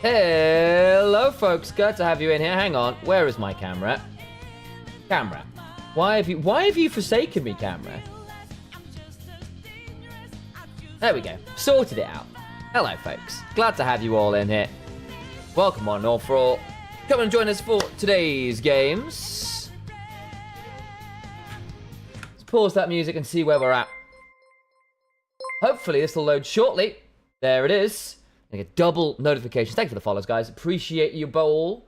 Hello folks, good to have you in here. Hang on, where is my camera? Camera. Why have you forsaken me, camera? There we go. Sorted it out. Hello folks. Glad to have you all in here. Welcome on all for all. Come and join us for today's games. Let's pause that music and see where we're at. Hopefully this will load shortly. There it is. I get double notifications. Thank you for the follows, guys. Appreciate you, Bowl.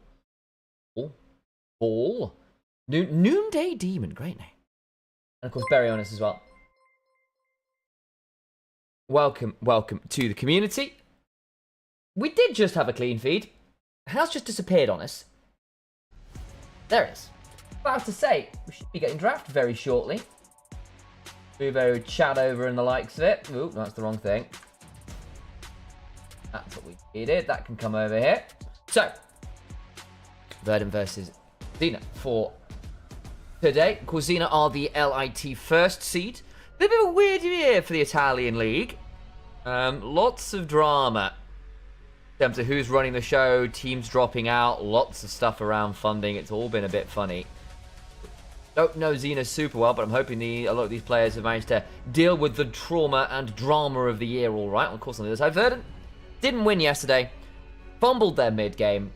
Ball. Noonday Demon. Great name. And, of course, Berry on us as well. Welcome to the community. We did just have a clean feed. The house just disappeared on us. There it is. About to say, we should be getting drafted very shortly. Move over, chat over and the likes of it. Ooh, that's the wrong thing. That's what we needed. That can come over here. So, Verdant versus ZENA for today. Of course, ZENA are the LIT first seed. A bit of a weird year for the Italian league. Lots of drama in terms of who's running the show, teams dropping out, lots of stuff around funding. It's all been a bit funny. Don't know ZENA super well, but I'm hoping a lot of these players have managed to deal with the trauma and drama of the year all right. Of course, on the other side, Verdant didn't win yesterday, fumbled their mid-game,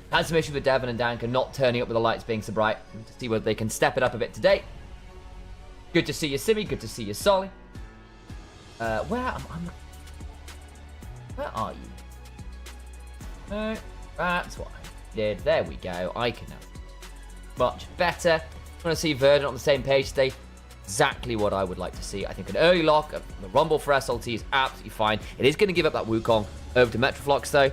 had some issues with Devon and Danka not turning up with the lights being so bright, to see whether they can step it up a bit today. Good to see you, Simi, good to see you, Solly. Where are you? No, that's what I did. There we go. I can now. Much better. I want to see Verdant on the same page today. Exactly what I would like to see. I think an early lock of the Rumble for SLT is absolutely fine. It is going to give up that Wukong over to Metroflox, though.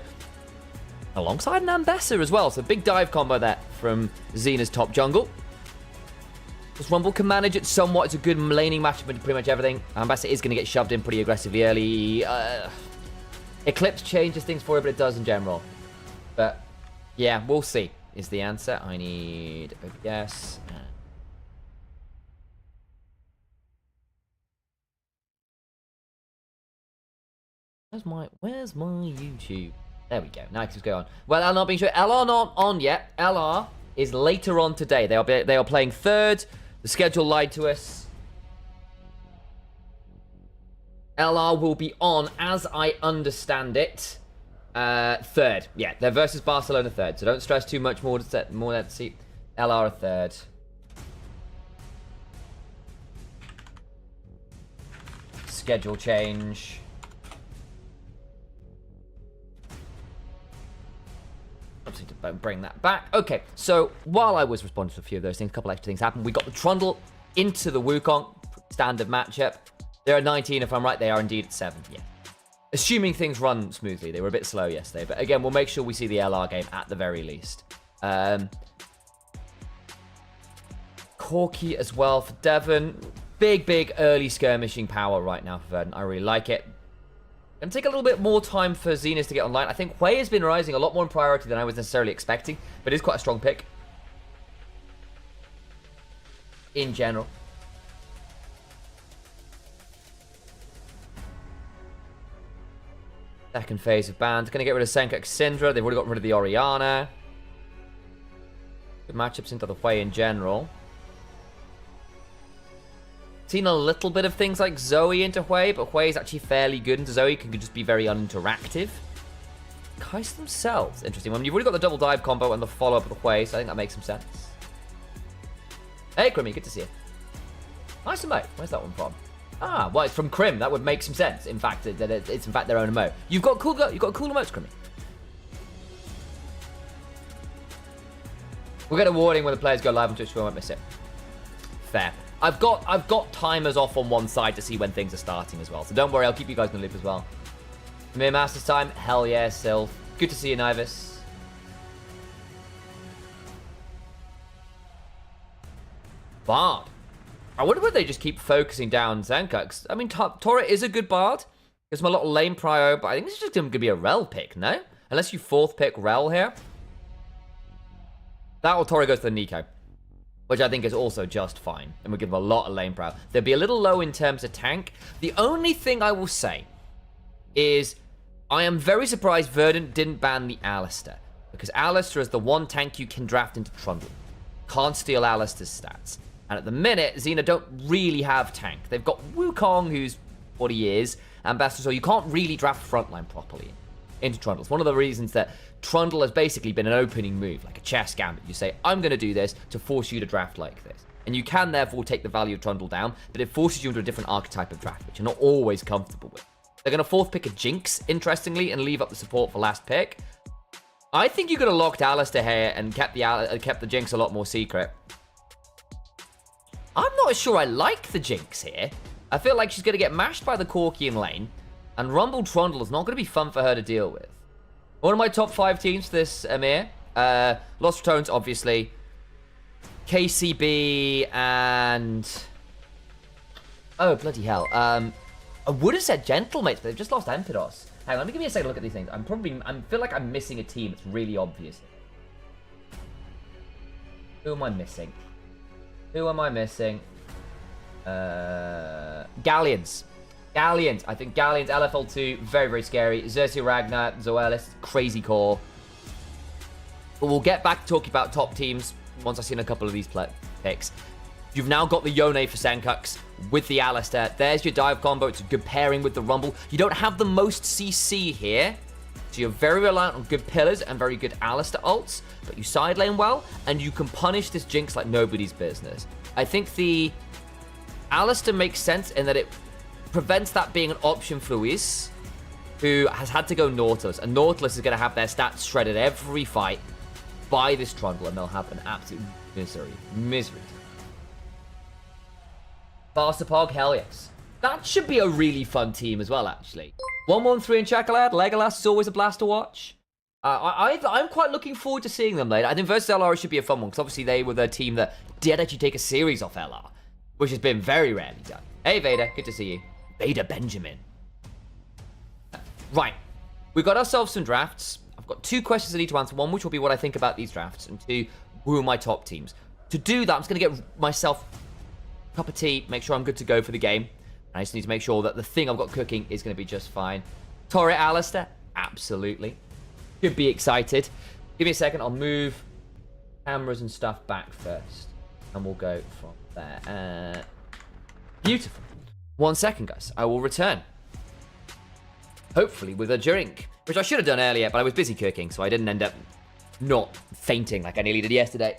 Alongside an Ambessa as well. So big dive combo there from ZENA's top jungle. This Rumble can manage it somewhat. It's a good laning matchup into pretty much everything. Ambessa is going to get shoved in pretty aggressively early. Eclipse changes things for it, but it does in general. But yeah, we'll see is the answer. I need OBS. Where's my YouTube? There we go. Now it's going on. Well, LR not being sure. LR not on yet. LR is later on today. They are playing third. The schedule lied to us. LR will be on, as I understand it, third. Yeah, they're versus Barcelona third. So don't stress too much more to see. LR a third. Schedule change. Obviously to bring that back. Okay, so while I was responding to a few of those things, a couple extra things happened. We got the Trundle into the Wukong. Standard matchup. There are 19, if I'm right. They are indeed at 7. Yeah. Assuming things run smoothly. They were a bit slow yesterday. But again, we'll make sure we see the LR game at the very least. Corki as well for Devon. Big early skirmishing power right now for Verdant. I really like it. Gonna take a little bit more time for Zenas to get online. I think Hui has been rising a lot more in priority than I was necessarily expecting. But it is quite a strong pick. In general. Second phase of bans. Going to get rid of Senkuk Syndra. They've already got rid of the Orianna. Good matchups into the Hui in general. Seen a little bit of things like Zoe into Hui, but Hui is actually fairly good into Zoe. Can just be very uninteractive. Kais themselves. Interesting one. You've already got the double dive combo and the follow-up of the Hui, so I think that makes some sense. Hey, Crimmy. Good to see you. Nice emote. Where's that one from? Ah, well, it's from Crim. That would make some sense. In fact, it's in fact their own emote. You've got cool emotes, Crimmy. We'll get a warning when the players go live on Twitch. We won't miss it. Fair. I've got timers off on one side to see when things are starting as well. So don't worry, I'll keep you guys in the loop as well. EMEA Masters time. Hell yeah, Sylph. Good to see you, Nivis. Bard. I wonder whether they just keep focusing down Senkuk. I mean, Tora is a good bard. Gives him a lot of lane prio, but I think it's just going to be a Rel pick, no? Unless you fourth pick Rel here. That or Tora goes to the Nico. Which I think is also just fine. And we give him a lot of lane prio. They'll be a little low in terms of tank. The only thing I will say is I am very surprised Verdant didn't ban the Alistar. Because Alistar is the one tank you can draft into Trundle. Can't steal Alistar's stats. And at the minute, ZENA don't really have tank. They've got Wukong, who's what he is, and Bastard, so you can't really draft frontline properly into Trundle. It's one of the reasons that Trundle has basically been an opening move, like a chess gambit. You say, I'm going to do this to force you to draft like this. And you can therefore take the value of Trundle down, but it forces you into a different archetype of draft, which you're not always comfortable with. They're going to fourth pick a Jinx, interestingly, and leave up the support for last pick. I think you could have locked Alistar here and kept the Jinx a lot more secret. I'm not sure I like the Jinx here. I feel like she's going to get mashed by the Corki in lane, and Rumble Trundle is not going to be fun for her to deal with. One of my top 5 teams for this EMEA. Lost Retones, obviously. KCB and... Oh, bloody hell. I would have said Gentlemates, but they've just lost Empidos. Hang on, let me give me a second look at these things. I feel like I'm missing a team. It's really obvious. Who am I missing? Who am I missing? Galleons. Galleons. I think Galleons, LFL2, very, very scary. Xerxes Ragnar, Zoelis, crazy core. But we'll get back to talking about top teams once I've seen a couple of these picks. You've now got the Yone for Senkuks with the Alistar. There's your dive combo. It's a good pairing with the Rumble. You don't have the most CC here. So you're very reliant on good pillars and very good Alistar ults, but you side lane well, and you can punish this Jinx like nobody's business. I think the Alistar makes sense in that it prevents that being an option for Luis, who has had to go Nautilus, and Nautilus is going to have their stats shredded every fight by this Trundle, and they'll have an absolute misery. Faster Pog, hell yes. That should be a really fun team as well, actually. 113 and Chocolate, Legolas is always a blast to watch. I'm quite looking forward to seeing them later. I think versus LR should be a fun one, because obviously they were the team that did actually take a series off LR, which has been very rarely done. Hey, Vader, good to see you. Vader Benjamin. Right, we've got ourselves some drafts. I've got 2 questions I need to answer. One, which will be what I think about these drafts, and 2, who are my top teams. To do that, I'm just going to get myself a cup of tea, make sure I'm good to go for the game. I just need to make sure that the thing I've got cooking is going to be just fine. Torre Alistair, absolutely. Should be excited. Give me a second, I'll move cameras and stuff back first. And we'll go from there. Beautiful. 1 second, guys. I will return. Hopefully with a drink. Which I should have done earlier, but I was busy cooking, so I didn't end up not fainting like I nearly did yesterday.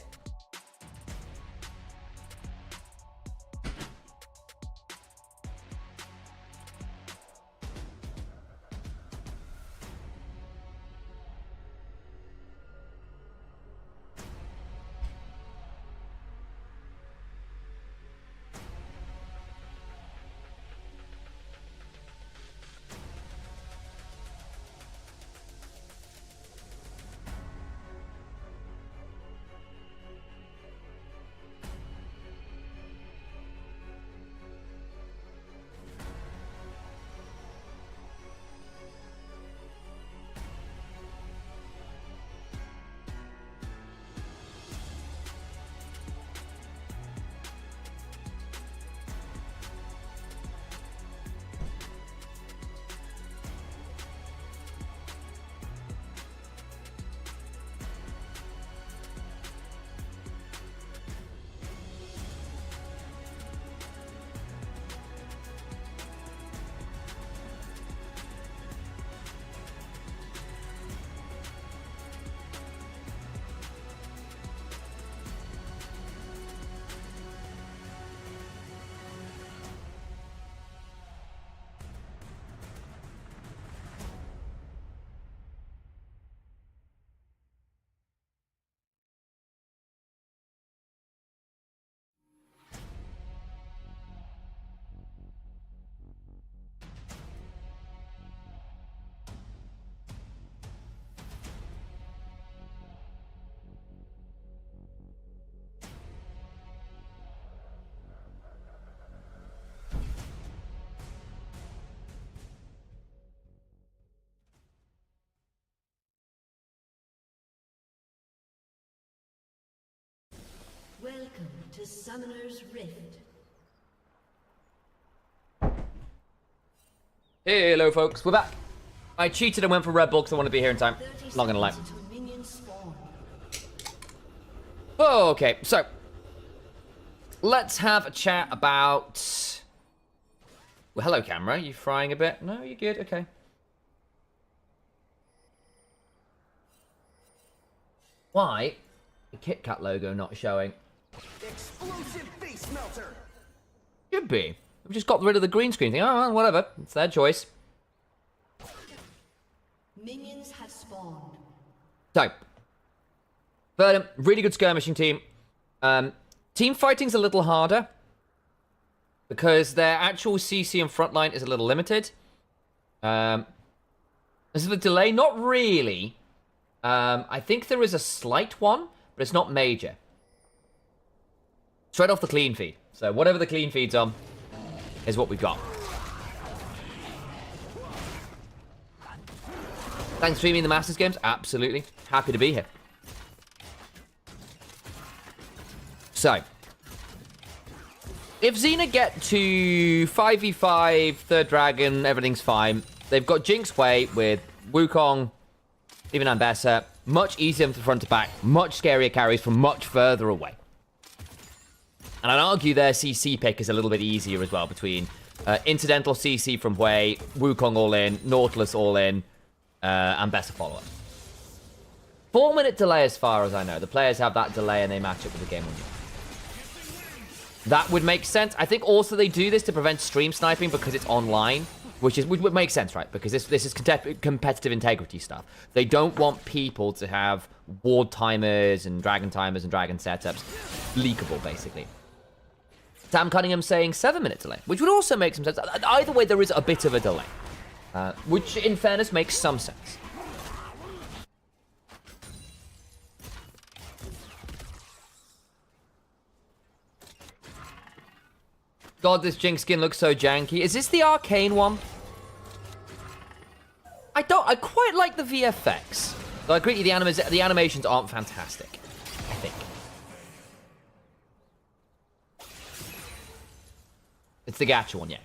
Welcome to Summoner's Rift. Hello, folks. We're back. I cheated and went for Red Bull because I want to be here in time. Not gonna lie. Okay, so let's have a chat about. Well, hello, camera. You frying a bit? No, you're good. Okay. Why the Kit Kat logo not showing? Explosive face melter. Should be. We've just got rid of the green screen thing. Oh, well, whatever. It's their choice. Minions have spawned. So, Verdant, really good skirmishing team. Team fighting's a little harder because their actual CC and frontline is a little limited. Is the delay? Not really. I think there is a slight one, but it's not major. Straight off the clean feed. So whatever the clean feed's on is what we've got. Thanks for streaming the Masters games. Absolutely. Happy to be here. So, if ZENA get to 5v5, third dragon, everything's fine. They've got Jinx Wei with Wukong, even Ambessa. Much easier to front to back. Much scarier carries from much further away. And I'd argue their CC pick is a little bit easier as well between Incidental CC from Wei, Wukong all in, Nautilus all in, Ambessa follow-up. 4-minute delay as far as I know. The players have that delay and they match it with the game winner. That would make sense. I think also they do this to prevent stream sniping because it's online. which makes sense, right? Because this is competitive integrity stuff. They don't want people to have ward timers and dragon setups leakable, basically. Sam Cunningham saying 7-minute delay, which would also make some sense. Either way, there is a bit of a delay, which, in fairness, makes some sense. God, this Jinx skin looks so janky. Is this the arcane one? I quite like the VFX. So I agree, the animations aren't fantastic, I think. It's the gacha one, yeah.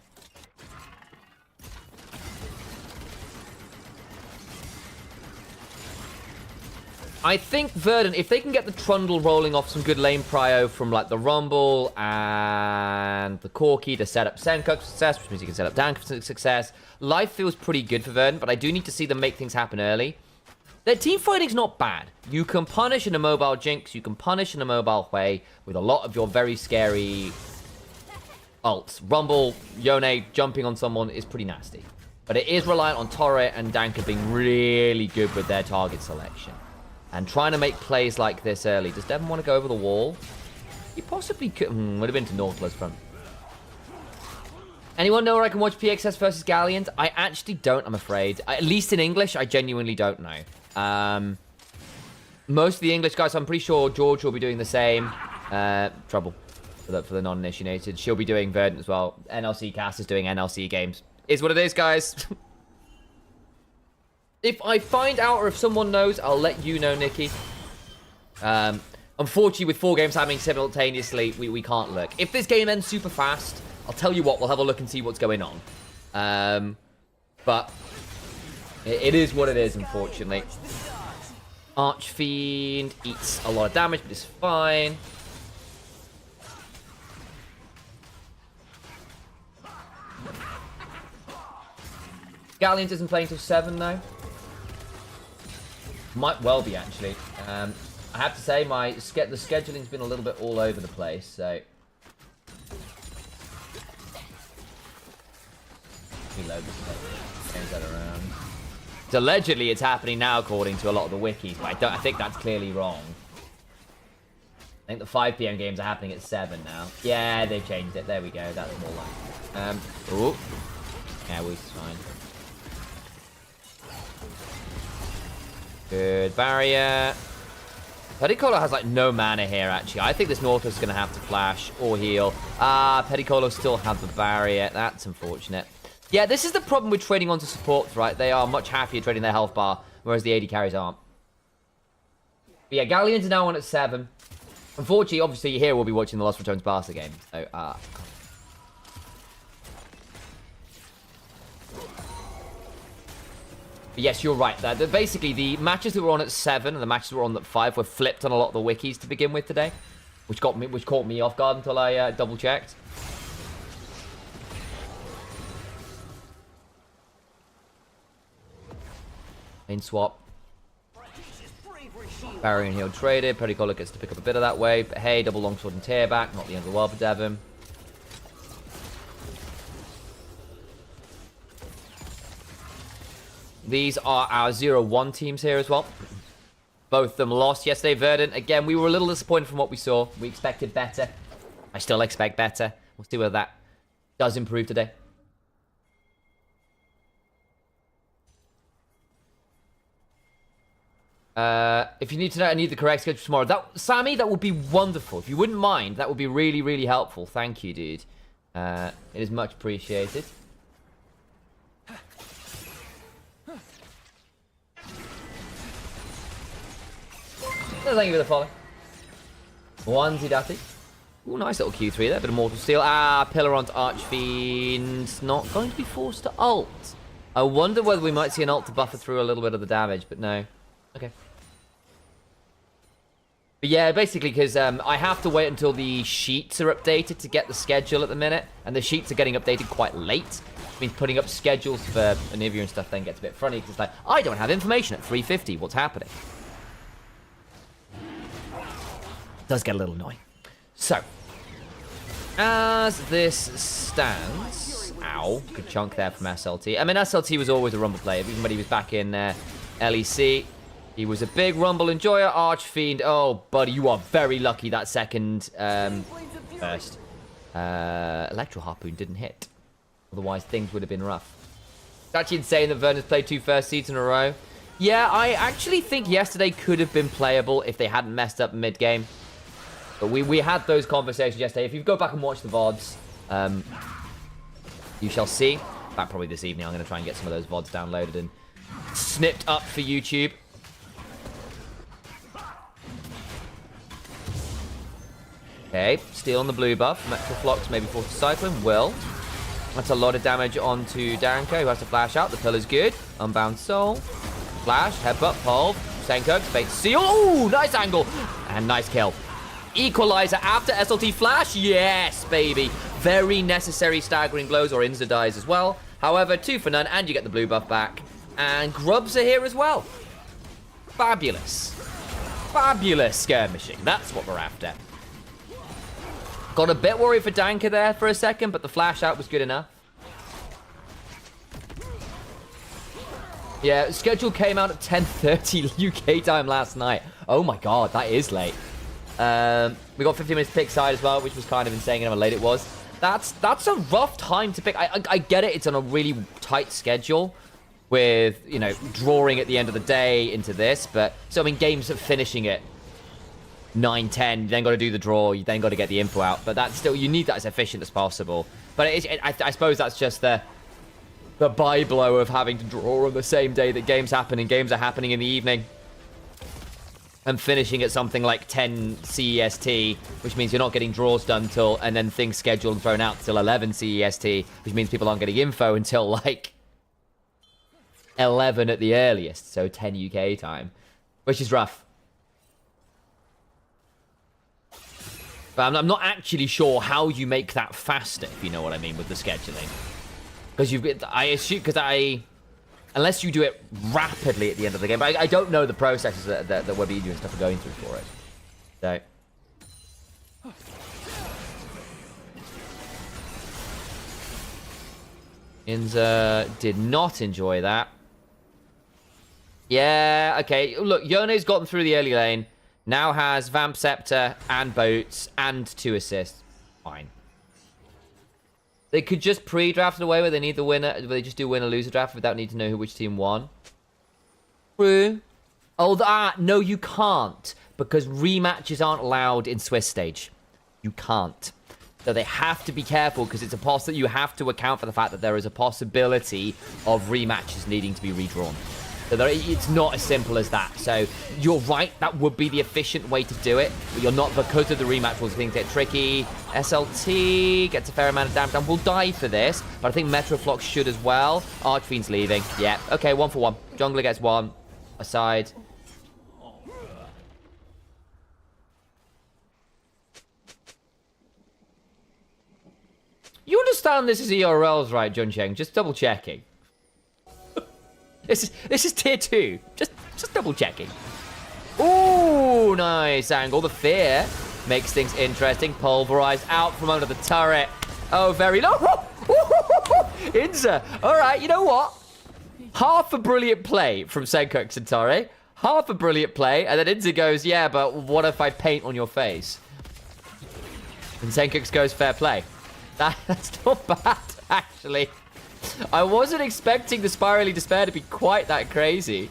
I think Verdant, if they can get the Trundle rolling off some good lane prio from like the Rumble and the Corki to set up Senko success, which means you can set up Dank for success, life feels pretty good for Verdant, but I do need to see them make things happen early. Their team fighting's not bad. You can punish an immobile Jinx, you can punish an immobile Hui with a lot of your very scary ults. Rumble, Yone jumping on someone is pretty nasty. But it is reliant on Torre and Danka being really good with their target selection. And trying to make plays like this early. Does Devon want to go over the wall? He possibly could. Would have been to Nautilus front. Anyone know where I can watch PXS versus Galleons? I actually don't, I'm afraid. At least in English, I genuinely don't know. Most of the English guys, I'm pretty sure George will be doing the same. Trouble for the non-initiated. She'll be doing Verdant as well. NLC Cast is doing NLC games. Is what it is, guys. If I find out or if someone knows, I'll let you know, Nikki. Unfortunately, with 4 games happening simultaneously, we can't look. If this game ends super fast, I'll tell you what, we'll have a look and see what's going on. But it is what it is, unfortunately. Archfiend eats a lot of damage, but it's fine. Galleons isn't playing till 7, though. Might well be, actually. I have to say, the scheduling's been a little bit all over the place, so... Reload this, change that around. So allegedly, it's happening now, according to a lot of the wikis, but I think that's clearly wrong. I think the 5 PM games are happening at 7 now. Yeah, they changed it. There we go. That's more like it. Ooh. Yeah, we're fine. Good barrier. Petticolo has like no mana here, actually. I think this Nautilus is going to have to flash or heal. Petticolo still have the barrier. That's unfortunate. Yeah, this is the problem with trading onto supports, right? They are much happier trading their health bar, whereas the AD carries aren't. But yeah, Galleons are now on at 7. Unfortunately, obviously, here we'll be watching the Lost Returns Barca game. So, But yes, you're right. Basically, the matches that were on at 7 and the matches that were on at 5 were flipped on a lot of the wikis to begin with today, which caught me off guard until I double checked. Main swap. Barrier and heal traded. Petticola gets to pick up a bit of that way. But hey, double longsword and tear back. Not the end of the world for Devon. These are our 0-1 teams here as well. Both of them lost yesterday. Verdant, again, we were a little disappointed from what we saw. We expected better. I still expect better. We'll see whether that does improve today. If you need to know, I need the correct schedule tomorrow. Sammy, that would be wonderful. If you wouldn't mind, that would be really, really helpful. Thank you, dude. It is much appreciated. Thank you for the follow. Onesie Datty. Ooh, nice little Q3 there. Bit of Mortal Steel. Pillar onto Archfiend. Not going to be forced to ult. I wonder whether we might see an ult to buffer through a little bit of the damage, but no. Okay. But yeah, basically, because I have to wait until the sheets are updated to get the schedule at the minute. And the sheets are getting updated quite late. Which means putting up schedules for Anivia and stuff then gets a bit funny. Because it's like, I don't have information at 3:50. What's happening? Does get a little annoying. So, as this stands, Ow. Good chunk there from SLT. I mean, SLT was always a Rumble player. Even when he was back in LEC, he was a big Rumble enjoyer. Archfiend. Oh, buddy, you are very lucky that second burst. Electro Harpoon didn't hit. Otherwise, things would have been rough. It's actually insane that Vernon's played 2 first seeds in a row. Yeah, I actually think yesterday could have been playable if they hadn't messed up mid-game. But we had those conversations yesterday. If you go back and watch the VODs, you shall see. In fact, probably this evening, I'm going to try and get some of those VODs downloaded and snipped up for YouTube. Okay, steal on the blue buff. Metroflox maybe forced to Cyclone. Will. That's a lot of damage onto Danko, who has to flash out. The pillar's good. Unbound Soul. Flash, headbutt, pulve. Senko, fake seal. Ooh, nice angle. And nice kill. Equalizer after SLT flash. Yes, baby. Very necessary staggering blows, or Inza dies as well. However, 2 for none, and you get the blue buff back. And grubs are here as well. Fabulous. Fabulous skirmishing. That's what we're after. Got a bit worried for Danka there for a second, but the flash out was good enough. Yeah, schedule came out at 10:30 UK time last night. Oh my god, that is late. We got 15 minutes to pick side as well, which was kind of insane how late it was. That's a rough time to pick. I get it, it's on a really tight schedule with, you know, drawing at the end of the day into this, but so I mean games are finishing at 9-10, you then got to do the draw, you then got to get the info out, but that's still, you need that as efficient as possible. But I suppose that's just the by-blow of having to draw on the same day that games happen, and games are happening in the evening. And finishing at something like 10 CEST, which means you're not getting draws done till, and then things scheduled and thrown out till 11 CEST, which means people aren't getting info until like 11 at the earliest, so 10 UK time, which is rough. But I'm not actually sure how you make that faster, if you know what I mean, with the scheduling. Because unless you do it rapidly at the end of the game. But I don't know the processes that WebEdu and stuff are going through for it. So. Inza did not enjoy that. Yeah, okay. Look, Yone's gotten through the early lane. Now has Vamp Scepter and Boats and 2 assists. Fine. They could just pre-draft it away where they need the winner. Where they just do winner-loser draft without needing to know which team won. True. Oh, no, you can't. Because rematches aren't allowed in Swiss stage. You can't. So they have to be careful because it's a possibility. You have to account for the fact that there is a possibility of rematches needing to be redrawn. So it's not as simple as that. So you're right, that would be the efficient way to do it. But you're not, because of the rematch rules, things get tricky. SLT gets a fair amount of damage and will die for this. But I think Metroflox should as well. Archfiend's leaving. Yeah, okay, 1 for 1. Jungler gets 1. Aside. You understand this is ERLs, right, Juncheng? Just double checking. This is tier 2. Just double checking. Ooh, nice angle. The fear makes things interesting. Pulverized out from under the turret. Oh, very low. Inza. All right, you know what? Half a brilliant play from Senko Centauri. Half a brilliant play. And then Inza goes, yeah, but what if I paint on your face? And Senko goes, fair play. That's not bad, actually. I wasn't expecting the Spirally Despair to be quite that crazy.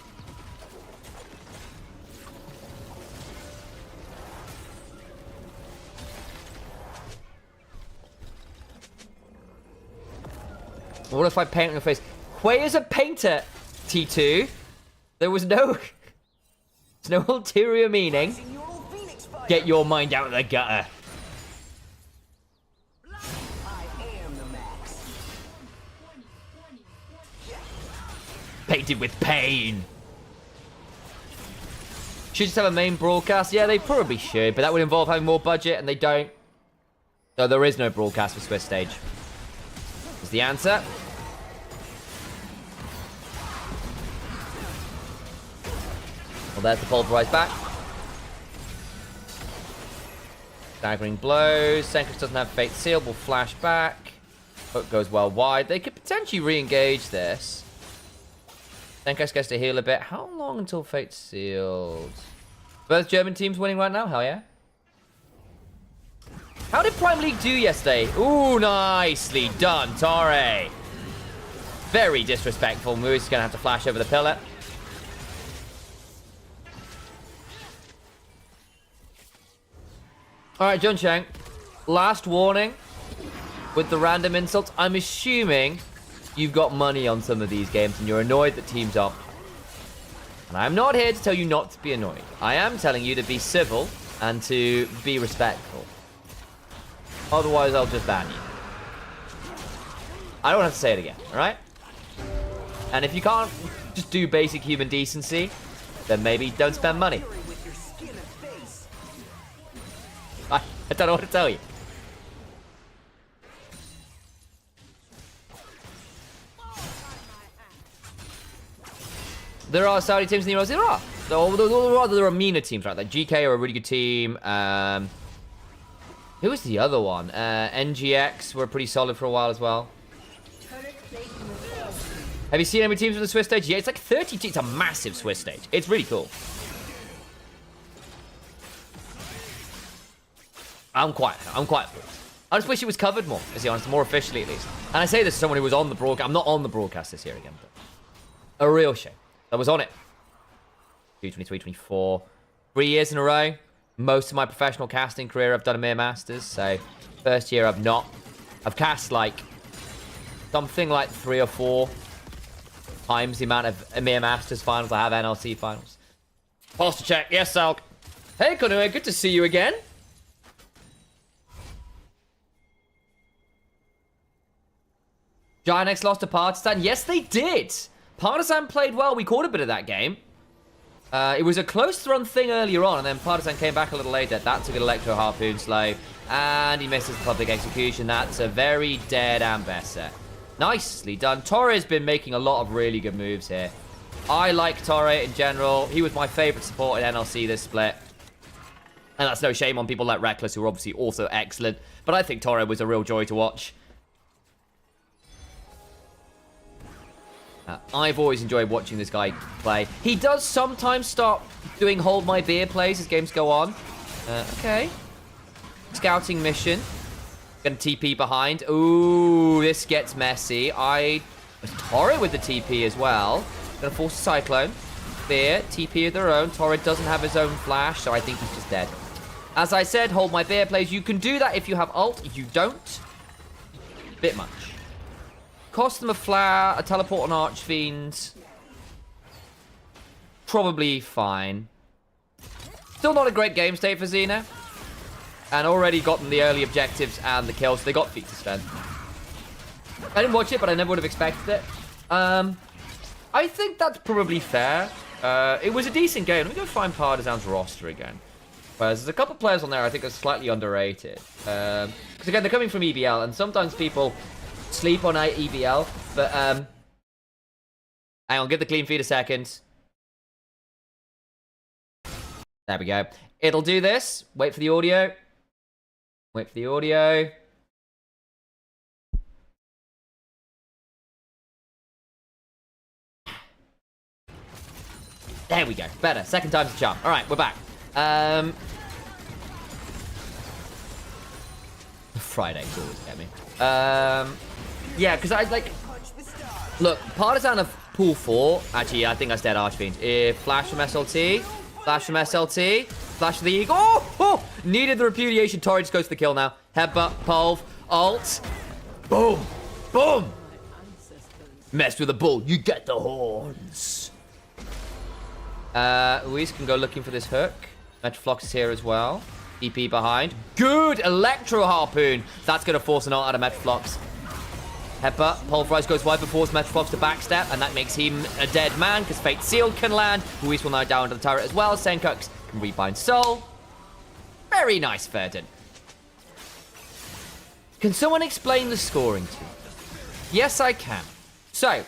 What if I paint on your face? Quay is a painter, T2. There was no... There's no ulterior meaning. Get your mind out of the gutter. Painted with pain. Should just have a main broadcast. Yeah, they probably should, but that would involve having more budget, and they don't. So there is no broadcast for Swiss stage. Is the answer. Well, there's the pulverized back. Staggering blows. Senkus doesn't have Fate Seal. Will flash back. Hook goes well wide. They could potentially re-engage this. Senkox gets to heal a bit. How long until Fate's sealed? Both German teams winning right now? Hell yeah. How did Prime League do yesterday? Ooh, nicely done, Torre. Very disrespectful. Moose is going to have to flash over the pillar. All right, Jun Chang. Last warning with the random insults. I'm assuming you've got money on some of these games and you're annoyed that teams aren't. And I'm not here to tell you not to be annoyed. I am telling you to be civil and to be respectful. Otherwise, I'll just ban you. I don't have to say it again, all right? And if you can't just do basic human decency, then maybe don't spend money. I don't know what to tell you. There are Saudi teams in the Euros. There are. There are EMEA teams, right? Like GK are a really good team. Who was the other one? NGX were pretty solid for a while as well. Have you seen any teams with the Swiss stage? Yeah, it's like 30 teams. It's a massive Swiss stage. It's really cool. I'm quite full. I just wish it was covered more, to be honest, more officially at least. And I say this as someone who was on the broadcast. I'm not on the broadcast this year again, but a real shame. I was on it. 2023, 24. 3 years in a row. Most of my professional casting career, I've done EMEA Masters. So, first year, I've not. I've cast, like, something like 3 or 4 times the amount of EMEA Masters finals I have NLC finals. Posture check. Yes, Salk. Hey, Konue. Good to see you again. Giant X lost to Partisan. Yes, they did. Partisan played well. We caught a bit of that game. It was a close run thing earlier on, and then Partisan came back a little later. That's a good Electro Harpoon slow. And he misses the public execution. That's a very dead Ambassador. Nicely done. Torre's been making a lot of really good moves here. I like Torre in general. He was my favorite support in NLC this split. And that's no shame on people like Reckless, who are obviously also excellent. But I think Torre was a real joy to watch. I've always enjoyed watching this guy play. He does sometimes start doing hold my beer plays as games go on. Okay. Scouting mission. Gonna TP behind. Ooh, this gets messy. Torre with the TP as well. Gonna force a Cyclone. Beer, TP of their own. Torre doesn't have his own flash, so I think he's just dead. As I said, hold my beer plays. You can do that if you have ult. If you don't, bit much. Cost them a flower, a teleport on Archfiend. Probably fine. Still not a great game state for ZENA. And already gotten the early objectives and the kills. They got feat to spend. I didn't watch it, but I never would have expected it. I think that's probably fair. It was a decent game. Let me go find Partisan's roster again. Whereas there's a couple players on there I think are slightly underrated. Because again, they're coming from EBL, and sometimes people sleep on EBL, but hang on, give the clean feed a second. There we go. It'll do this. Wait for the audio. Wait for the audio. There we go. Better. Second time's a charm. All right, we're back. Friday's always get me. Yeah, because I like... Look, Partisan of pool 4. Actually, I think I said Archfiend. Flash from SLT. Flash from SLT. Flash of the Eagle. Oh! Needed the repudiation. Torre just goes for the kill now. Headbutt, Pulve, ult. Boom! Boom! Messed with a bull. You get the horns. Luis can go looking for this hook. Metroflox is here as well. EP behind. Good Electro Harpoon. That's going to force an ult out of Metroflox. Headbutt. Pulverize goes wide but forces Metroflox to backstep, and that makes him a dead man because Fate Sealed can land. Luis will now down to the turret as well. Senkox can rebind Soul. Very nice, Verdun. Can someone explain the scoring to me? Yes, I can. So,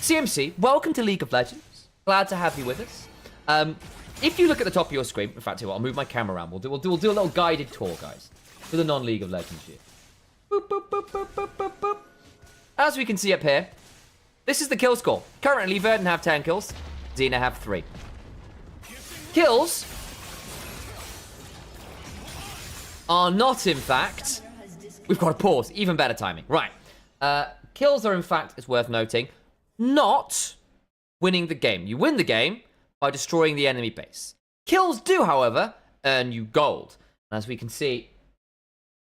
CMC, welcome to League of Legends. Glad to have you with us. If you look at the top of your screen, in fact, I'll move my camera around. We'll do a little guided tour, guys, for the non-League of Legends here. Boop, boop, boop, boop, boop, boop, boop. as we can see up here, this is the kill score. Currently, Verdant have 10 kills. ZENA have 3. Kills are not, in fact... We've got to pause. Even better timing. Right. Kills are, in fact, it's worth noting, not winning the game. You win the game by destroying the enemy base. Kills do, however, earn you gold. And as we can see...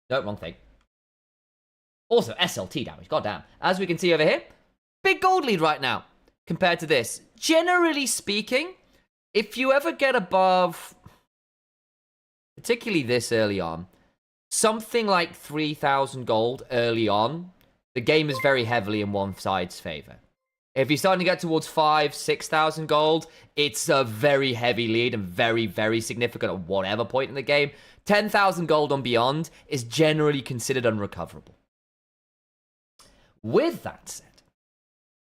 No, wrong thing. Also, SLT damage. Goddamn. As we can see over here, big gold lead right now compared to this. Generally speaking, if you ever get above, particularly this early on, something like 3,000 gold early on, the game is very heavily in one side's favor. If you're starting to get towards 5,000, 6,000 gold, it's a very heavy lead and very, very significant at whatever point in the game. 10,000 gold and beyond is generally considered unrecoverable. With that said,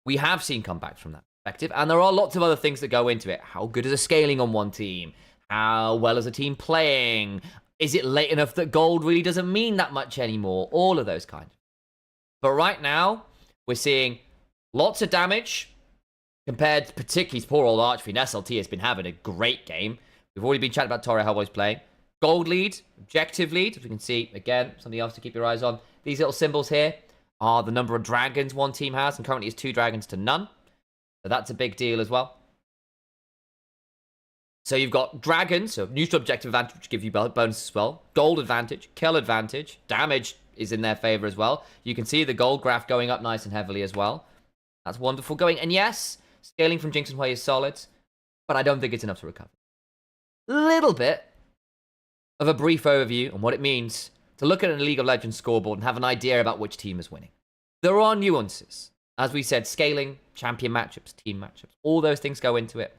we have seen comebacks from that perspective, and there are lots of other things that go into it. How good is the scaling on one team? How well is a team playing? Is it late enough that gold really doesn't mean that much anymore? All of those kinds. But right now, we're seeing lots of damage compared particularly to poor old Archfiend. SLT has been having a great game. We've already been chatting about Torre, how well he's playing. Gold lead, objective lead, as we can see, again, something else to keep your eyes on. These little symbols here are the number of dragons one team has, and currently it's 2 dragons to none. So that's a big deal as well. So you've got dragons, so neutral objective advantage, which give you bonuses as well. Gold advantage, kill advantage, damage is in their favor as well. You can see the gold graph going up nice and heavily as well. That's wonderful going. And yes, scaling from Jinx and Hui is solid, but I don't think it's enough to recover. Little bit of a brief overview on what it means to look at a League of Legends scoreboard and have an idea about which team is winning. There are nuances. As we said, scaling, champion matchups, team matchups, all those things go into it.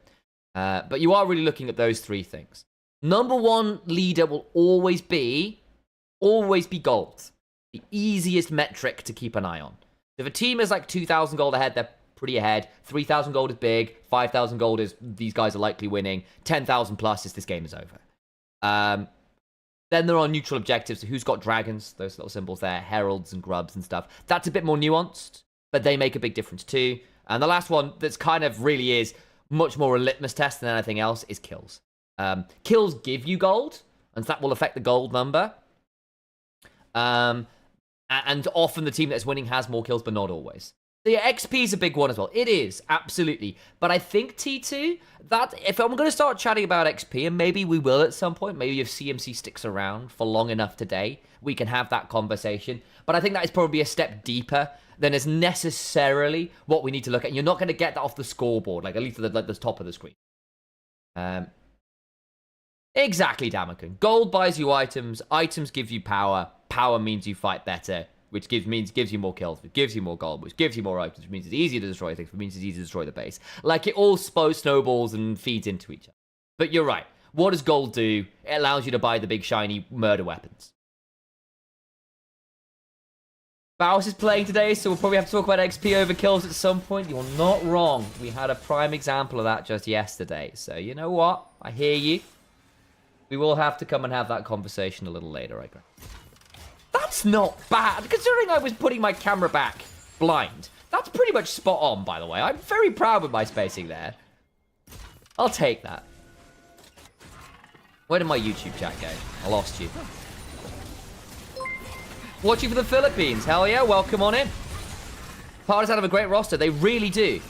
But you are really looking at those 3 things. Number 1 leader will always be gold. The easiest metric to keep an eye on. If a team is like 2,000 gold ahead, they're pretty ahead. 3,000 gold is big. 5,000 gold is these guys are likely winning. 10,000 plus is this game is over. Then there are neutral objectives. So who's got dragons? Those little symbols there. Heralds and grubs and stuff. That's a bit more nuanced, but they make a big difference too. And the last one that's kind of really is much more a litmus test than anything else is kills. Kills give you gold, and so that will affect the gold number. And often the team that's winning has more kills, but not always. So yeah, XP is a big one as well. It is, absolutely. But I think T2, that if I'm going to start chatting about XP, and maybe we will at some point, maybe if CMC sticks around for long enough today, we can have that conversation. But I think that is probably a step deeper than is necessarily what we need to look at. You're not going to get that off the scoreboard, like at least at the top of the screen. Exactly, Damakin. Gold buys you items. Items give you power. Power means you fight better, which gives you more kills, which gives you more gold, which gives you more items, which means it's easier to destroy things, which means it's easier to destroy the base. Like, it all snowballs and feeds into each other. But you're right. What does gold do? It allows you to buy the big, shiny murder weapons. Baus is playing today, so we'll probably have to talk about XP over kills at some point. You're not wrong. We had a prime example of that just yesterday. So, you know what? I hear you. We will have to come and have that conversation a little later, I agree. That's not bad, considering I was putting my camera back blind. That's pretty much spot on, by the way. I'm very proud with my spacing there. I'll take that. Where did my YouTube chat go? I lost you. Watching for the Philippines. Hell yeah, welcome on in. Partisan have a great roster. They really do.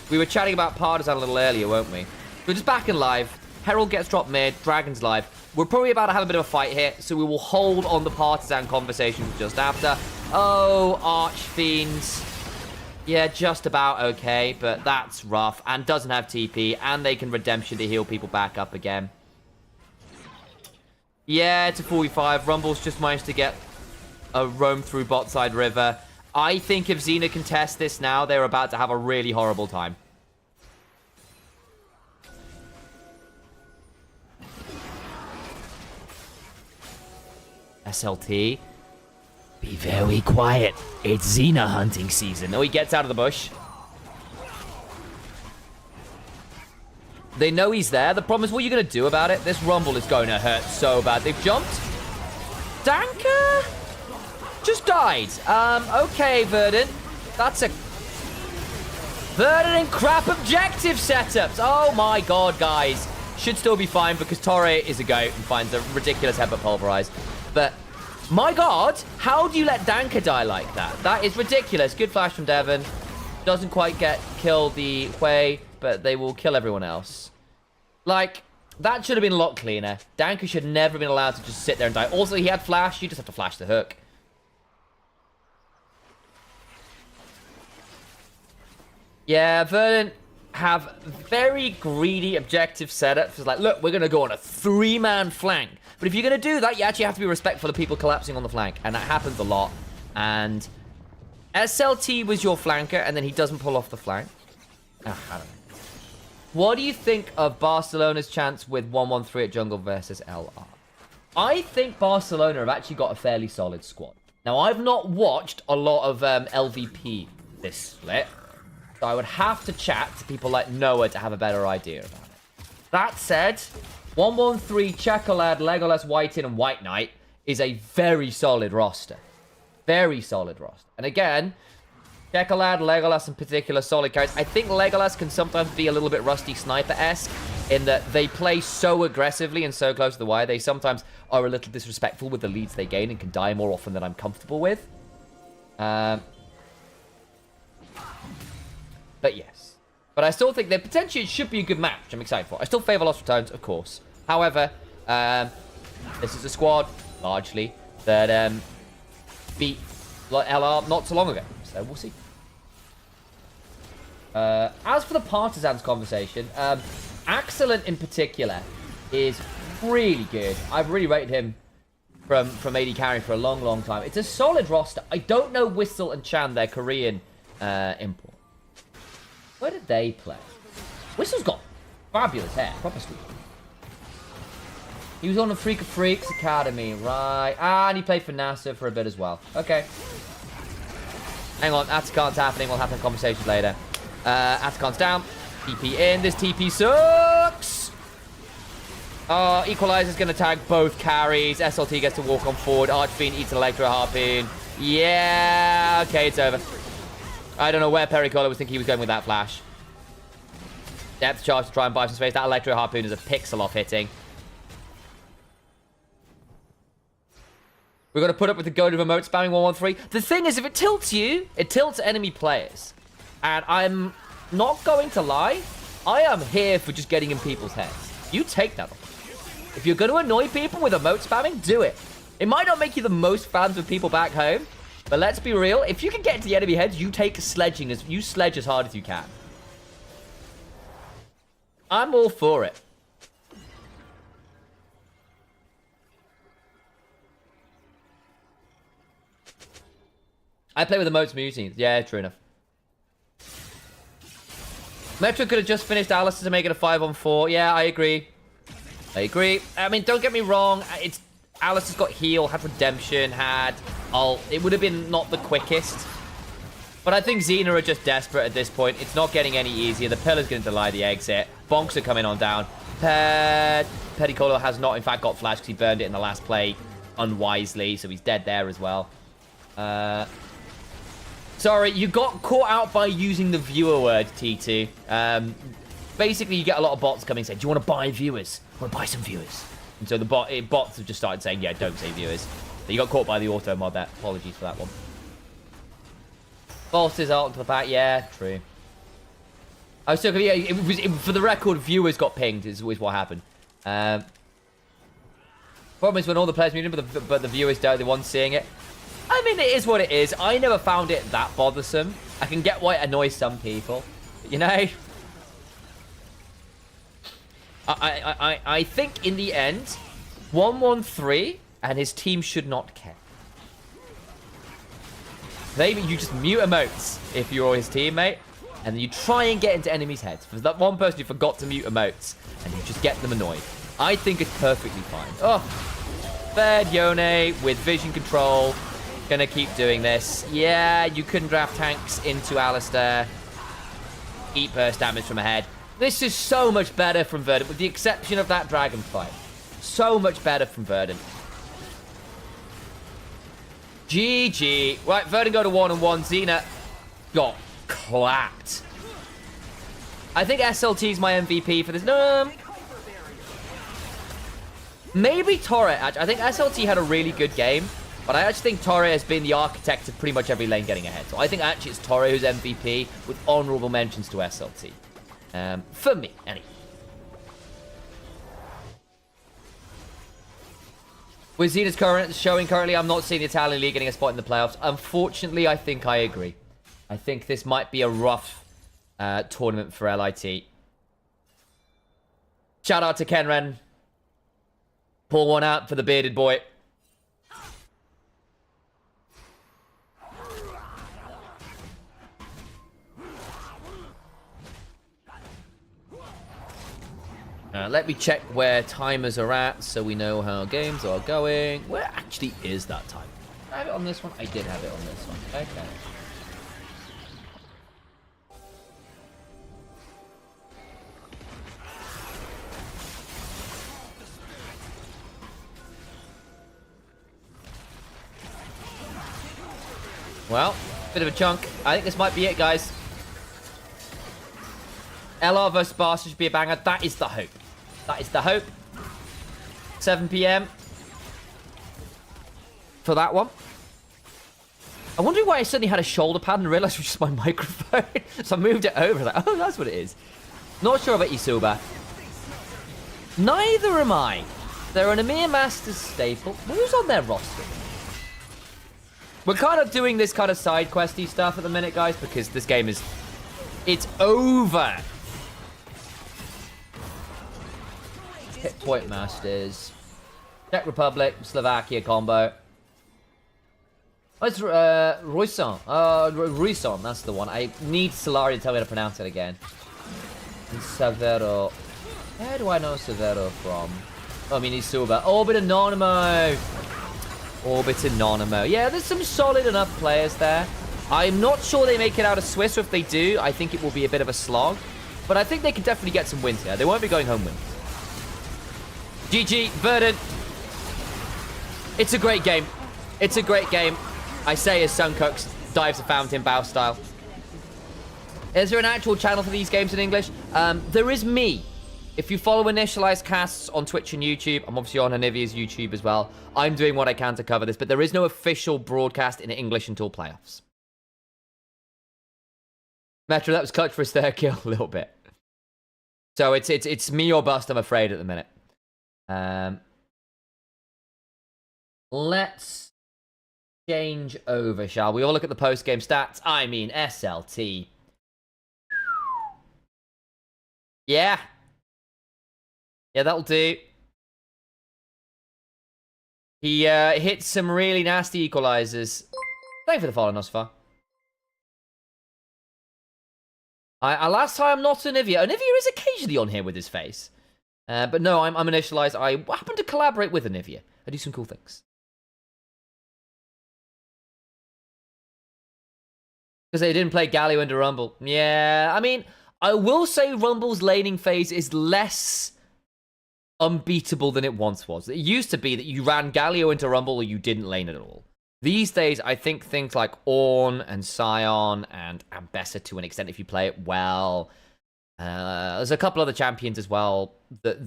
We were chatting about Partisan a little earlier, weren't we? We're just back in live. Herald gets dropped mid. Dragon's live. We're probably about to have a bit of a fight here, so we will hold on the Partisan conversation just after. Oh, Archfiends. Yeah, just about okay, but that's rough. And doesn't have TP, and they can Redemption to heal people back up again. Yeah, it's a 45. Rumble's just managed to get a roam through bot side river. I think if ZENA can test this now, they're about to have a really horrible time. SLT, be very quiet. It's ZENA hunting season. Oh, he gets out of the bush. They know he's there. The problem is, what are you going to do about it? This Rumble is going to hurt so bad. They've jumped. Danker just died. Okay, Verdant. That's a... Verdant and crap objective setups. Oh my god, guys. Should still be fine because Torre is a goat and finds a ridiculous headbutt pulverize. But, my god, how do you let Danka die like that? That is ridiculous. Good flash from Devon. Doesn't quite kill the Hui, but they will kill everyone else. Like, that should have been a lot cleaner. Danka should never have been allowed to just sit there and die. Also, he had flash. You just have to flash the hook. Yeah, Verdant have very greedy objective setups. It's like, look, we're going to go on a 3-man flank. But if you're going to do that, you actually have to be respectful of people collapsing on the flank. And that happens a lot. And SLT was your flanker, and then he doesn't pull off the flank. I don't know. What do you think of Barcelona's chance with 113 at jungle versus LR? I think Barcelona have actually got a fairly solid squad. Now, I've not watched a lot of LVP this split. So I would have to chat to people like Noah to have a better idea about it. That said, 113, Chocolad, Legolas, Whiten, and White Knight is a very solid roster. Very solid roster. And again, Chocolad, Legolas in particular, solid carries. I think Legolas can sometimes be a little bit Rusty Sniper-esque in that they play so aggressively and so close to the wire. They sometimes are a little disrespectful with the leads they gain and can die more often than I'm comfortable with. But yes. But I still think that potentially it should be a good match. I'm excited for it. I still favor Lost Returns, of course. However, this is a squad, largely, that beat LR not so long ago. So we'll see. As for the Partisans conversation, Excellent in particular is really good. I've really rated him from AD carry for a long, long time. It's a solid roster. I don't know Whistle and Chan, their Korean import. Where did they play? Whistle's got fabulous hair. Proper sweet. He was on the Freak of Freaks Academy, right. And he played for NASA for a bit as well. Okay. Hang on, Atakan's happening. We'll have that conversation later. Atakan's down. TP in. This TP sucks. Equalizer's going to tag both carries. SLT gets to walk on forward. Archfiend eats an Electro Harpoon. Yeah. Okay, it's over. I don't know where Pericola was thinking he was going with that flash. Depth charge to try and buy some space. That Electro Harpoon is a pixel off hitting. We're going to put up with the goad of emote spamming 113. The thing is, if it tilts you, it tilts enemy players. And I'm not going to lie. I am here for just getting in people's heads. You take that off. If you're going to annoy people with emote spamming, do it. It might not make you the most fans of people back home. But let's be real, if you can get into the enemy heads, you take sledging, you sledge as hard as you can. I'm all for it. I play with the most mutants. Yeah, true enough. Metro could have just finished Alistair to make it a 5-on-4. Yeah, I agree. I agree. I mean, don't get me wrong. Alistair's got heal, had redemption, had ult. It would have been not the quickest. But I think ZENA are just desperate at this point. It's not getting any easier. The pillar's going to delay the exit. Bonks are coming on down. Pedicolo has not, in fact, got flash because he burned it in the last play unwisely. So he's dead there as well. Sorry, you got caught out by using the viewer word, T2. Basically, you get a lot of bots coming saying, do you want to buy viewers? I want to buy some viewers. And so the bots have just started saying, yeah, don't say viewers. So you got caught by the auto mod there. Apologies for that one. Bolsters out onto the back. Yeah, true. I was still, yeah, for the record, viewers got pinged is always what happened. Problem is when all the players muted, but the viewers don't, the ones seeing it. I mean, it is what it is. I never found it that bothersome. I can get why it annoys some people. You know? I think in the end, 113 and his team should not care. Maybe you just mute emotes if you're his teammate, and then you try and get into enemies' heads. For that one person who forgot to mute emotes, and you just get them annoyed. I think it's perfectly fine. Oh, third Yone with vision control. Gonna keep doing this. Yeah, you couldn't draft tanks into Alistair. Eat burst damage from ahead. This is so much better from Verdant, with the exception of that dragon fight. So much better from Verdant. GG. Right, Verdant go to 1-on-1. ZENA got clapped. I think SLT is my MVP for this. No, maybe Torre. I think SLT had a really good game, but I actually think Torre has been the architect of pretty much every lane getting ahead. So I think actually it's Torre who's MVP with honorable mentions to SLT. For me, anyway. With ZENA's currently, I'm not seeing the Italian League getting a spot in the playoffs. Unfortunately, I think I agree. I think this might be a rough tournament for LIT. Shout out to Kenren. Pull one out for the bearded boy. Let me check where timers are at so we know how games are going. Where actually is that time? Did I have it on this one? I did have it on this one. Okay. Well, bit of a chunk. I think this might be it, guys. LR versus Barca should be a banger. That is the hope. That is the hope. 7 p.m. for that one. I'm wondering why I suddenly had a shoulder pad and realized it was just my microphone. So I moved it over. Like, oh, that's what it is. Not sure about Isuba. Neither am I. They're an EMEA Masters staple. Who's on their roster? We're kind of doing this kind of side questy stuff at the minute, guys, because this game is... It's over. Hit Point Masters. Czech Republic, Slovakia combo. Oh, it's Ruisson. Ruisson, that's the one. I need Solari to tell me how to pronounce it again. And Severo. Where do I know Severo from? Oh, I mean, he's Suba. Orbit Anonymous. Orbit Anonymous. Yeah, there's some solid enough players there. I'm not sure they make it out of Swiss, or if they do, I think it will be a bit of a slog. But I think they can definitely get some wins here. They won't be going home wins. GG, Verdant. It's a great game. It's a great game. I say as Suncooks dives a fountain bow style. Is there an actual channel for these games in English? There is me. If you follow Initialized Casts on Twitch and YouTube, I'm obviously on Anivia's YouTube as well. I'm doing what I can to cover this, but there is no official broadcast in English until playoffs. Metro, that was clutch for his third kill a little bit. So it's me or bust, I'm afraid, at the minute. Let's change over, shall we? All look at the post-game stats. I mean, SLT. Yeah. Yeah, that'll do. He hit some really nasty equalizers. Thank you for the follow, Nosfa. Last time, not Anivia. Anivia is occasionally on here with his face. But no, I'm Initialized. I happen to collaborate with Anivia. I do some cool things. Because they didn't play Galio into Rumble. Yeah, I mean, I will say Rumble's laning phase is less unbeatable than it once was. It used to be that you ran Galio into Rumble or you didn't lane at all. These days, I think things like Ornn and Scion and Ambessa to an extent if you play it well. There's a couple other champions as well that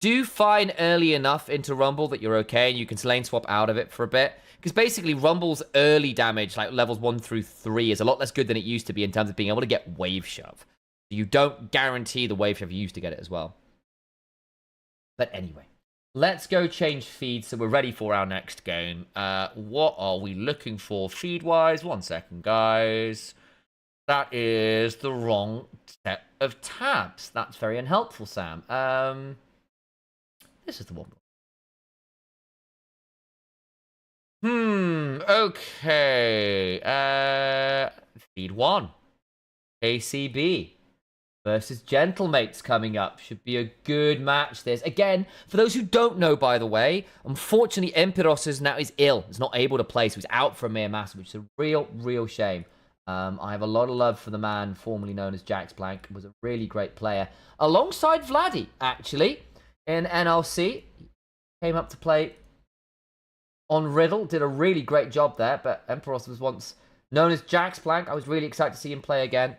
do fine early enough into Rumble that you're okay and you can lane swap out of it for a bit. Because basically, Rumble's early damage, like levels 1 through 3, is a lot less good than it used to be in terms of being able to get Wave Shove. You don't guarantee the Wave Shove you used to get it as well. But anyway, let's go change feeds so we're ready for our next game. What are we looking for feed-wise? 1 second, guys. That is the wrong set of tabs. That's very unhelpful, Sam. This is the one. Okay. Feed 1. KCB versus Gentlemates coming up. Should be a good match, this. Again, for those who don't know, by the way, unfortunately, Empiros is ill. He's not able to play, so he's out for EMEA Master, which is a real shame. I have a lot of love for the man formerly known as Jax Blank. Was a really great player. Alongside Vladdy, actually, in NLC. Came up to play on Riddle. Did a really great job there, but Empiros was once known as Jax Blank. I was really excited to see him play again.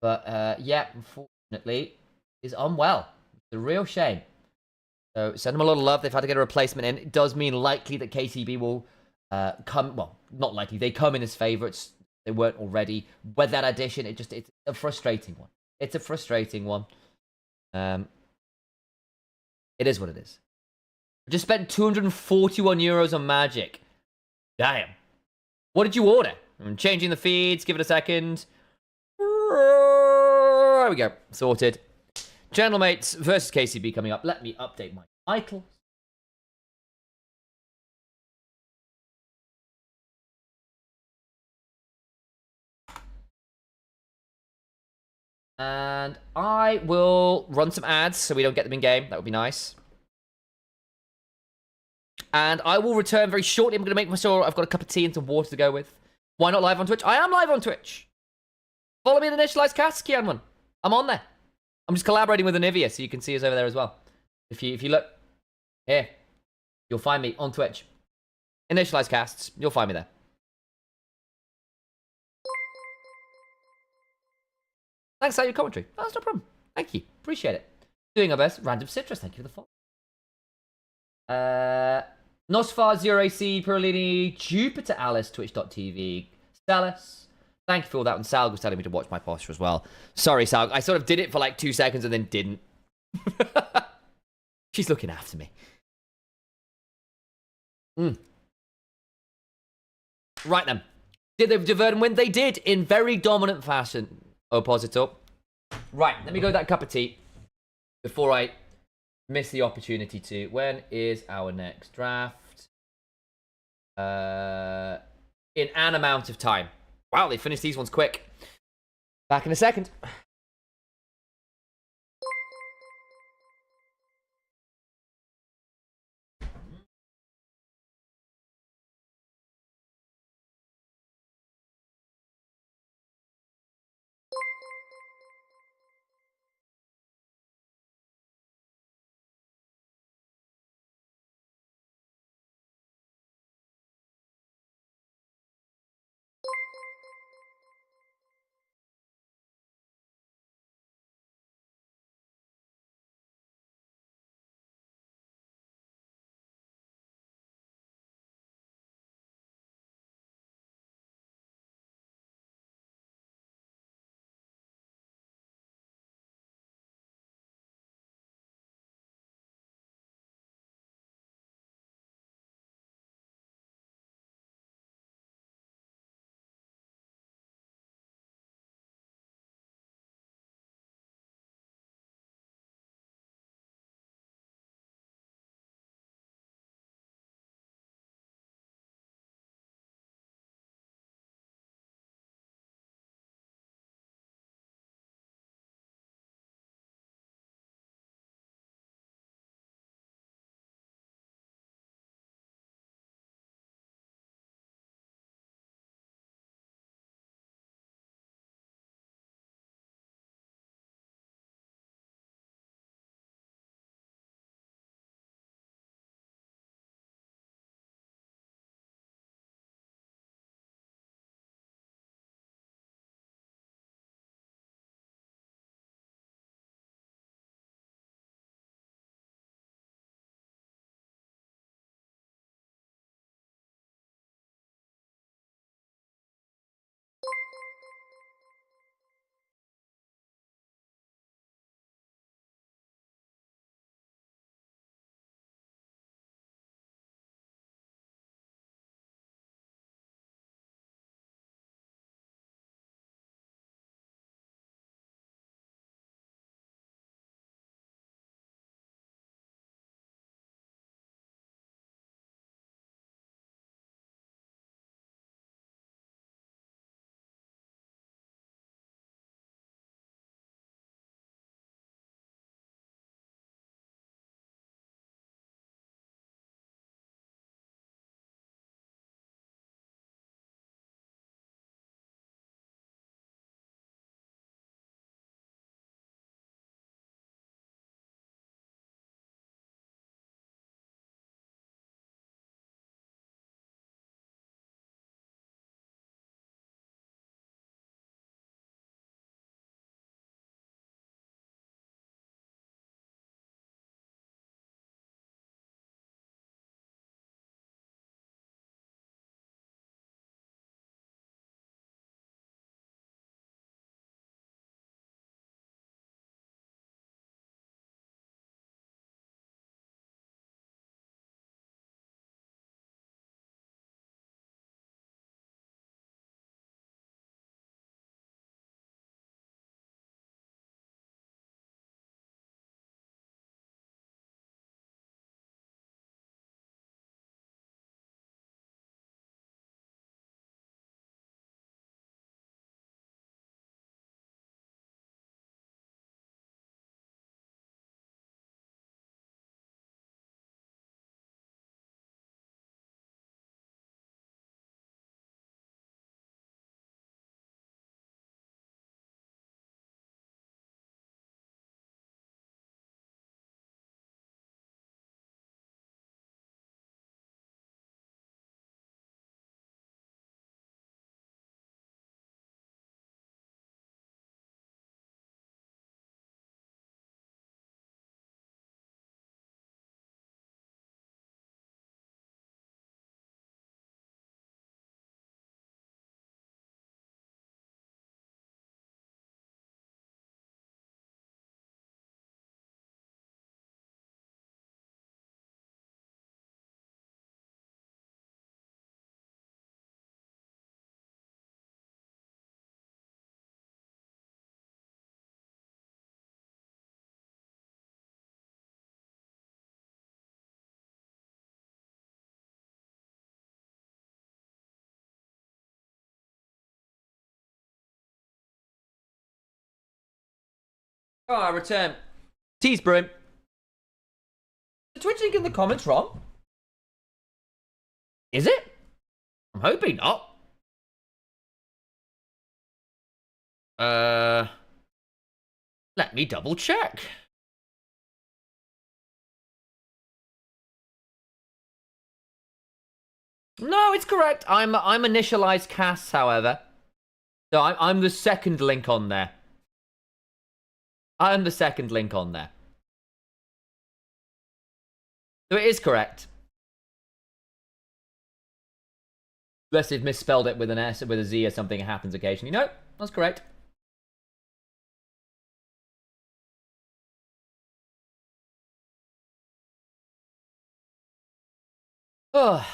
But, yeah, unfortunately, is unwell. It's a real shame. So, send him a lot of love. They've had to get a replacement in. It does mean likely that KCB will come... Well, not likely. They come in as favourites. They weren't already. With that addition, it's a frustrating one. It's a frustrating one. It is what it is. I just spent 241 euros on Magic. Damn. What did you order? I'm changing the feeds. Give it a second. There we go. Sorted. Gentlemates versus KCB coming up. Let me update my title. And I will run some ads so we don't get them in game. That would be nice. And I will return very shortly. I'm going to make sure I've got a cup of tea and some water to go with. Why not live on Twitch? I am live on Twitch. Follow me in Initialized Cast, Kianwan. I'm on there. I'm just collaborating with Anivia, so you can see us over there as well. If you look here, you'll find me on Twitch. Initialized Casts, you'll find me there. Thanks for your commentary. That's no problem. Thank you. Appreciate it. Doing our best. Random Citrus, thank you for the follow. Nosfar, Zero AC, Perlini, Jupiter Alice, Twitch.tv, Stelis. Thank you for all that. And Sal was telling me to watch my posture as well. Sorry, Sal. I sort of did it for like 2 seconds and then didn't. She's looking after me. Right then. Did they divert and win? They did in very dominant fashion. Oppositor. Right. Let me go with that cup of tea before I miss the opportunity to. When is our next draft? In an amount of time. Wow, they finished these ones quick. Back in a second. Oh, I return. Tease broom. The Twitch link in the comments wrong? Is it? I'm hoping not. Let me double check. No, it's correct. I'm initialized Cass, however. So I'm the second link on there. I'm the second link on there. So it is correct. Unless they've misspelled it with an S or with a Z or something, it happens occasionally. No, that's correct. Oh.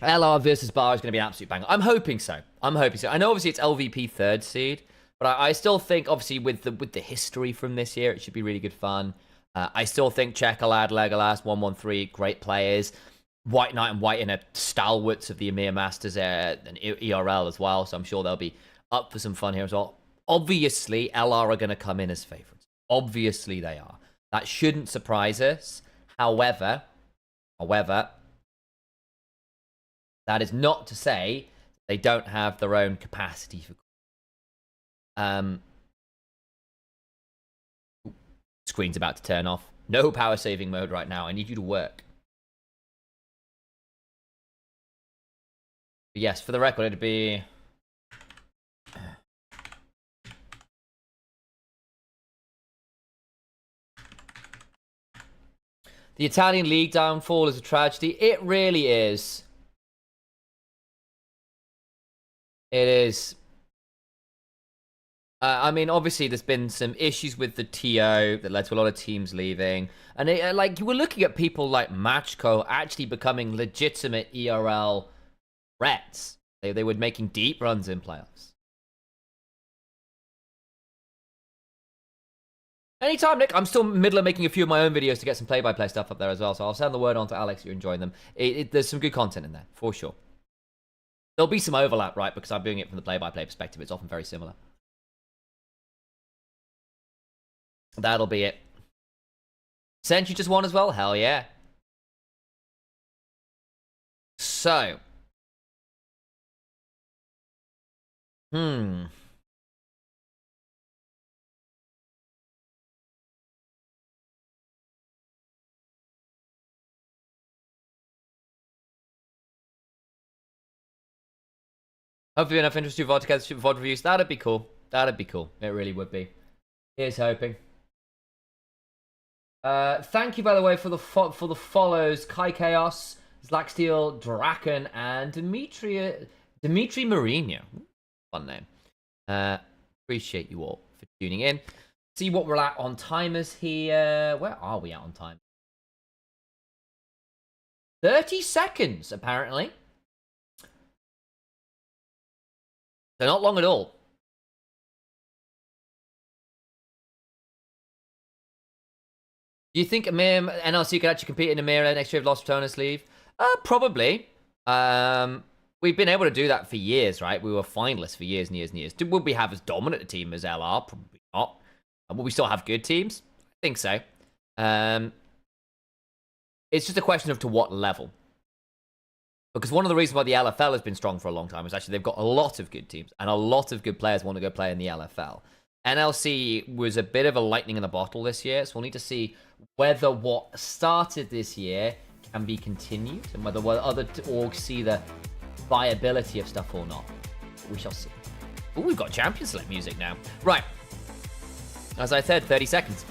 LR versus Bar is going to be an absolute banger. I'm hoping so. I'm hoping so. I know obviously it's LVP third seed, but I still think obviously with the history from this year, it should be really good fun. I still think Chekalad, Legolas, 113, great players. White Knight and White in a stalwarts of the EMEA Masters and ERL as well, so I'm sure they'll be up for some fun here as well. Obviously, LR are going to come in as favorites. Obviously they are. That shouldn't surprise us. However, that is not to say they don't have their own capacity for. Screen's about to turn off. No power saving mode right now. I need you to work. But yes, for the record, it'd be. The Italian league downfall is a tragedy. It really is. It is. I mean, obviously, there's been some issues with the TO that led to a lot of teams leaving. And like, you were looking at people like Matchco actually becoming legitimate ERL threats. They were making deep runs in playoffs. Anytime, Nick. I'm still in the middle of making a few of my own videos to get some play-by-play stuff up there as well. So I'll send the word on to Alex if you're enjoying them. There's some good content in there, for sure. There'll be some overlap, right? Because I'm doing it from the play-by-play perspective. It's often very similar. That'll be it. Sentry just won as well? Hell yeah. So. Hopefully enough interest to VOD together to VOD reviews. That'd be cool. That'd be cool. It really would be. Here's hoping. Thank you, by the way, for the follows. Kai Chaos, Zlaxsteel, Draken, and Dimitri Mourinho. Fun name. Appreciate you all for tuning in. See what we're at on timers here. Where are we at on time? 30 seconds, apparently. So not long at all. Do you think EMEA NLC could actually compete in EMEA next year if Lost Patronus leave? Probably. We've been able to do that for years, right? We were finalists for years and years and years. Will we have as dominant a team as LR? Probably not. Will we still have good teams? I think so. It's just a question of to what level. Because one of the reasons why the LFL has been strong for a long time is actually they've got a lot of good teams and a lot of good players want to go play in the LFL. NLC was a bit of a lightning in the bottle this year, so we'll need to see whether what started this year can be continued and whether other orgs see the viability of stuff or not. We shall see. Oh, we've got Champion Select music now. Right. As I said, 30 seconds.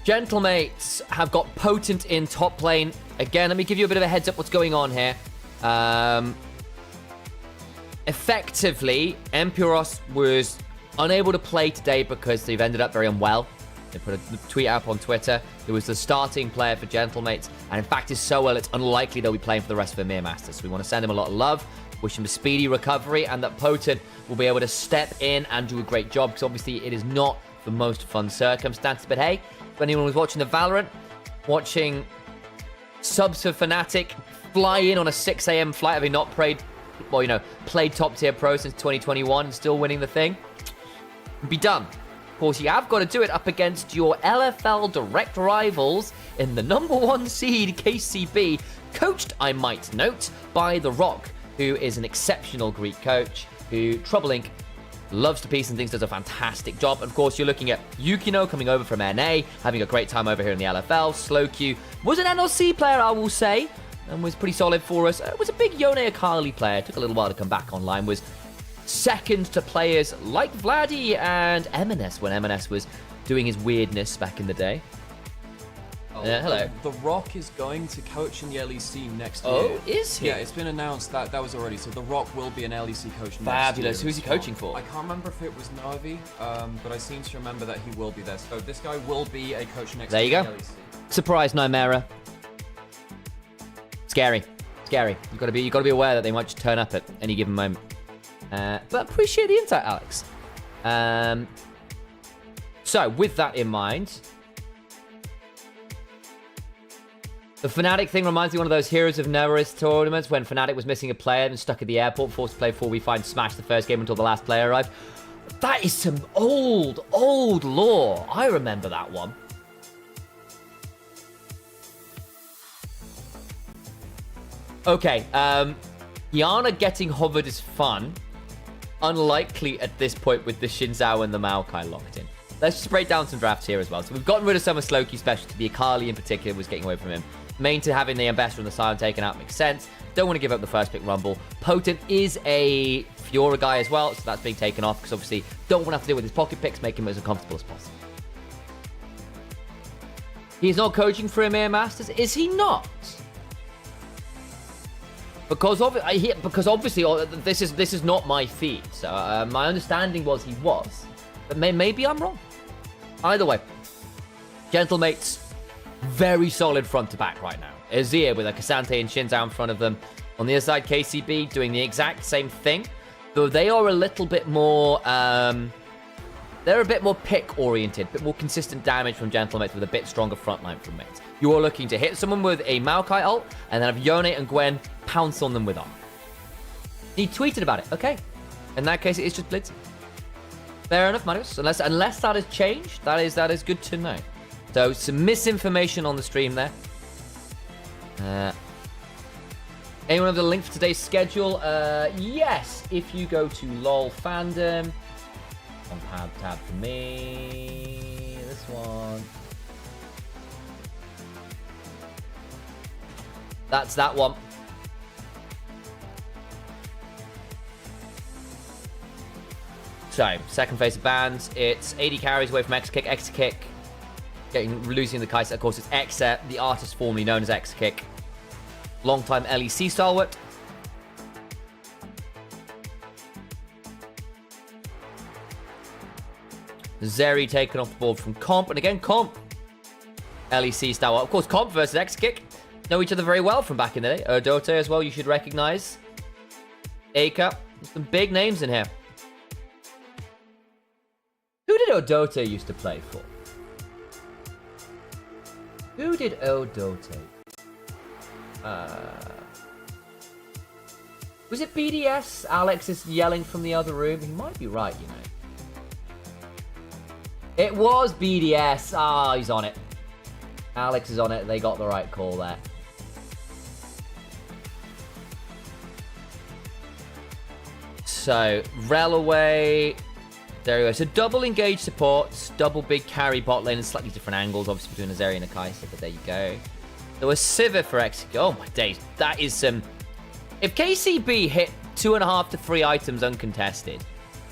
Gentlemates have got Potent in top lane. Again, let me give you a bit of a heads up what's going on here. Effectively, Empuros was unable to play today because they've ended up very unwell. They put a tweet up on Twitter. It was the starting player for Gentlemates, and in fact is so well it's unlikely they'll be playing for the rest of the EMEA Masters. So we want to send him a lot of love, wish him a speedy recovery, and that Potent will be able to step in and do a great job, because obviously it is not the most fun circumstances. But hey, for anyone who's watching the Valorant, watching Subs for Fnatic fly in on a 6 a.m. flight, having not played top tier pro since 2021 and still winning the thing. Be done. Of course, you have got to do it up against your LFL direct rivals in the #1 seed KCB, coached, I might note, by The Rock, who is an exceptional Greek coach, who Trouble Inc. loves to piece and thinks does a fantastic job. Of course, you're looking at Yukino coming over from NA, having a great time over here in the LFL. Slowq was an NLC player, I will say, and was pretty solid for us. Was a big Yone Akali player. Took a little while to come back online. Was second to players like Vladdy and M&S when M&S was doing his weirdness back in the day. Hello. The Rock is going to coach in the LEC next year. Oh, is he? Yeah, it's been announced that was already. So The Rock will be an LEC coach next year. Fabulous. Who's he coaching for? I can't remember if it was Navi, but I seem to remember that he will be there. So this guy will be a coach next there year you go. in the LEC. Surprise, Nymera. Scary. You've got to be aware that they might just turn up at any given moment. But appreciate the insight, Alex. So, with that in mind, the Fnatic thing reminds me of one of those Heroes of Neverest tournaments when Fnatic was missing a player and stuck at the airport, forced to play 4v5 and smash the first game until the last player arrived. That is some old lore. I remember that one. Okay, Yana getting hovered is fun. Unlikely at this point with the Shinzao and the Maokai locked in. Let's just break down some drafts here as well. So we've gotten rid of some of Slowq's specialty. The Akali in particular was getting away from him. Main to having the Ambassador and the Scion taken out makes sense. Don't want to give up the first pick Rumble. Potent is a Fiora guy as well, so that's being taken off because obviously don't want to have to deal with his pocket picks, make him as uncomfortable as possible. He's not coaching for EMEA Masters, is he not? Because obviously this is not my feed, so my understanding was he was, but maybe I'm wrong. Either way, Gentlemates, very solid front to back right now. Azir with a Cassante and Shinzao in front of them. On the other side, KCB doing the exact same thing, though they are a little bit more, they're a bit more pick oriented, a bit more consistent damage from Gentlemates with a bit stronger front line from mates. You are looking to hit someone with a Maokai ult, and then have Yone and Gwen pounce on them with arm. He tweeted about it. Okay. In that case, it is just blitzing. Fair enough, Marius. Unless that has changed, that is good to know. So, some misinformation on the stream there. Anyone have the link for today's schedule? Yes. If you go to LOL Fandom. On tab for me. This one. That's that one. So, second phase of bans. It's 80 carries away from X-Kick. X-Kick losing the Kai'Sa. Of course, it's Exa, the artist formerly known as X-Kick. Long-time LEC stalwart. Zeri taken off the board from Comp. And again, Comp. LEC stalwart. Of course, Comp versus X-Kick know each other very well from back in the day. Odote as well, you should recognize. Aka. Some big names in here. Who did Odote used to play for? Who did Odote? Was it BDS? Alex is yelling from the other room. He might be right, you know. It was BDS. Ah, he's on it. Alex is on it. They got the right call there. So, Rel away. There we go. So, double engage supports, double big carry bot lane, and slightly different angles, obviously, between Azeri and a Kai'Sa, but there you go. There was Sivir for X. Oh, my days. That is some... If KCB hit 2.5 to 3 items uncontested,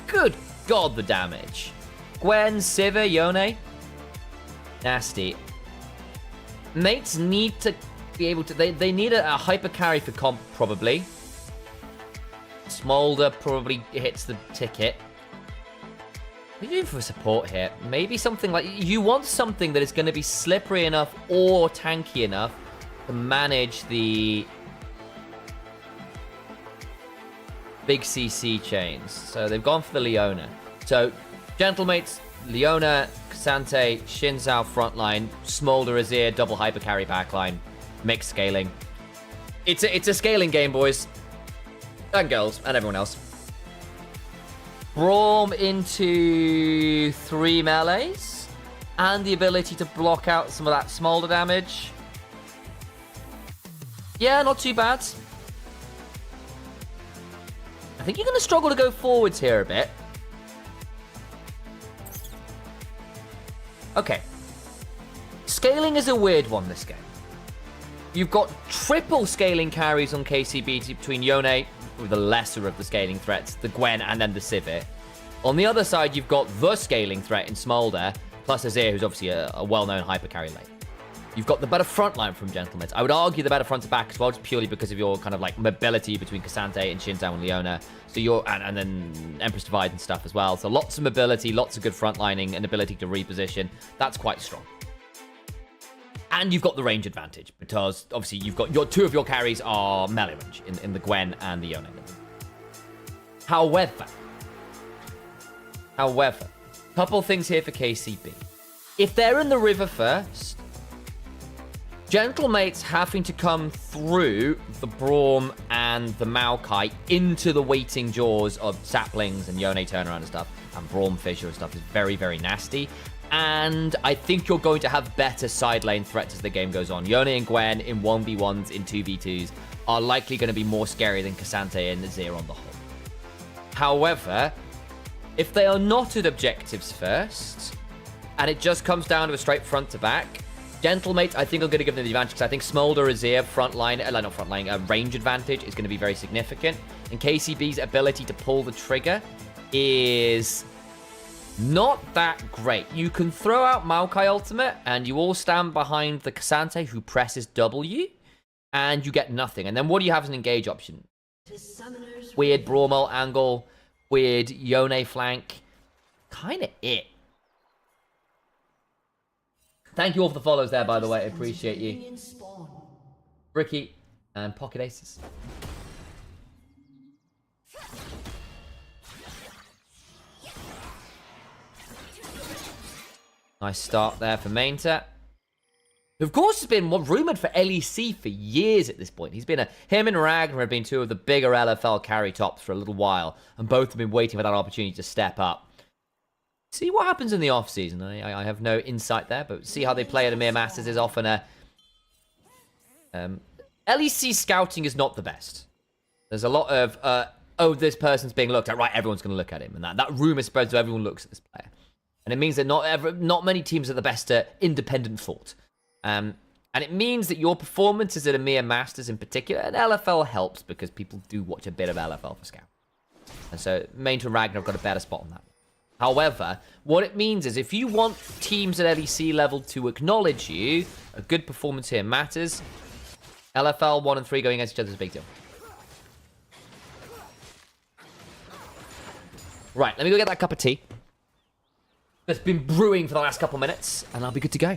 good God, the damage. Gwen, Sivir, Yone. Nasty. Mates need to be able to... They need a hyper carry for Comp, probably. Smolder probably hits the ticket. What are you doing for support here? Maybe something like... You want something that is going to be slippery enough or tanky enough to manage the big CC chains. So they've gone for the Leona. So, Gentlemates, Leona, Cassante, Shinzao frontline, Smolder, Azir, double hyper carry backline. mixed scaling. It's a scaling game, boys. And girls, and everyone else. Braum into 3 melees. And the ability to block out some of that smolder damage. Yeah, not too bad. I think you're going to struggle to go forwards here a bit. Okay. Scaling is a weird one this game. You've got triple scaling carries on KCB between Yone, with the lesser of the scaling threats, the Gwen, and then the Sivir. On the other side, you've got the scaling threat in Smolder, plus Azir, who's obviously a well-known hyper carry lane. You've got the better front line from Gentlemen. I would argue the better front to back as well, just purely because of your kind of like mobility between Cassante and Shinzao and Leona. So and then Empress Divide and stuff as well. So lots of mobility, lots of good front lining, and ability to reposition. That's quite strong. And you've got the range advantage, because obviously you've got two of your carries are melee range in the Gwen and the Yone. However, couple things here for KCB. If they're in the river first, Gentlemate's having to come through the Braum and the Maokai into the waiting jaws of saplings and Yone turnaround and stuff, and Braum Fissure and stuff is very, very nasty. And I think you're going to have better side lane threats as the game goes on. Yone and Gwen in 1v1s, in 2v2s, are likely going to be more scary than Cassante and Azir on the whole. However, if they are not at objectives first, and it just comes down to a straight front to back, Gentlemates, I think, are going to give them the advantage, because I think Smolder Azir range advantage is going to be very significant. And KCB's ability to pull the trigger is not that great. You can throw out Maokai ultimate, and you all stand behind the Cassante, who presses W, and you get nothing. And then what do you have as an engage option? Weird Braumel angle, weird Yone flank. Kind of it. Thank you all for the follows there, by the way. I appreciate you. Ricky and Pocket Aces. Nice start there for Mainter. Who, of course, has been rumoured for LEC for years at this point. Him and Ragnar have been two of the bigger LFL carry tops for a little while, and both have been waiting for that opportunity to step up. See what happens in the off-season. I have no insight there, but see how they play at EMEA Masters is often a... LEC scouting is not the best. There's a lot of, this person's being looked at. Right, everyone's going to look at him. And that rumour spreads so everyone looks at this player. And it means that not many teams are the best at independent thought. And it means that your performances at EMEA Masters in particular, and LFL helps because people do watch a bit of LFL for scout. And so Main and Ragnar have got a better spot on that. However, what it means is if you want teams at LEC level to acknowledge you, a good performance here matters. LFL 1 and 3 going against each other is a big deal. Right, let me go get that cup of tea that's been brewing for the last couple minutes, and I'll be good to go.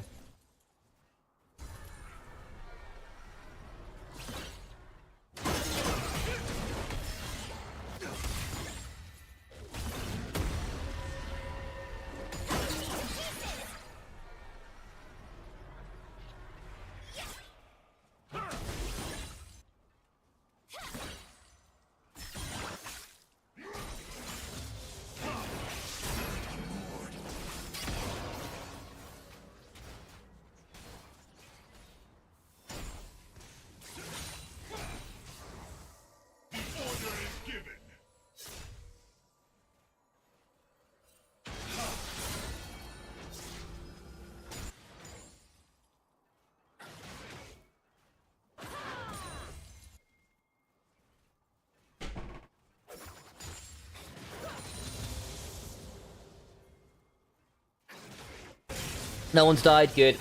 No one's died, good.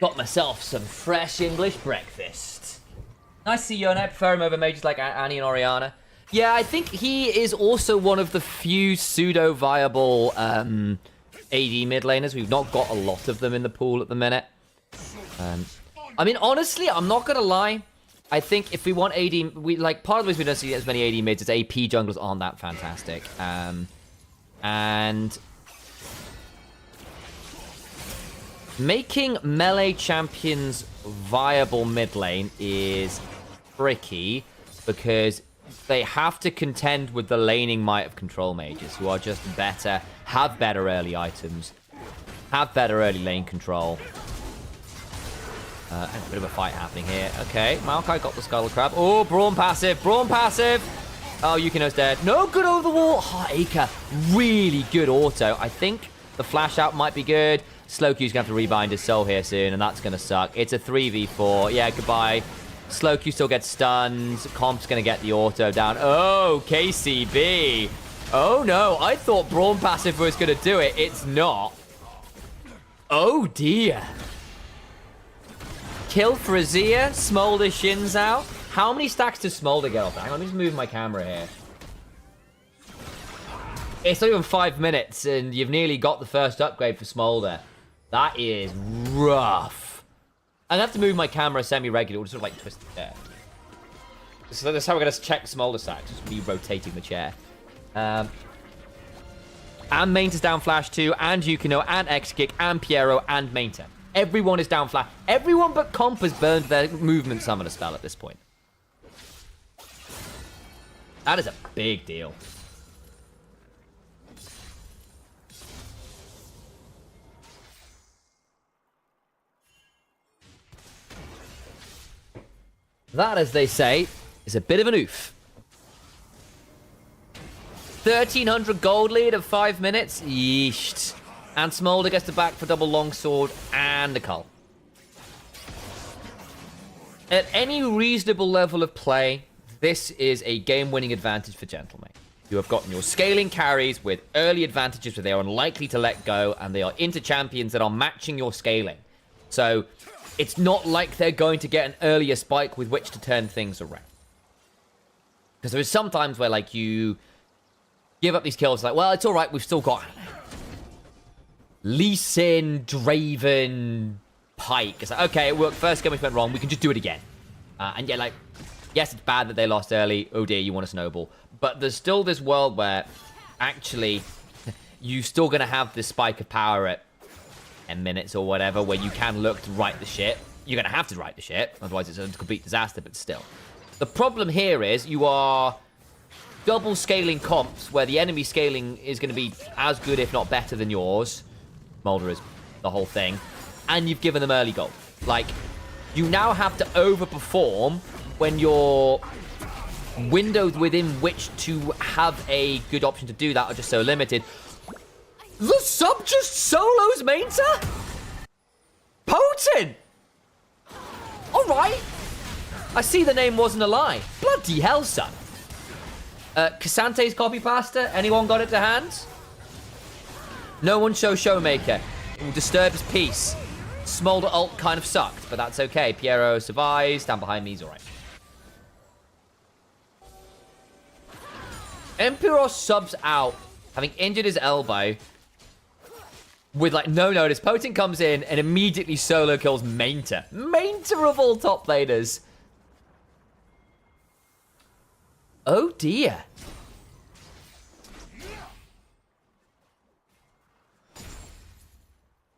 Got myself some fresh English breakfast. Nice to see Yone. I prefer him over mages like Annie and Oriana. Yeah, I think he is also one of the few pseudo-viable AD mid laners. We've not got a lot of them in the pool at the minute. I mean, honestly, I'm not gonna lie. I think if we want AD, part of the reason we don't see as many AD mids is AP junglers aren't that fantastic. And Making melee champions viable mid lane is tricky because they have to contend with the laning might of control mages, who are just better, have better early items, have better early lane control. A bit of a fight happening here. Okay, Maokai got the Scuttle Crab. Oh, Brawn passive, Brawn passive. Oh, Yukino's dead. No, good over the wall. Oh, Ika, really good auto. I think the flash out might be good. Slowq's going to have to rebind his soul here soon, and that's going to suck. It's a 3v4. Yeah, goodbye. Slowq still gets stunned. Comp's going to get the auto down. Oh, KCB. Oh, no. I thought Brawn passive was going to do it. It's not. Oh, dear. Kill for Azir. Smolder shins out. How many stacks does Smolder get off? Hang on, let me just move my camera here. It's not even 5 minutes, and you've nearly got the first upgrade for Smolder. That is rough. I'm going to have to move my camera semi-regular. We'll just sort of like twist the chair. So that's how we're going to check Smolder stacks. Just me rotating the chair. And Mainta's down flash too, and Yukino, and X-Kick, and Piero, and Mainta. Everyone is down flash. Everyone but Comp has burned their movement summoner spell at this point. That is a big deal. That, as they say, is a bit of an oof. 1,300 gold lead of 5 minutes. Yeesh. And Smolder gets the back for double longsword and a cull. At any reasonable level of play, this is a game-winning advantage for Gentleman. You have gotten your scaling carries with early advantages where they are unlikely to let go, and they are into champions that are matching your scaling. So it's not like they're going to get an earlier spike with which to turn things around. Because there is sometimes where, like, you give up these kills, like, well, it's all right, we've still got Lee Sin, Draven, Pike. It's like, okay, it worked. First game we went wrong. We can just do it again. And yeah, like, yes, it's bad that they lost early. Oh dear, you want to snowball. But there's still this world where actually you're still going to have this spike of power at 10 minutes or whatever where you can look to right the ship. You're going to have to right the ship. Otherwise, it's a complete disaster, but still. The problem here is you are double scaling comps where the enemy scaling is going to be as good, if not better, than yours. Mulder is the whole thing. And you've given them early gold. Like, you now have to overperform when your windows within which to have a good option to do that are just so limited. The sub just solos Mainta? Potent! Alright. I see the name wasn't a lie. Bloody hell, son. Cassante's copy pasta? Anyone got it to hand? No one show Showmaker. It will disturb his peace. Smolder ult kind of sucked, but that's okay. Piero survives. Stand behind me, he's alright. Emperor subs out, having injured his elbow. With, like, no notice. Potent comes in and immediately solo kills Mainta. Mainta of all top laners. Oh, dear.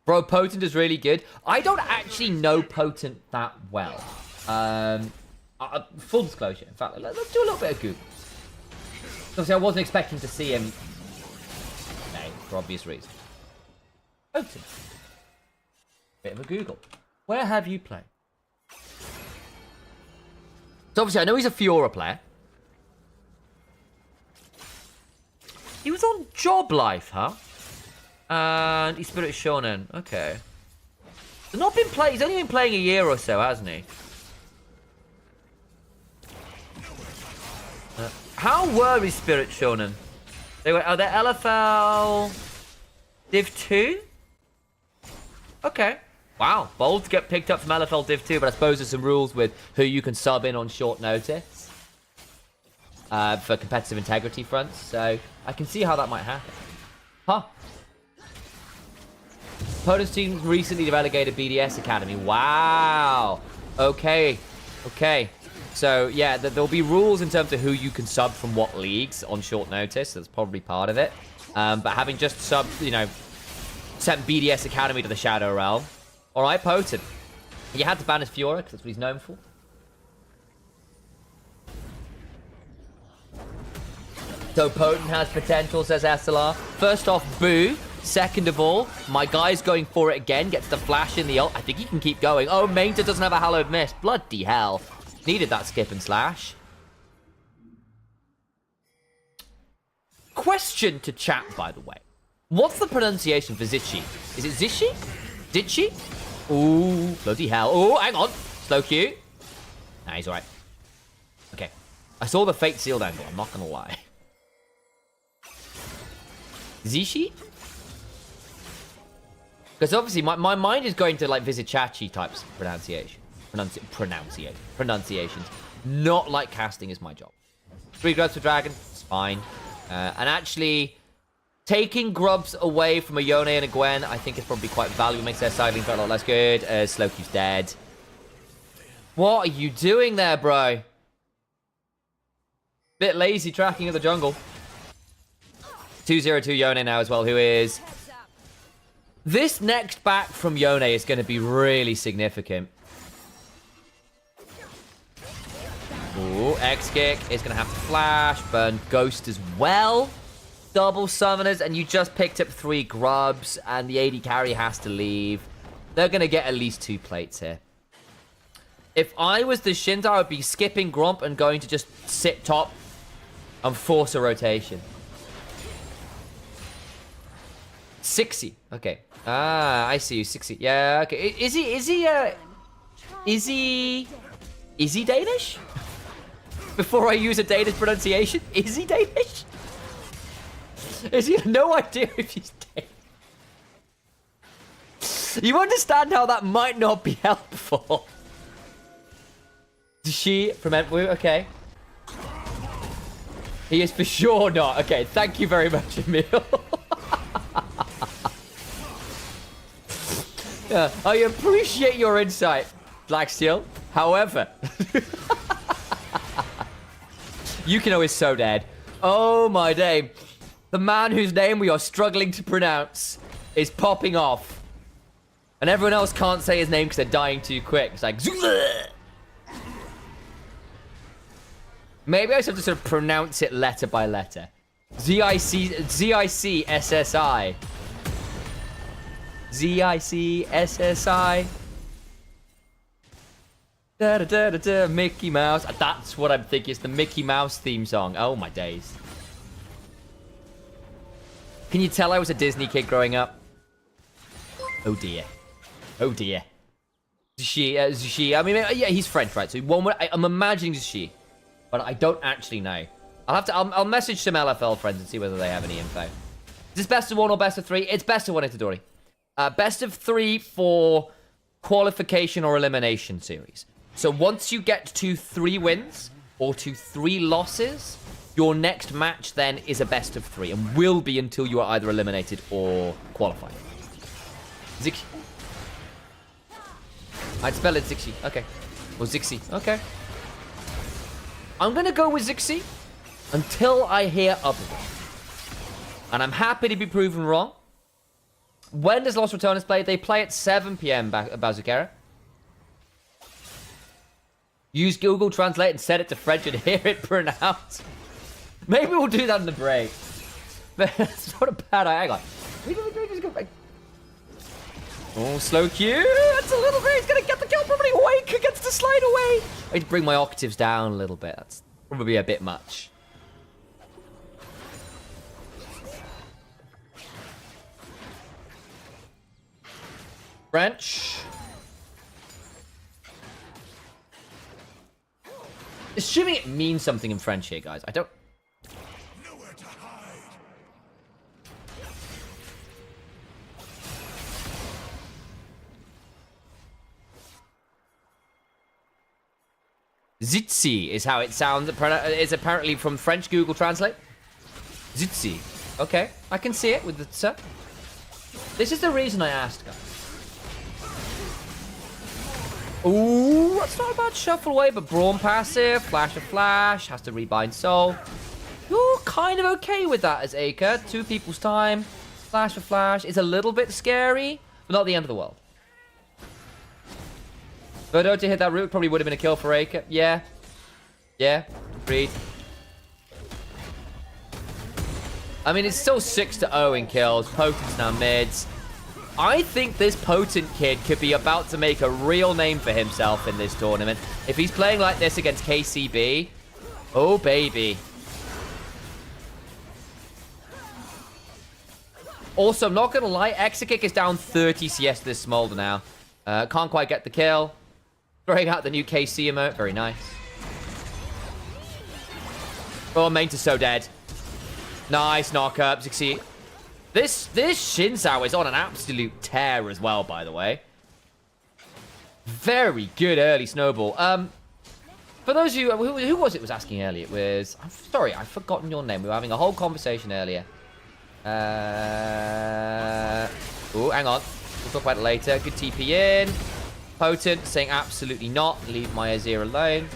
Bro, Potent is really good. I don't actually know Potent that well. Full disclosure. In fact, let's do a little bit of Google. Obviously, I wasn't expecting to see him. Okay, for obvious reasons. Potent. Bit of a Google. Where have you played? So obviously, I know he's a Fiora player. He was on Job Life, huh? And he's Spirit Shonen. Okay. He's not been playing. He's only been playing a year or so, hasn't he? How were his Spirit Shonen? They were. Are they LFL Div 2? Okay. Wow. Bold to get picked up from LFL Div 2, but I suppose there's some rules with who you can sub in on short notice for competitive integrity fronts. So I can see how that might happen. Huh. Potent's team recently relegated BDS Academy. Wow. Okay. Okay. So, yeah, there'll be rules in terms of who you can sub from what leagues on short notice. That's probably part of it. But having just sent BDS Academy to the Shadow Realm, All right, Potent. You had to ban his Fiora because that's what he's known for. So Potent has potential, says SLR. First off, boo. Second of all, my guy's going for it again. Gets the flash in the ult. I think he can keep going. Oh, Mainter doesn't have a hallowed mist. Bloody hell. Needed that skip and slash. Question to chat, by the way. What's the pronunciation for Zichi? Is it Zichi? Ditchy? Ooh, bloody hell. Oh, hang on. Slow Q. Nah, he's alright. Okay. I saw the fake sealed angle. I'm not gonna lie. Zishi? Because obviously my mind is going to like Vizichachi types of pronunciations. Not like casting is my job. 3 grubs for Dragon. It's fine. And actually, taking grubs away from a Yone and a Gwen, I think is probably quite valuable. Makes their side lane a lot less good. Slowky's dead. What are you doing there, bro? Bit lazy tracking of the jungle. 2-0-2 Yone now as well, who is... This next back from Yone is going to be really significant. Ooh, X-Kick is going to have to flash, burn Ghost as well. Double summoners, and you just picked up 3 grubs, and the AD carry has to leave. They're going to get at least 2 plates here. If I was the Shinta, I would be skipping Gromp and going to just sit top and force a rotation. 60. Okay. Ah, I see you. 60. Yeah, okay. Is he Danish? Before I use a Danish pronunciation, is he Danish? Is he no idea if he's Danish? You understand how that might not be helpful. She from Entwu, okay. He is for sure not. Okay, thank you very much, Emil. Yeah, I appreciate your insight, Blacksteel. However, Yukino is so dead. Oh my day. The man whose name we are struggling to pronounce is popping off. And everyone else can't say his name because they're dying too quick. It's like... Maybe I just have to sort of pronounce it letter by letter. Z-I-C-S-S-I. Z-I-C-S-S-I. Da-da-da-da-da, Mickey Mouse. That's what I'm thinking. It's the Mickey Mouse theme song. Oh, my days. Can you tell I was a Disney kid growing up? Oh, dear. Oh, dear. Zushi. I mean, yeah, he's French, right? So I'm imagining Zushi. But I don't actually know. I'll message some LFL friends and see whether they have any info. Is this best of 1 or best of 3? It's best of 1, Itadori. Best of 3 for qualification or elimination series. So once you get to 3 wins or to 3 losses, your next match then is a best of 3 and will be until you are either eliminated or qualified. Zixi. I'd spell it Zixi. Okay. Or Zixi. Okay. I'm going to go with Zixi until I hear otherwise. And I'm happy to be proven wrong. When does Los Returnes play? They play at 7 p.m. Bazooka. Use Google Translate and set it to French and hear it pronounced. Maybe we'll do that in the break. That's not a bad idea. Hang on. We just go back. Oh, slow Q. That's a little bit. He's going to get the kill. Probably Wake gets the slide away. I need to bring my octaves down a little bit. That's probably a bit much. French. Assuming it means something in French here, guys. I don't... Nowhere to hide. Zitzi is how it sounds. It's apparently from French Google Translate. Zitzi. Okay, I can see it with the... Sir. This is the reason I asked, guys. Ooh, that's not a bad shuffle away, but Brawn passive, Flash of Flash, has to rebind Soul. You're kind of okay with that as Acre. 2 people's time, Flash of Flash is a little bit scary, but not the end of the world. Verdo to hit that root probably would have been a kill for Acre. Yeah. Yeah. Agreed. I mean, it's still 6-0 in kills. Potent's now mids. I think this Potent kid could be about to make a real name for himself in this tournament. If he's playing like this against KCB, oh, baby. Also, I'm not going to lie, Exekick is down 30 CS to this Smolder now. Can't quite get the kill. Throwing out the new KC emote. Very nice. Oh, Main is so dead. Nice knock-up. Succeed. This Xin Zhao is on an absolute tear as well, by the way. Very good early snowball. For those of you... Who was it was asking earlier? It was... I'm sorry, I've forgotten your name. We were having a whole conversation earlier. Oh, hang on. We'll talk about it later. Good TP in. Potent saying absolutely not. Leave my Azir alone.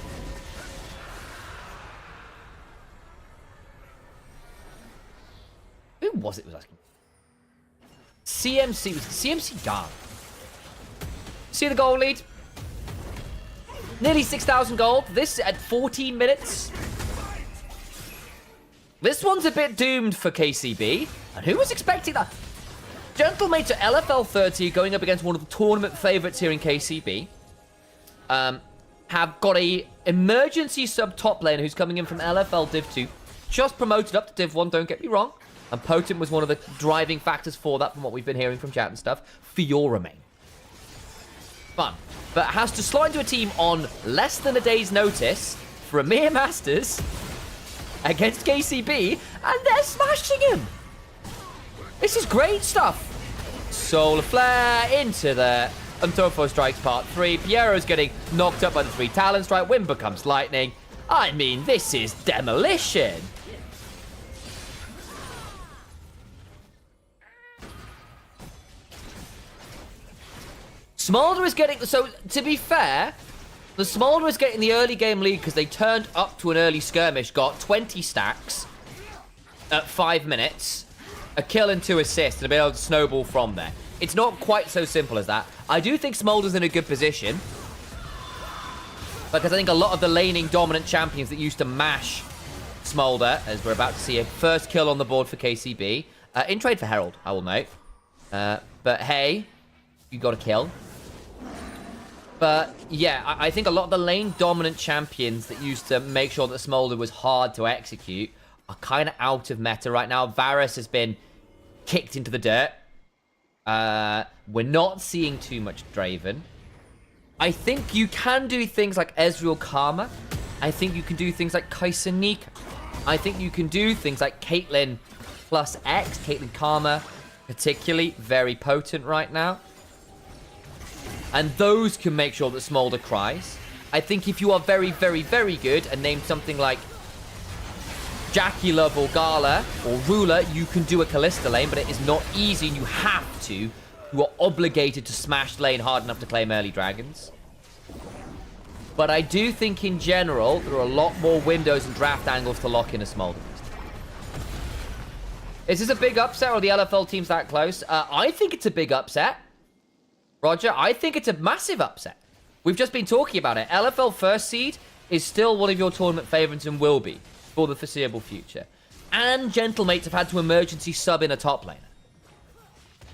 Who was it was asking? CMC. Was CMC gone? See the goal lead? Nearly 6,000 gold. This at 14 minutes. This one's a bit doomed for KCB. And who was expecting that? Gentlemate to LFL 30 going up against one of the tournament favorites here in KCB. Have got a emergency sub top laner who's coming in from LFL Div 2. Just promoted up to Div 1, don't get me wrong. And Potent was one of the driving factors for that from what we've been hearing from chat and stuff. Fiora main. Fun. But has to slot into a team on less than a day's notice for EMEA Masters against KCB, and they're smashing him. This is great stuff. Solar Flare into the Untofo Strikes Part 3. Piero's getting knocked up by the 3 Talon Strike. Wind becomes lightning. I mean, this is demolition. Smolder is getting... So, to be fair, the Smolder is getting the early game lead because they turned up to an early skirmish, got 20 stacks at 5 minutes, a kill and 2 assists, and been able to snowball from there. It's not quite so simple as that. I do think Smolder's in a good position, because I think a lot of the laning dominant champions that used to mash Smolder, as we're about to see a first kill on the board for KCB, in trade for Herald, I will note. But hey, you got a kill. But yeah, I think a lot of the lane dominant champions that used to make sure that Smolder was hard to execute are kind of out of meta right now. Varus has been kicked into the dirt. We're not seeing too much Draven. I think you can do things like Ezreal Karma. I think you can do things like Kai'Sa Nika. I think you can do things like Caitlyn plus X. Caitlyn Karma, particularly, very potent right now. And those can make sure that Smolder cries. I think if you are very, very, very good and name something like Jackie Love or Gala or Ruler, you can do a Kalista lane, but it is not easy and you have to. You are obligated to smash lane hard enough to claim early dragons. But I do think in general, there are a lot more windows and draft angles to lock in a Smolder. Is this a big upset or are the LFL teams that close? I think it's a big upset. Roger, I think it's a massive upset. We've just been talking about it. LFL first seed is still one of your tournament favorites and will be for the foreseeable future. And Gentlemates have had to emergency sub in a top laner.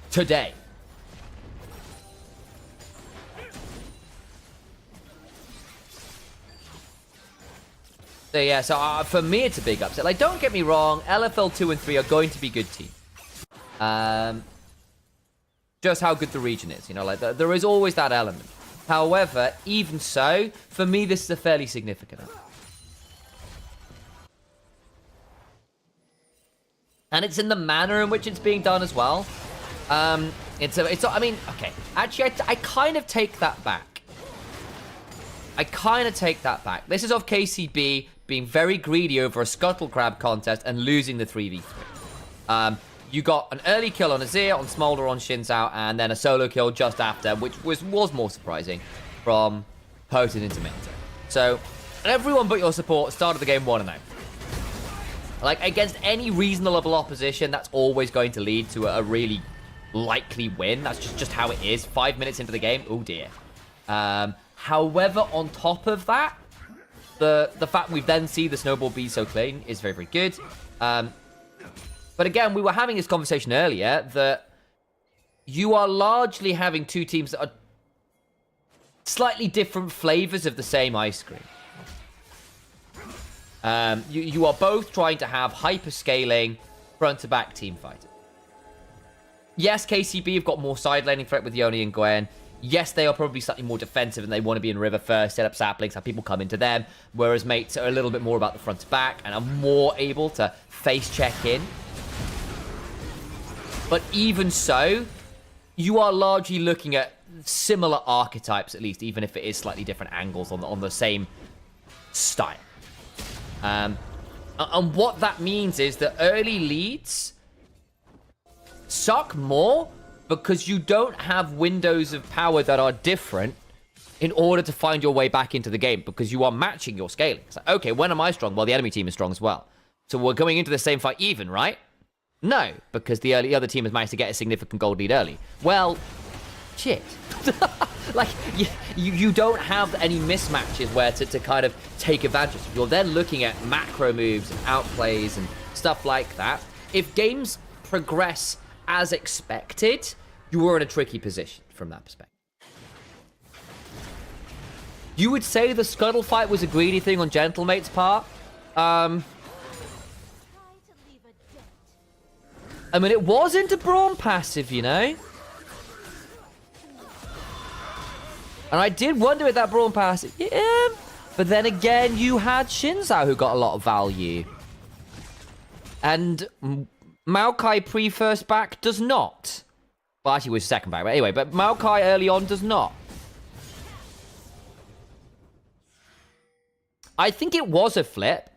Today. So yeah, so for me it's a big upset. Like, don't get me wrong, LFL 2 and 3 are going to be good teams. Just how good the region is, you know, like there is always that element. However, even so, for me this is a fairly significant element. And it's in the manner in which it's being done as well. I mean, okay, actually I kind of take that back. This is of KCB being very greedy over a Scuttle Crab contest and losing the 3v3. You got an early kill on Azir, on Smolder, on Xin Zhao, and then a solo kill just after, which was more surprising from Potent into Minter. So, everyone but your support started the game 1-0. Like, against any reasonable opposition, that's always going to lead to a really likely win. That's just how it is. 5 minutes into the game, oh dear. However, on top of that, the fact we then see the snowball be so clean is very, very good. But again, we were having this conversation earlier that you are largely having two teams that are slightly different flavors of the same ice cream. You are both trying to have hyper-scaling front-to-back team fighting. Yes, KCB have got more side-laning threat with Yoni and Gwen. Yes, they are probably slightly more defensive and they want to be in river first, set up saplings, have people come into them, whereas mates are a little bit more about the front-to-back and are more able to face-check in. But even so, you are largely looking at similar archetypes, at least, even if it is slightly different angles on the same style. And what that means is that early leads suck more because you don't have windows of power that are different in order to find your way back into the game, because you are matching your scaling. It's like, okay, when am I strong? Well, the enemy team is strong as well. So we're going into the same fight even, right? No, because the other team has managed to get a significant gold lead early. Well, shit. Like, you don't have any mismatches where to kind of take advantage. You're then looking at macro moves and outplays and stuff like that. If games progress as expected, you were in a tricky position from that perspective. You would say the scuttle fight was a greedy thing on Gentlemate's part. I mean, it wasn't a Brawn passive, you know? And I did wonder if that Brawn passive... Yeah, but then again, you had Shinzao who got a lot of value. And Maokai pre-first back does not. Well, actually, it was second back, but anyway. But Maokai early on does not. I think it was a flip.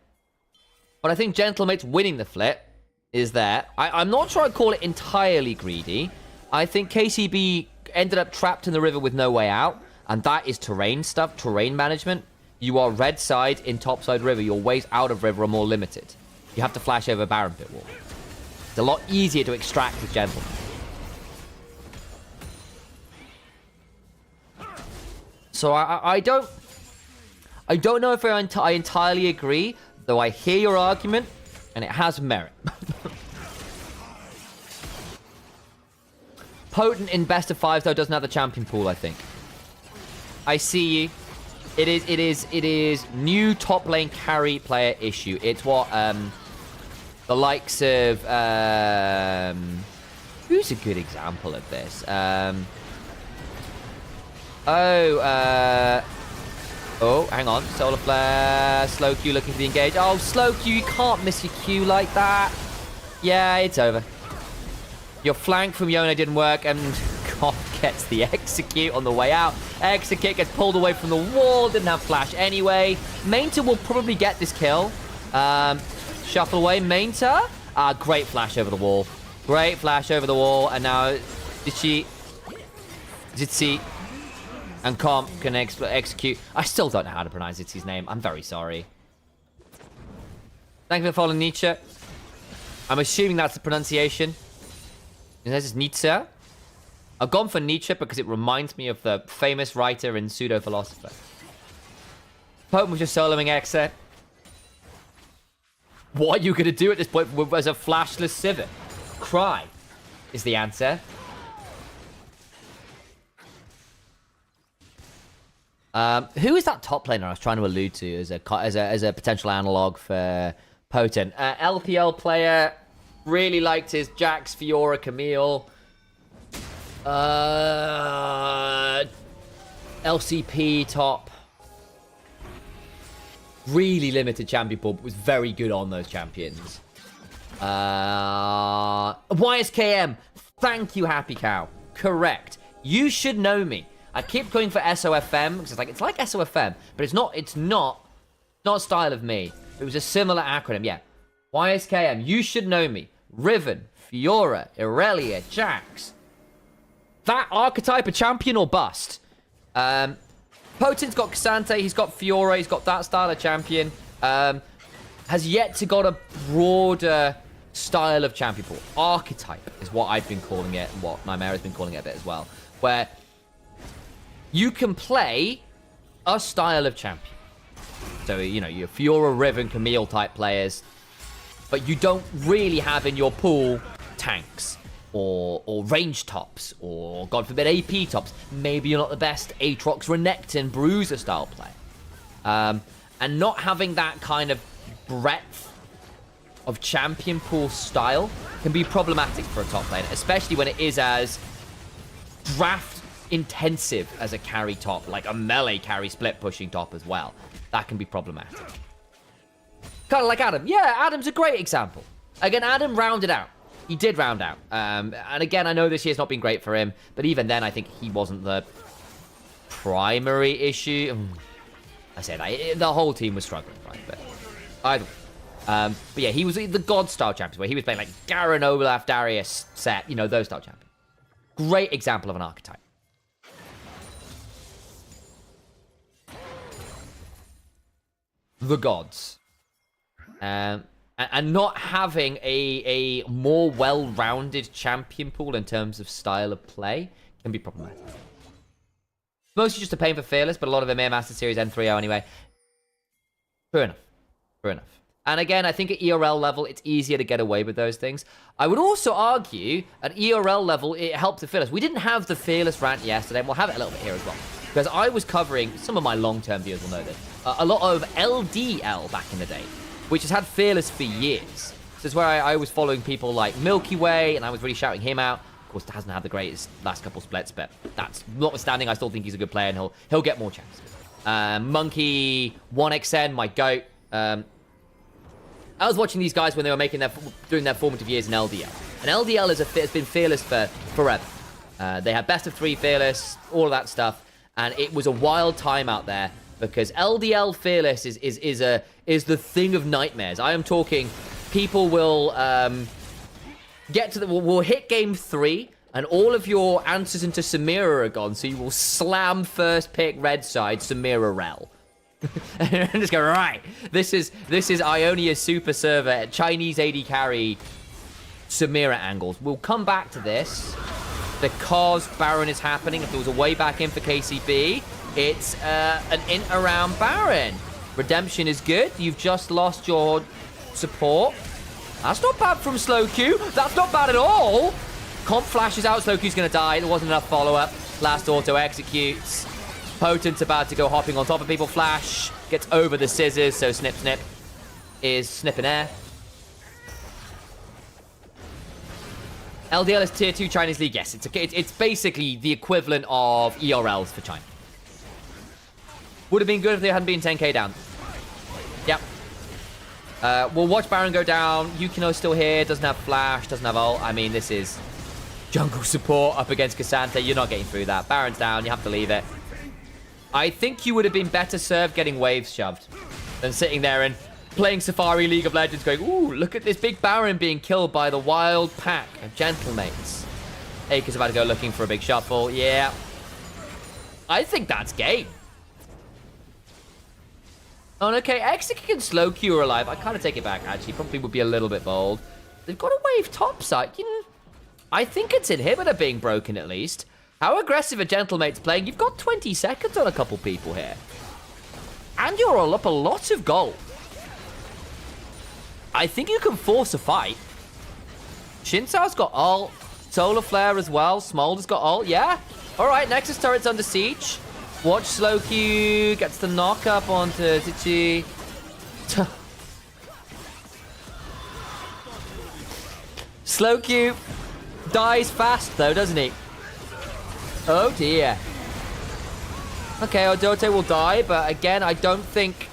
But I think Gentlemate's winning the flip is there. I'm not sure I'd call it entirely greedy. I think KCB ended up trapped in the river with no way out. And that is terrain stuff, terrain management. You are red side in top side river. Your ways out of river are more limited. You have to flash over Baron Pit Wall. It's a lot easier to extract with Gentleman. So I don't know if I entirely agree, though I hear your argument, and it has merit. Potent in best of fives, though, doesn't have the champion pool, I think. I see you. It is new top lane carry player issue. It's what the likes of who's a good example of this? Oh, hang on. Solar Flare, slow Q looking for the engage. Oh, slow Q, you can't miss your Q like that. Yeah, it's over. Your flank from Yona didn't work, and Koff gets the execute on the way out. Execute gets pulled away from the wall, didn't have flash anyway. Mainta will probably get this kill. Shuffle away, Mainta. Great flash over the wall. Great flash over the wall, and now Zitzi and Comp can execute. I still don't know how to pronounce Zitzi's name. I'm very sorry. Thank you for following Nietzsche. I'm assuming that's the pronunciation. This is Nietzsche. I've gone for Nietzsche because it reminds me of the famous writer and pseudo-philosopher. Pope was just soloing Exa. What are you going to do at this point as a flashless Sivir? Cry is the answer. Who is that top laner I was trying to allude to as a potential analog for Potent? LPL player, really liked his Jax, Fiora, Camille. LCP top. Really limited champion pool, but was very good on those champions. YSKM. Thank you, Happy Cow. Correct. You should know me. I keep going for SOFM because it's like SOFM, but it's not style of me. It was a similar acronym, yeah. YSKM. You should know me. Riven, Fiora, Irelia, Jax. That archetype a champion or bust. Potent's got Cassante, he's got Fiora, he's got that style of champion. Has yet to got a broader style of champion pool. Archetype is what I've been calling it, and what Nymera's been calling it a bit as well. Where you can play a style of champion. So, you know, your Fiora, Riven, Camille type players, but you don't really have in your pool tanks or range tops or, God forbid, AP tops. Maybe you're not the best Aatrox, Renekton, Bruiser style player. And not having that kind of breadth of champion pool style can be problematic for a top lane, especially when it is as draft intensive as a carry top, like a melee carry split pushing top as well. That can be problematic. Kind of like Adam. Yeah, Adam's a great example. Again, Adam rounded out. He did round out. And again, I know this year's not been great for him, but even then, I think he wasn't the primary issue. I say that. The whole team was struggling, right? But either way. But yeah, he was the God-style champion, where he was playing like Garen, Olaf, Darius, Set, you know, those style champions. Great example of an archetype. The gods. And not having a more well-rounded champion pool in terms of style of play can be problematic. Mostly just a pain for Fearless, but a lot of EMEA Master Series N3O anyway. Fair enough. Fair enough. And again, I think at ERL level, it's easier to get away with those things. I would also argue, at ERL level, it helped the Fearless. We didn't have the Fearless rant yesterday, and we'll have it a little bit here as well. Because I was covering, some of my long-term viewers will know this, a lot of LDL back in the day, which has had Fearless for years. This is where I was following people like Milky Way, and I was really shouting him out. Of course, hasn't had the greatest last couple splits, but that's notwithstanding, I still think he's a good player, and he'll get more chances. Monkey, 1XN, my GOAT. I was watching these guys when they were doing their formative years in LDL. And LDL has been Fearless for forever. They had best of 3 Fearless, all of that stuff. And it was a wild time out there because LDL Fearless is the thing of nightmares. I am talking, people will we'll hit game 3 and all of your answers into Samira are gone, so you will slam first pick red side Samira Rel. And just go, right, this is Ionia's super server, Chinese AD carry Samira angles. We'll come back to this because Baron is happening. If there was a way back in for KCB, it's an in around Baron. Redemption is good. You've just lost your support. That's not bad from Slow Q. That's not bad at all. Comp flashes out. Slow Q's going to die. There wasn't enough follow-up. Last auto executes. Potent's about to go hopping on top of people. Flash gets over the scissors, so Snip is snipping air. LDL is tier 2 Chinese League. Yes, it's basically the equivalent of ERLs for China. Would have been good if they hadn't been 10k down. Yep. We'll watch Baron go down. Yukino's still here. Doesn't have flash. Doesn't have ult. I mean, this is jungle support up against Cassante. You're not getting through that. Baron's down. You have to leave it. I think you would have been better served getting waves shoved than sitting there and playing Safari League of Legends going, ooh, look at this big Baron being killed by the wild pack of Gentlemates. Aker's about to go looking for a big shuffle. Yeah. I think that's game. Oh, okay. Executive and Slow Q are alive. I kind of take it back, actually. Probably would be a little bit bold. They've got a wave topside. You know, I think it's inhibitor being broken, at least. How aggressive are Gentlemates playing? You've got 20 seconds on a couple people here. And you're all up a lot of gold. I think you can force a fight. Shinsao's got ult. Solar Flare as well. Smolder's got ult. Yeah. All right, Nexus turret's under siege. Watch Slow Q. Gets the knock up onto Zichi. Slow Q dies fast, though, doesn't he? Oh, dear. Okay, Odote will die, but again, I don't think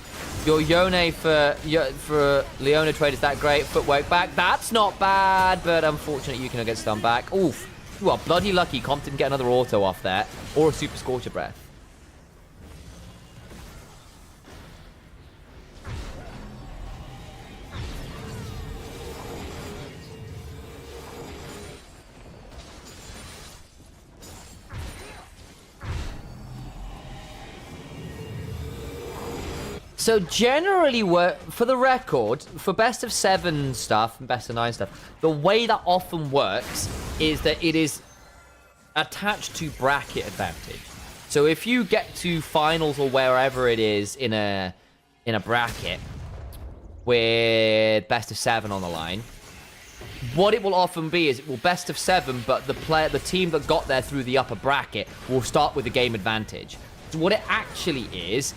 your Yone for Leona trade is that great. Footwork back. That's not bad, but unfortunately, you can get stunned back. Oof. You are bloody lucky Comp didn't get another auto off there, or a Super Scorcher Breath. So generally, for the record, for best of 7 stuff and best of 9 stuff, the way that often works is that it is attached to bracket advantage. So if you get to finals or wherever it is in a bracket with best of 7 on the line, what it will often be is it will best of 7, but the team that got there through the upper bracket will start with a game advantage. So what it actually is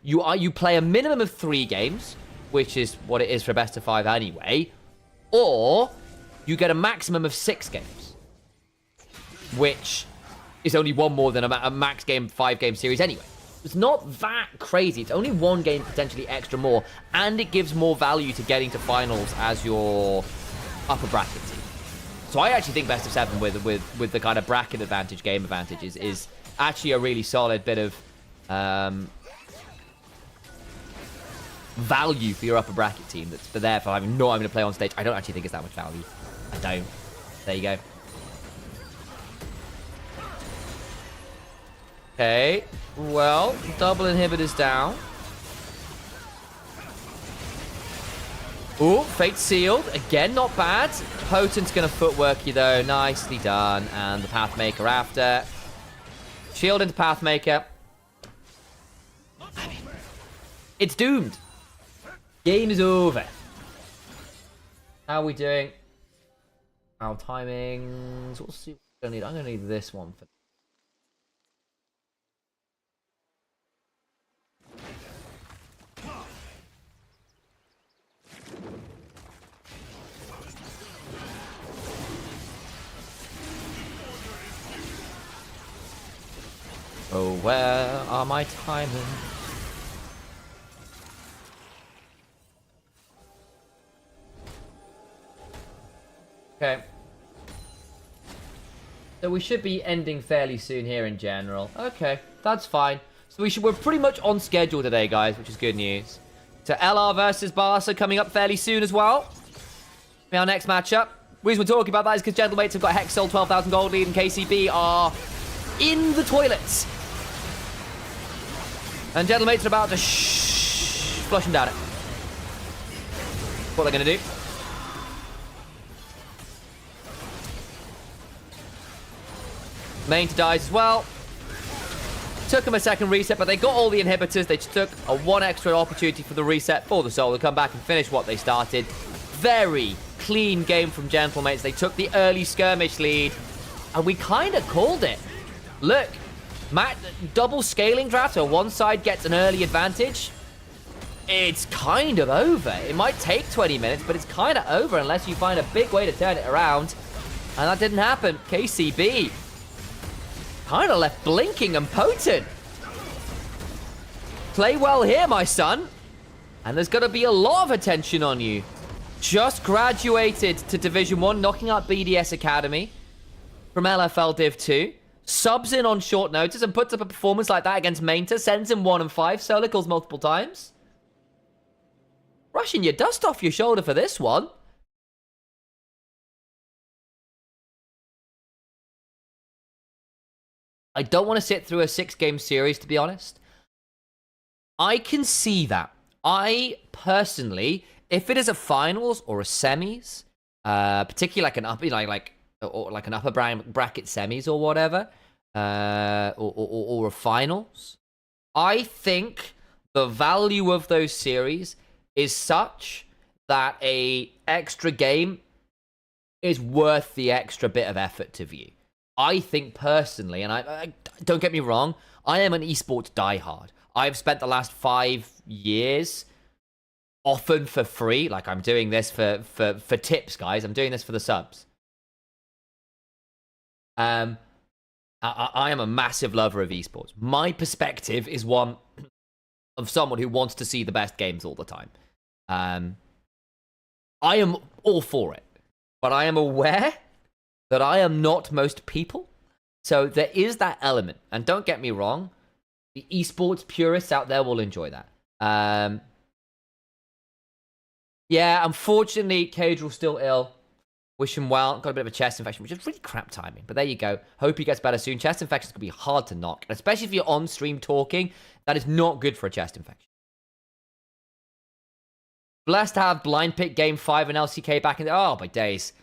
you play a minimum of 3 games, which is what it is for best of 5 anyway, or you get a maximum of 6 games, which is only one more than a max game 5-game series anyway. It's not that crazy. It's only 1 game potentially extra more, and it gives more value to getting to finals as your upper bracket team. So I actually think best of 7 with the kind of bracket advantage, game advantage is actually a really solid bit of value for your upper bracket team that's there for having not having to play on stage. I don't actually think it's that much value. I don't. There you go. Okay, well, double inhibitors down. Ooh, fate sealed. Again, not bad. Potent's going to footwork you, though. Nicely done. And the Pathmaker after. Shield into Pathmaker. I mean, it's doomed. Game is over. How are we doing? Our timings. We'll see what I need. I'm going to need this one for. Oh, where are my timings? Okay. So we should be ending fairly soon here in general. Okay, that's fine. So we're pretty much on schedule today, guys, which is good news. So LR versus Barca coming up fairly soon as well. Our next matchup. The reason we're talking about that is because Gentlemates have got Hexel 12,000 gold lead, and KCB are in the toilets. And Gentlemates are about to flush them down it. What they're going to do. Main to dies as well. Took them a second reset, but they got all the inhibitors. They just took a 1 extra opportunity for the reset for the Soul to come back and finish what they started. Very clean game from Gentlemates. They took the early skirmish lead, and we kind of called it. Look. Double scaling draft, so one side gets an early advantage. It's kind of over. It might take 20 minutes, but it's kind of over unless you find a big way to turn it around. And that didn't happen. KCB kind of left blinking and Potent. Play well here, my son. And there's going to be a lot of attention on you. Just graduated to Division 1, knocking out BDS Academy from LFL Div 2. Subs in on short notice and puts up a performance like that against Mainta. Sends him 1 and 5. Solo kills multiple times. Brushing your dust off your shoulder for this one. I don't want to sit through a 6-game series, to be honest. I can see that. I personally, if it is a finals or a semis, particularly like an upper, like an upper bracket semis or whatever, or a finals, I think the value of those series is such that a extra game is worth the extra bit of effort to view. I think personally, and I don't get me wrong, I am an esports diehard. I've spent the last 5 years often for free. Like, I'm doing this for tips, guys. I'm doing this for the subs. I am a massive lover of esports. My perspective is one of someone who wants to see the best games all the time. I am all for it, but I am aware that I am not most people. So there is that element. And don't get me wrong, the esports purists out there will enjoy that. Yeah, unfortunately, Caedrel's still ill. Wish him well. Got a bit of a chest infection, which is really crap timing. But there you go. Hope he gets better soon. Chest infections can be hard to knock. Especially if you're on stream talking. That is not good for a chest infection. Blessed to have blind pick game 5 and LCK back in the... Oh, my days.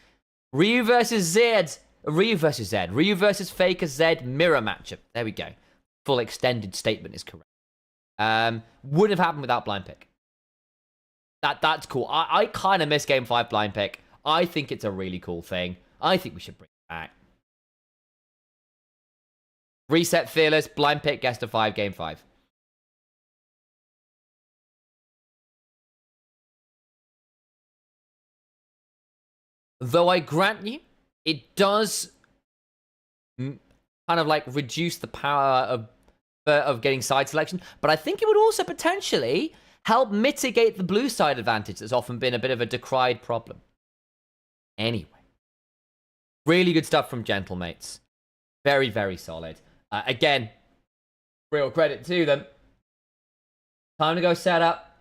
Ryu versus Zed. Ryu versus Zed. Ryu versus Faker Zed mirror matchup. There we go. Full extended statement is correct. Wouldn't have happened without blind pick. That's cool. I kind of miss Game 5 blind pick. I think it's a really cool thing. I think we should bring it back. Reset Fearless, blind pick, guest of 5, Game 5. Though I grant you, it does kind of like reduce the power of getting side selection, but I think it would also potentially help mitigate the blue side advantage that's often been a bit of a decried problem. Anyway, really good stuff from Gentlemates. Very, very solid. Again, real credit to them. Time to go set up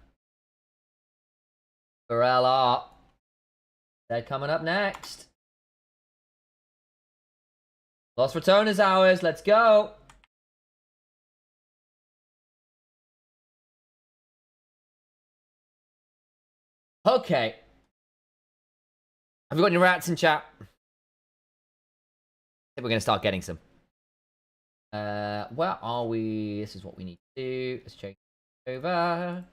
for LR. They're coming up next. Lost Return is ours. Let's go. Okay. Have we got any rats in chat? I think we're going to start getting some. Where are we? This is what we need to do. Let's check over.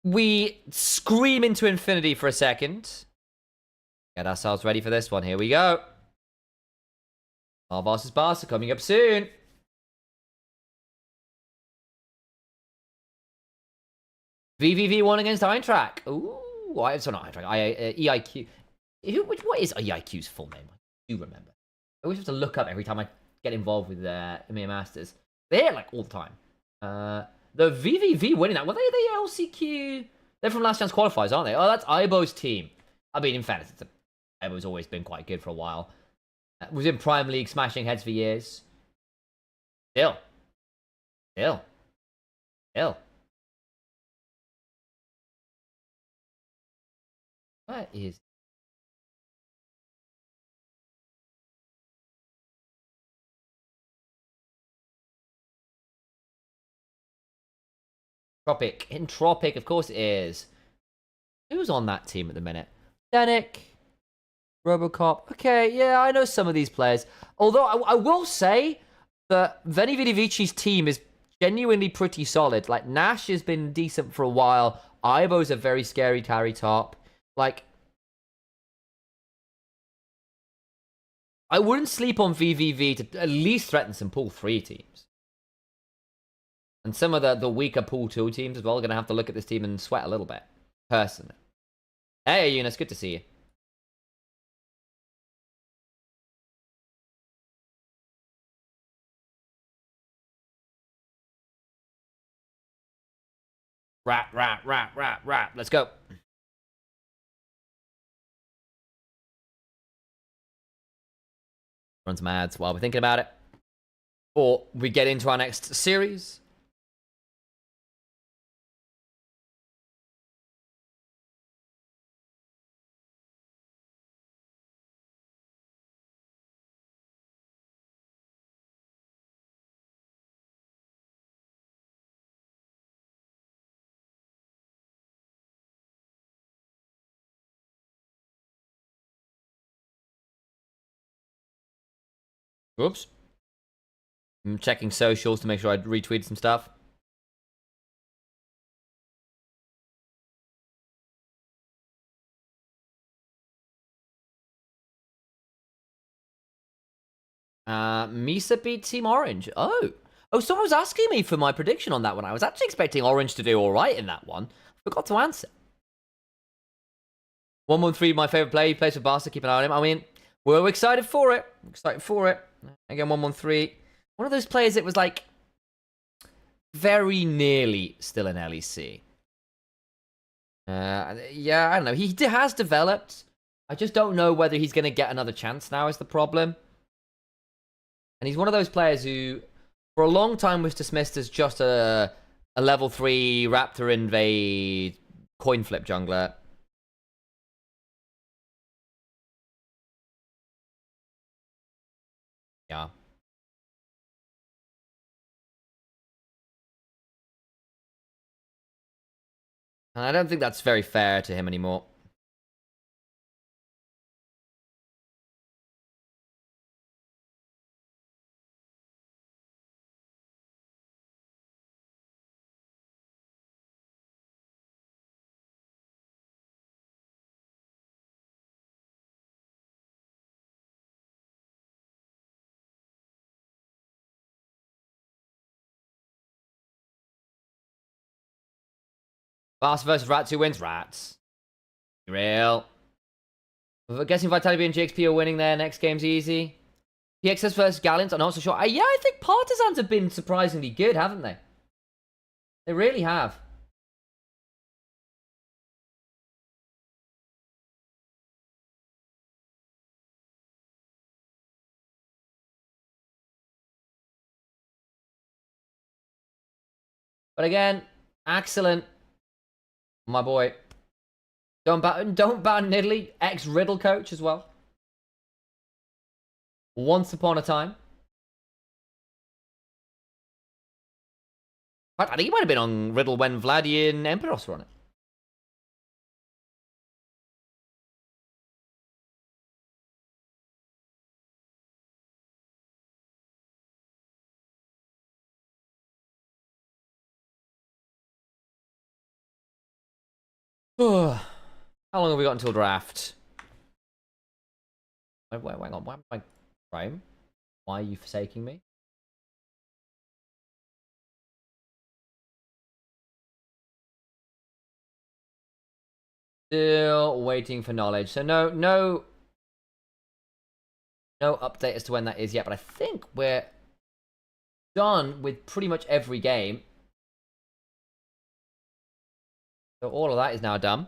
We scream into infinity for a second. Get ourselves ready for this one. Here we go. Our versus Barca coming up soon. VVV1 against Eintracht. Ooh, sorry, not Eintracht. EIQ. What is EIQ's full name? I do remember. I always have to look up every time I get involved with EMEA Masters. They're here like all the time. The VVV winning that. Were they the LCQ? They're from last chance qualifiers, aren't they? Oh, that's Ibo's team. I mean, in fairness, Ibo's always been quite good for a while. Was in Prime League smashing heads for years. Still. Where is... Entropic, of course it is. Who's on that team at the minute? Danik, Robocop. Okay, yeah, I know some of these players. Although I will say that Veni Vidi Vici's team is genuinely pretty solid. Like, Nash has been decent for a while. Ibo's a very scary carry top. Like, I wouldn't sleep on VVV to at least threaten some pool 3 teams. And some of the weaker pool 2 teams as well are going to have to look at this team and sweat a little bit. Personally. Hey, Eunice, good to see you. Rap. Let's go. Run some ads while we're thinking about it. Or we get into our next series. Oops. I'm checking socials to make sure I retweeted some stuff. Misa beat Team Orange. Oh, someone was asking me for my prediction on that one. I was actually expecting Orange to do all right in that one. Forgot to answer. 113, my favorite player. He plays for Barca. Keep an eye on him. I mean, we're excited for it. Again, 113. One of those players that was like very nearly still in LEC. Yeah, I don't know. He has developed. I just don't know whether he's going to get another chance now is the problem. And he's one of those players who, for a long time, was dismissed as just a level 3 Raptor invade coin flip jungler. Yeah. And I don't think that's very fair to him anymore. Fast versus Rats. Who wins? Rats. Real. I'm guessing Vitality and GXP are winning there. Next game's easy. PXS versus Gallant. I'm not so sure. Yeah, I think Partisans have been surprisingly good, haven't they? They really have. But again, excellent. My boy. Don't ban Nidalee, ex-Riddle coach as well. Once upon a time. I think he might have been on Riddle when Vladi and Emperos were on it. How long have we got until draft? Hang on, why am I frame? Why are you forsaking me? Still waiting for knowledge. So no update as to when that is yet, but I think we're done with pretty much every game. So all of that is now done.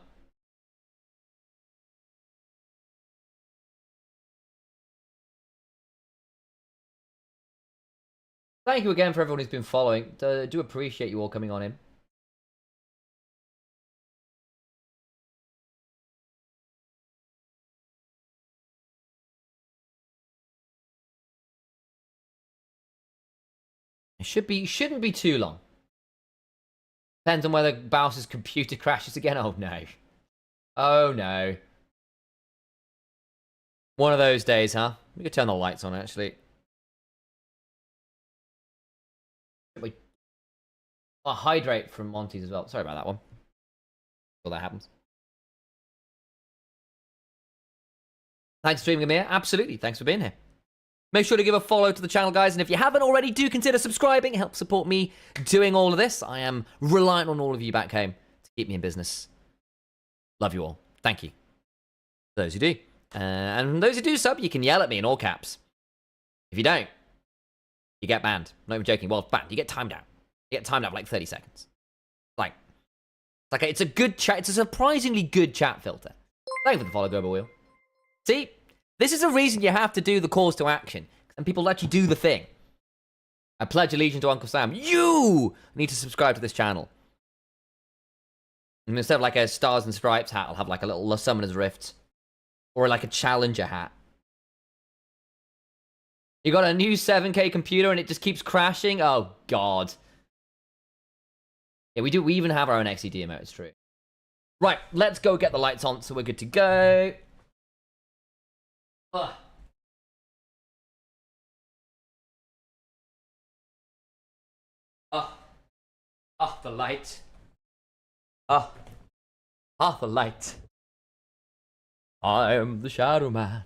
Thank you again for everyone who's been following. Do appreciate you all coming on in. It shouldn't be too long. Depends on whether Bowser's computer crashes again. Oh no. Oh no. One of those days, huh? We could turn the lights on actually. Oh, hydrate from Monty's as well. Sorry about that one. Well, that happens. Thanks for streaming, EMEA. Absolutely. Thanks for being here. Make sure to give a follow to the channel, guys. And if you haven't already, do consider subscribing. Help support me doing all of this. I am reliant on all of you back home to keep me in business. Love you all. Thank you. Those who do. And those who do sub, you can yell at me in all caps. If you don't, you get banned. I'm not even joking. Well, banned. You get timed out. You get timed out for like 30 seconds. It's a good chat. It's a surprisingly good chat filter. Thank you for the follow, Global Wheel. See? This is a reason you have to do the calls to action. And people let you do the thing. I pledge allegiance to Uncle Sam. You need to subscribe to this channel. And instead of like a Stars and Stripes hat, I'll have like a little Summoner's Rift. Or like a Challenger hat. You got a new 7K computer and it just keeps crashing? Oh, God. Yeah, we do. We even have our own XED emote, it's true. Right, let's go get the lights on so we're good to go. Ugh. The light. The light. I am the Shadow Man.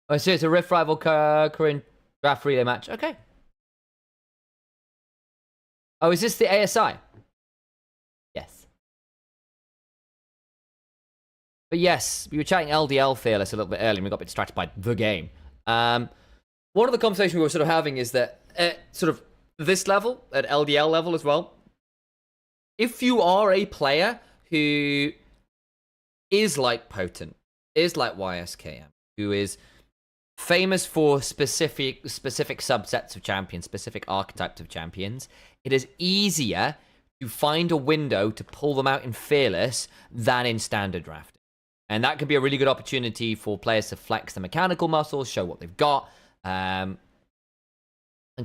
Oh, so it's a Rift Rival Korean draft relay match. Okay. Oh, is this the ASI? Yes. But yes, we were chatting LDL Fearless a little bit earlier and we got a bit distracted by the game. One of the conversations we were sort of having is that at sort of this level, at LDL level as well, if you are a player who is like Potent, is like YSKM, who is famous for specific subsets of champions, specific archetypes of champions, it is easier to find a window to pull them out in Fearless than in Standard drafting. And that could be a really good opportunity for players to flex the mechanical muscles, show what they've got, and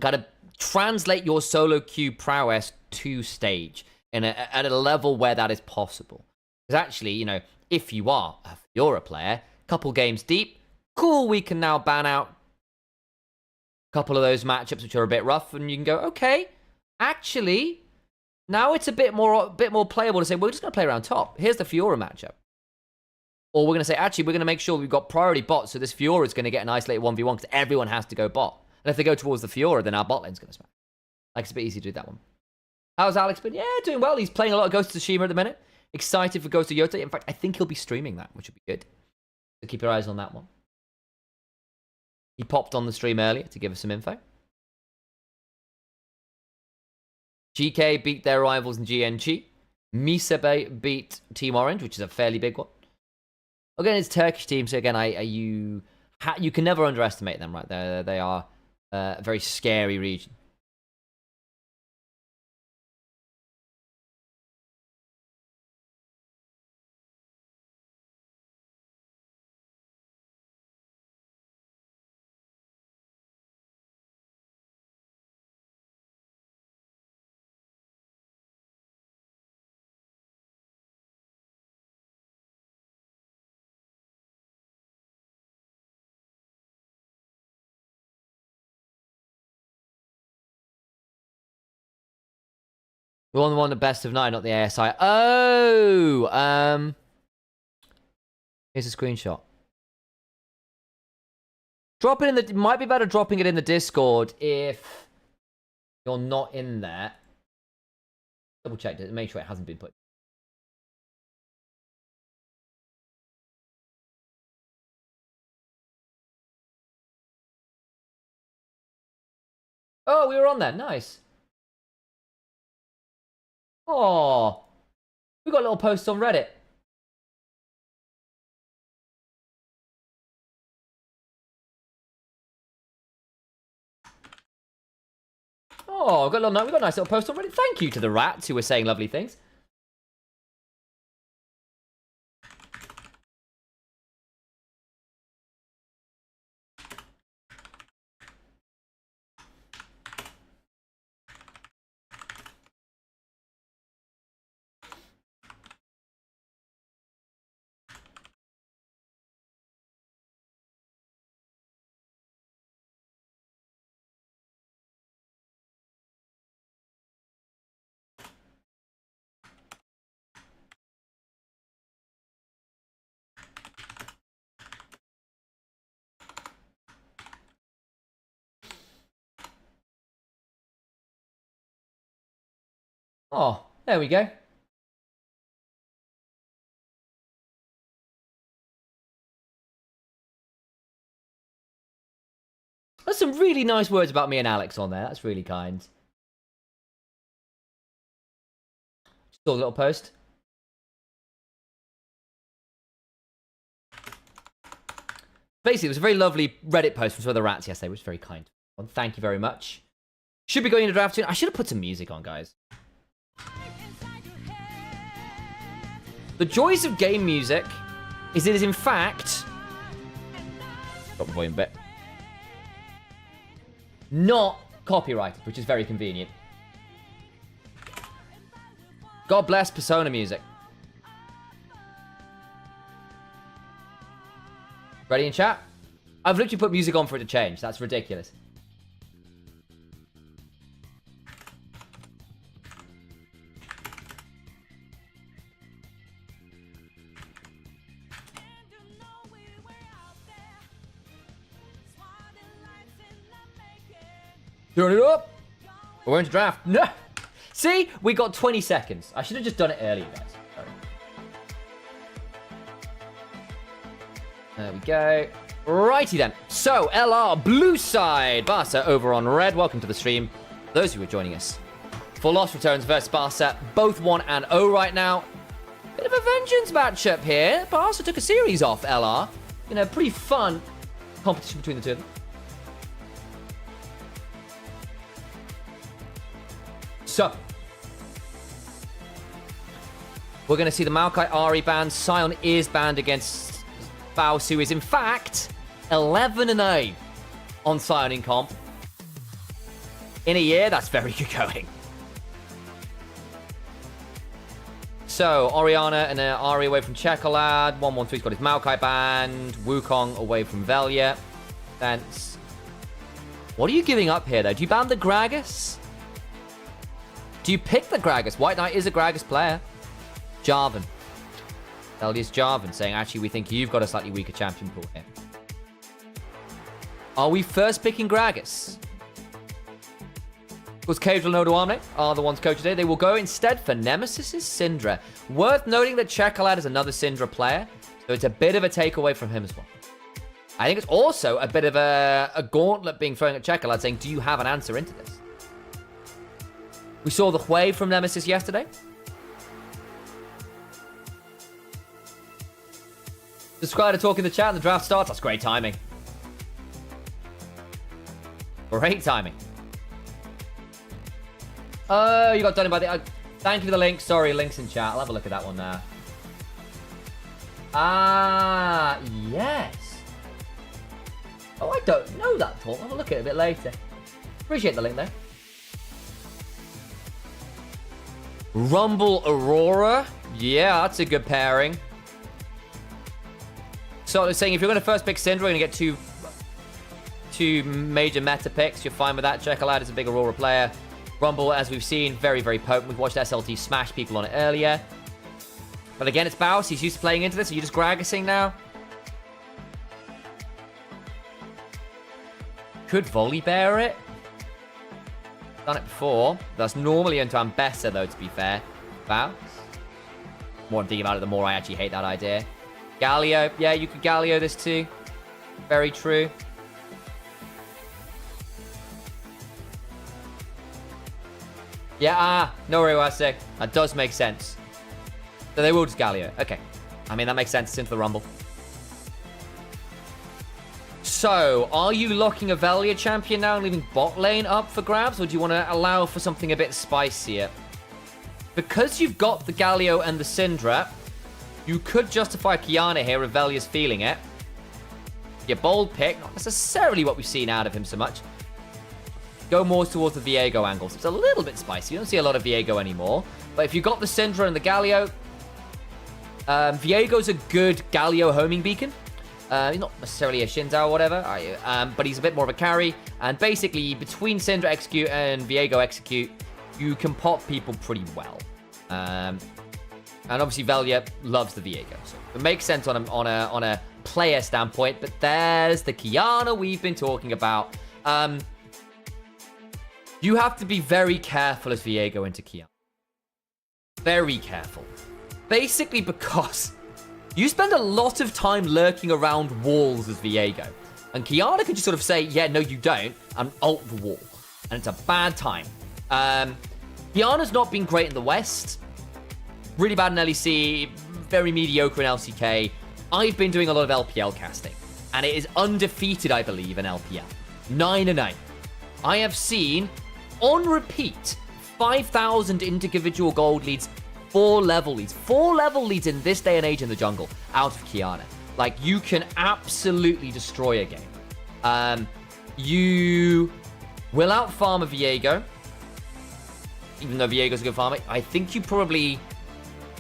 kind of translate your solo queue prowess to stage at a level where that is possible. Because actually, you know, if you are a Fiora player, couple games deep, cool, we can now ban out a couple of those matchups which are a bit rough, and you can go, okay, actually, now it's a bit more playable to say, we're just going to play around top. Here's the Fiora matchup. Or we're going to say, actually, we're going to make sure we've got priority bots, so this Fiora is going to get an isolated 1v1 because everyone has to go bot. And if they go towards the Fiora, then our bot lane's going to smash. Like, it's a bit easy to do that one. How's Alex been? Yeah, doing well. He's playing a lot of Ghost of Tsushima at the minute. Excited for Ghost of Yota. In fact, I think he'll be streaming that, which would be good. So keep your eyes on that one. He popped on the stream earlier to give us some info. GK beat their rivals in GNG. Misabe beat Team Orange, which is a fairly big one. Again, it's Turkish team, so again, you can never underestimate them, right? They are a very scary region. We won the best of 9, not the ASI. Oh, here's a screenshot. Drop it in the. It might be better dropping it in the Discord if you're not in there. Double check it. Make sure it hasn't been put. Oh, we were on there. Nice. Oh, we got little posts on Reddit. Oh, we got a nice little post on Reddit. Thank you to the rats who were saying lovely things. Oh, there we go. There's some really nice words about me and Alex on there. That's really kind. Just saw a little post. Basically, it was a very lovely Reddit post from some of the rats yesterday, which was very kind. Thank you very much. Should be going into draft soon. I should have put some music on, guys. The joys of game music is it is in fact... Drop the volume a bit. Not copyrighted, which is very convenient. God bless Persona music. Ready in chat? I've literally put music on for it to change. That's ridiculous. Turn it up. We're going to draft. No. See? We got 20 seconds. I should have just done it earlier, guys. Sorry. There we go. Righty then. So, LR, blue side. Barca over on red. Welcome to the stream. Those who are joining us. For Lost Returns versus Barca. Both 1-0 right now. Bit of a vengeance matchup here. Barca took a series off LR. You know, pretty fun competition between the two of them. So, we're going to see the Maokai Ari banned. Sion is banned against Faust, who is in fact 11-0 on Sion in comp. In a year, that's very good going. So, Oriana and Ari away from Chekolad. 113's got his Maokai banned. Wukong away from Velia. Fence. What are you giving up here, though? Do you ban the Gragas? Do you pick the Gragas? White Knight is a Gragas player. Jarvan. Velia's Jarvan saying, actually, we think you've got a slightly weaker champion pool here. Are we first picking Gragas? Because Cage will know to Armne are the ones coached today. They will go instead for Nemesis's Syndra. Worth noting that Chekolad is another Syndra player, so it's a bit of a takeaway from him as well. I think it's also a bit of a gauntlet being thrown at Chekolad, saying, do you have an answer into this? We saw the Hui from Nemesis yesterday. Subscribe to talk in the chat and the draft starts. That's great timing. Great timing. Oh, you got done by the... thank you for the link. Sorry, links in chat. I'll have a look at that one now. Ah, yes. Oh, I don't know that talk. I'll have a look at it a bit later. Appreciate the link, though. Rumble Aurora. Yeah, that's a good pairing. So I was saying, if you're going to first pick Syndra, you're going to get two major meta picks. You're fine with that. Chekolad is a big Aurora player. Rumble, as we've seen, very, very potent. We've watched SLT smash people on it earlier. But again, it's Baus. He's used to playing into this. Are you just Gragasing now? Could Volibear it? Done it before. That's normally into Ambessa, though, to be fair. Baus. The more I'm thinking about it, the more I actually hate that idea. Galio. Yeah, you could Galio this too. Very true. Yeah, no worry what I say. That does make sense. So they will just Galio. Okay. I mean, that makes sense. It's into the Rumble. So, are you locking a Velia champion now and leaving bot lane up for grabs? Or do you want to allow for something a bit spicier? Because you've got the Galio and the Syndra, you could justify Kiana here if Velia's feeling it. Your bold pick. Not necessarily what we've seen out of him so much. Go more towards the Viego angles. It's a little bit spicy. You don't see a lot of Viego anymore. But if you got the Syndra and the Galio, Viego's a good Galio homing beacon. He's not necessarily a Shinzao or whatever, but he's a bit more of a carry. And basically, between Syndra execute and Viego execute, you can pop people pretty well. And obviously, Velia loves the Viego. So it makes sense on a player standpoint. But there's the Kiana we've been talking about. You have to be very careful as Viego into Kiana. Very careful. Basically because you spend a lot of time lurking around walls as Viego. And Kiana can just sort of say, yeah, no, you don't, and ult the wall. And it's a bad time. Kiana's not been great in the West. Really bad in LEC. Very mediocre in LCK. I've been doing a lot of LPL casting. And it is undefeated, I believe, in LPL. 9-9. I have seen... on repeat, 5,000 individual gold leads, 4 level leads. 4 level leads in this day and age in the jungle out of Kiana. Like, you can absolutely destroy a game. You will outfarm a Viego. Even though Viego's a good farmer, I think you probably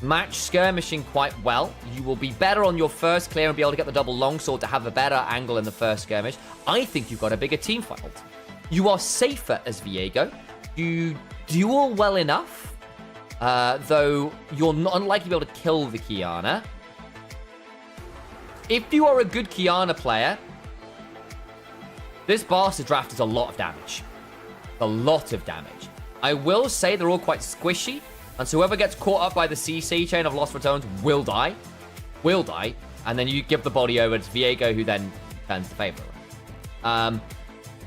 match skirmishing quite well. You will be better on your first clear and be able to get the double longsword to have a better angle in the first skirmish. I think you've got a bigger team fight. You are safer as Viego. You duel well enough, though you're not unlikely to be able to kill the Kiana. If you are a good Kiana player, this bastard draft is a lot of damage. A lot of damage. I will say they're all quite squishy, and so whoever gets caught up by the CC chain of Lost Returns will die. Will die, and then you give the body over to Viego, who then turns the favor.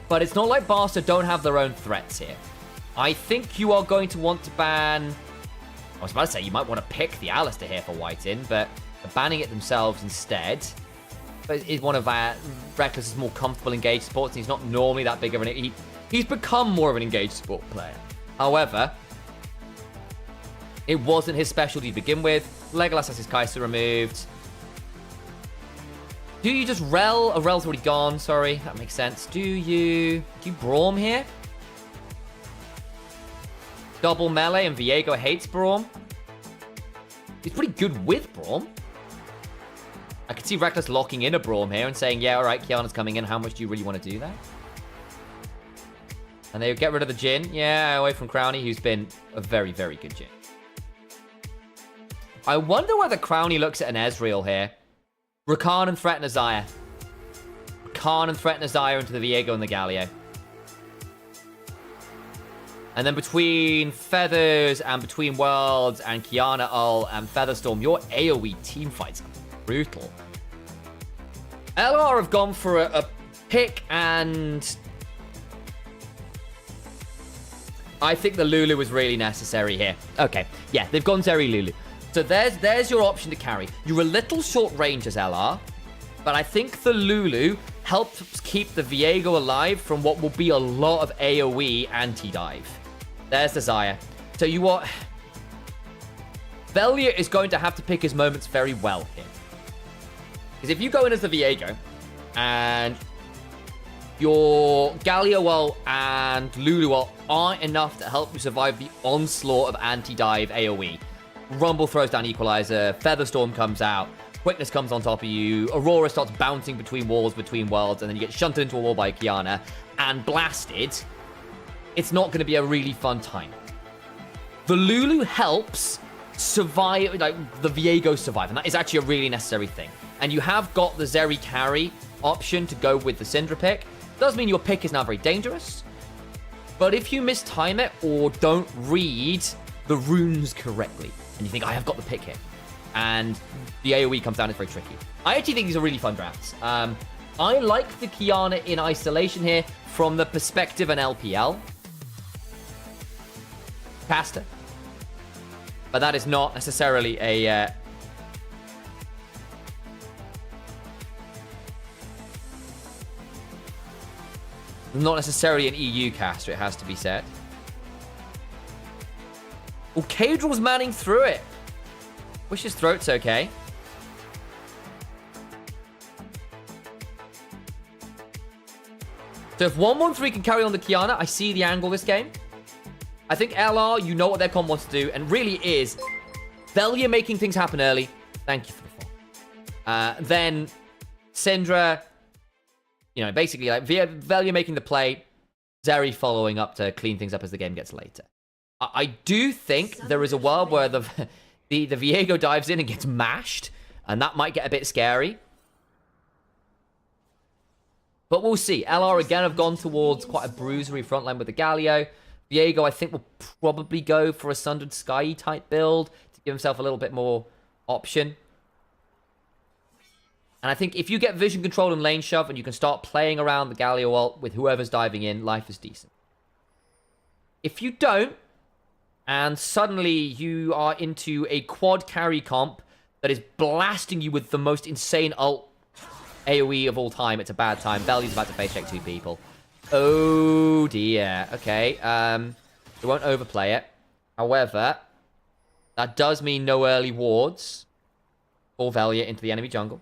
But it's not like Barca don't have their own threats here. I think you are going to want to ban... I was about to say, you might want to pick the Alistair here for White in, but banning it themselves instead. is one of Reckless's more comfortable engaged supports. He's not normally that big of an... He's become more of an engaged support player. However, it wasn't his specialty to begin with. Legolas has his Kai'Sa removed. Do you just Rel? Oh, Rel's already gone. Sorry, that makes sense. Do you Braum here? Double melee and Viego hates Braum. He's pretty good with Braum. I could see Reckless locking in a Braum here and saying, yeah, all right, Kiana's coming in. How much do you really want to do that? And they get rid of the Jhin. Yeah, away from Crownie, who's been a very, very good Jhin. I wonder whether Crownie looks at an Ezreal here. Rakan and threaten Azaya. Rakan and threaten Azaya into the Viego and the Galio. And then between Feathers and between Worlds and Kiana, Ul, and Featherstorm, your AoE team fights are brutal. LR have gone for a pick, and I think the Lulu was really necessary here. Okay, yeah, they've gone Zeri Lulu. So there's your option to carry. You're a little short range as LR, but I think the Lulu helps keep the Viego alive from what will be a lot of AoE anti-dive. There's the Xayah. So you are... Velia is going to have to pick his moments very well here. Because if you go in as the Viego, and your Galio and Lulu aren't enough to help you survive the onslaught of anti-dive AoE, Rumble throws down Equalizer, Featherstorm comes out, Quickness comes on top of you, Aurora starts bouncing between walls, between worlds, and then you get shunted into a wall by Kiana and blasted. It's not going to be a really fun time. The Lulu helps survive, like the Viego survive, and that is actually a really necessary thing. And you have got the Zeri carry option to go with the Syndra pick. Does mean your pick is now very dangerous, but if you mistime it or don't read the runes correctly, and you think, I have got the pick here, and the AoE comes down, it's very tricky. I actually think these are really fun drafts. I like the Kiana in isolation here from the perspective of an LPL caster, but that is not necessarily a not necessarily an EU caster, it has to be said. Well, Caedrel's manning through it. Wish his throat's okay. So if 113 can carry on the Kiana, I see the angle this game. I think LR, you know what their comp wants to do, and really is Velia making things happen early. Thank you for the fall. Then Syndra, you know, basically like Velia making the play, Zeri following up to clean things up as the game gets later. I do think there is a world where the Viego dives in and gets mashed, and that might get a bit scary. But we'll see. LR again have gone towards quite a bruisery front line with the Galio. Viego, I think, will probably go for a Sundered Sky type build to give himself a little bit more option. And I think if you get vision control and lane shove and you can start playing around the Galio ult with whoever's diving in, life is decent. If you don't, and suddenly you are into a quad carry comp that is blasting you with the most insane ult AoE of all time, it's a bad time. Velia's about to face check 2 people. Oh dear. Okay. We won't overplay it. However, that does mean no early wards for Velia into the enemy jungle.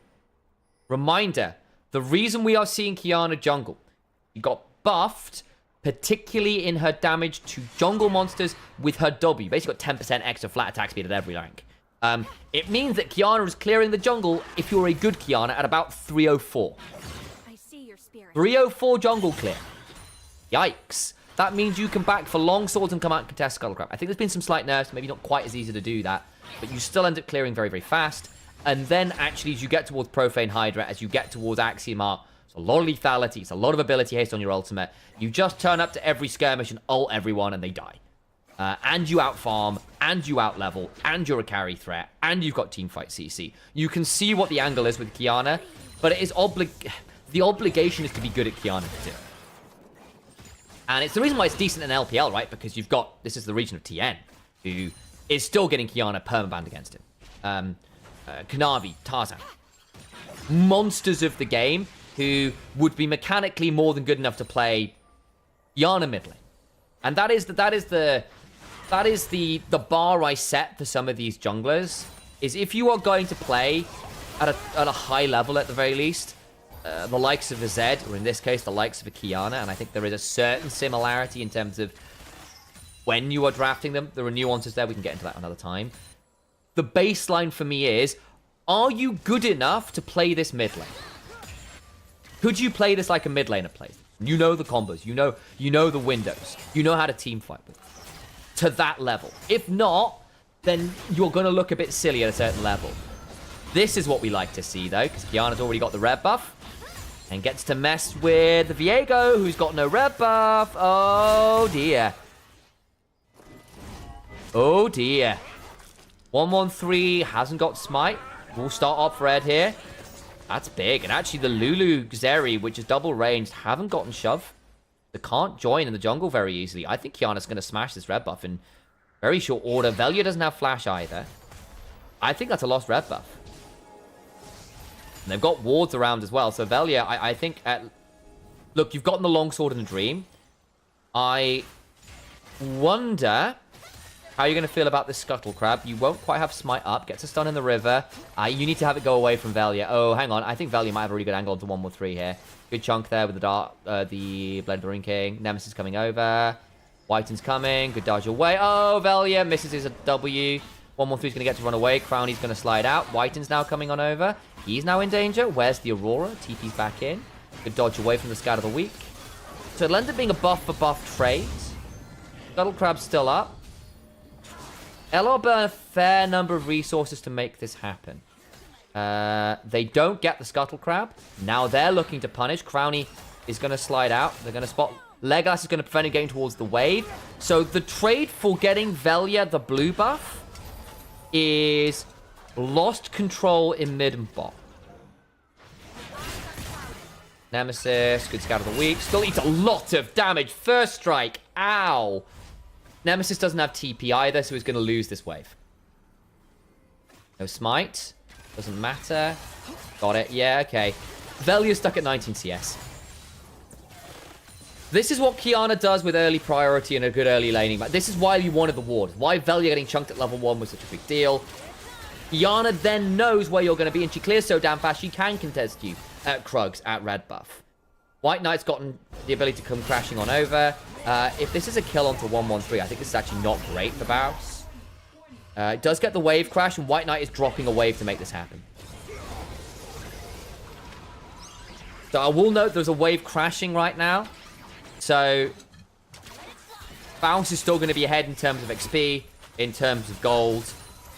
Reminder, the reason we are seeing Kiana jungle, she got buffed, particularly in her damage to jungle monsters with her W. Basically got 10% extra flat attack speed at every rank. It means that Kiana is clearing the jungle, if you're a good Kiana, at about 304. I see your spirit. 304 jungle clear. Yikes. That means you can back for long swords and come out and contest Skullcrab. I think there's been some slight nerfs, maybe not quite as easy to do that, but you still end up clearing very, very fast. And then actually, as you get towards Profane Hydra, as you get towards Axiomar, it's a lot of lethality, it's a lot of ability haste on your ultimate. You just turn up to every skirmish and ult everyone and they die. And you out-farm, and you out-level, and you're a carry threat, and you've got teamfight CC. You can see what the angle is with Kiana, but it is the obligation is to be good at Kiana too. And it's the reason why it's decent in LPL, right? Because you've got, this is the region of TN, who is still getting Kiana permabanned against him. Kanavi, Tarzan. monsters of the game who would be mechanically more than good enough to play Yana mid lane. And that is the bar I set for some of these junglers, is if you are going to play at a high level at the very least, the likes of a Zed, or in this case, the likes of a Kiana, and I think there is a certain similarity in terms of when you are drafting them. There are nuances there. We can get into that another time. The baseline for me is, are you good enough to play this mid lane? Could you play this like a mid laner plays? You know the combos. You know the windows. You know how to team fight with them. To that level. If not, then you're going to look a bit silly at a certain level. This is what we like to see, though, because Kiana's already got the red buff and gets to mess with the Viego, who's got no red buff. Oh, dear. Oh, dear. 113 hasn't got smite. We'll start off red here. That's big. And actually, the Lulu Zeri, which is double ranged, haven't gotten shove. They can't join in the jungle very easily. I think Kiana's going to smash this red buff in very short order. Velia doesn't have flash either. I think that's a lost red buff. And they've got wards around as well. So Velia, I think... Look, you've gotten the longsword in the dream. I wonder how you're going to feel about this Scuttle Crab. You won't quite have smite up. Gets a stun in the river. You need to have it go away from Velia. Oh, hang on. I think Velia might have a really good angle onto 113 here. Good chunk there with the dart, the Blade of the Ring King. Nemesis coming over. Whiten's coming. Good dodge away. Oh, Velia misses his W. 113 is going to get to run away. Crowny's going to slide out. Whiten's now coming on over. He's now in danger. Where's the Aurora? TP's back in. Good dodge away from the Scout of the Week. So it'll end up being a buff for buff trade. Scuttle Crab's still up. LR burn a fair number of resources to make this happen. They don't get the Scuttle Crab. Now they're looking to punish. Crowny is going to slide out. They're going to spot... Legolas is going to prevent him getting towards the wave. So the trade for getting Velia the blue buff is lost control in mid and bot. Nemesis, good Scout of the Week. Still eats a lot of damage. First strike. Ow. Nemesis doesn't have TP either, so he's going to lose this wave. No smite. Doesn't matter. Got it. Yeah, okay. Velia's stuck at 19 CS. This is what Kiana does with early priority and a good early laning. This is why you wanted the ward. Why Velia getting chunked at level 1 was such a big deal. Kiana then knows where you're going to be, and she clears so damn fast she can contest you at Krugs at red buff. White Knight's gotten the ability to come crashing on over. If this is a kill onto 113, I think this is actually not great for Baus. It does get the wave crash, and White Knight is dropping a wave to make this happen. So I will note there's a wave crashing right now. So Baus is still going to be ahead in terms of XP, in terms of gold.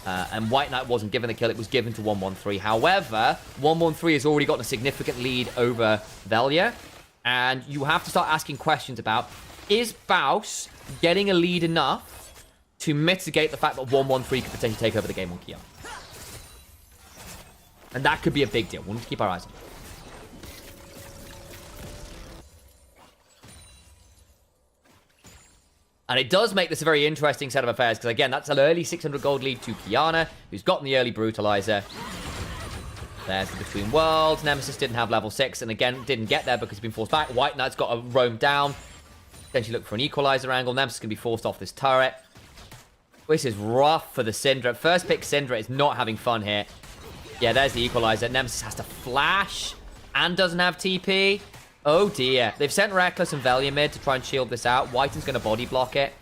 And White Knight wasn't given the kill, it was given to 113. However, 113 has already gotten a significant lead over Velia. And you have to start asking questions about, is Baus getting a lead enough to mitigate the fact that 113 could potentially take over the game on Kiana? And that could be a big deal. We'll need to keep our eyes on it. And it does make this a very interesting set of affairs, because again, that's an early 600 gold lead to Kiana, who's gotten the early Brutalizer. There's the Between Worlds. Nemesis didn't have level 6, and again, didn't get there because he's been forced back. White Knight's got to roam down. Potentially look for an Equalizer angle. Nemesis is going to be forced off this turret. This is rough for the Syndra. First pick Syndra is not having fun here. Yeah, there's the Equalizer. Nemesis has to flash and doesn't have TP. Oh dear. They've sent Reckless and Velia mid to try and shield this out. Whiten's going to body block it.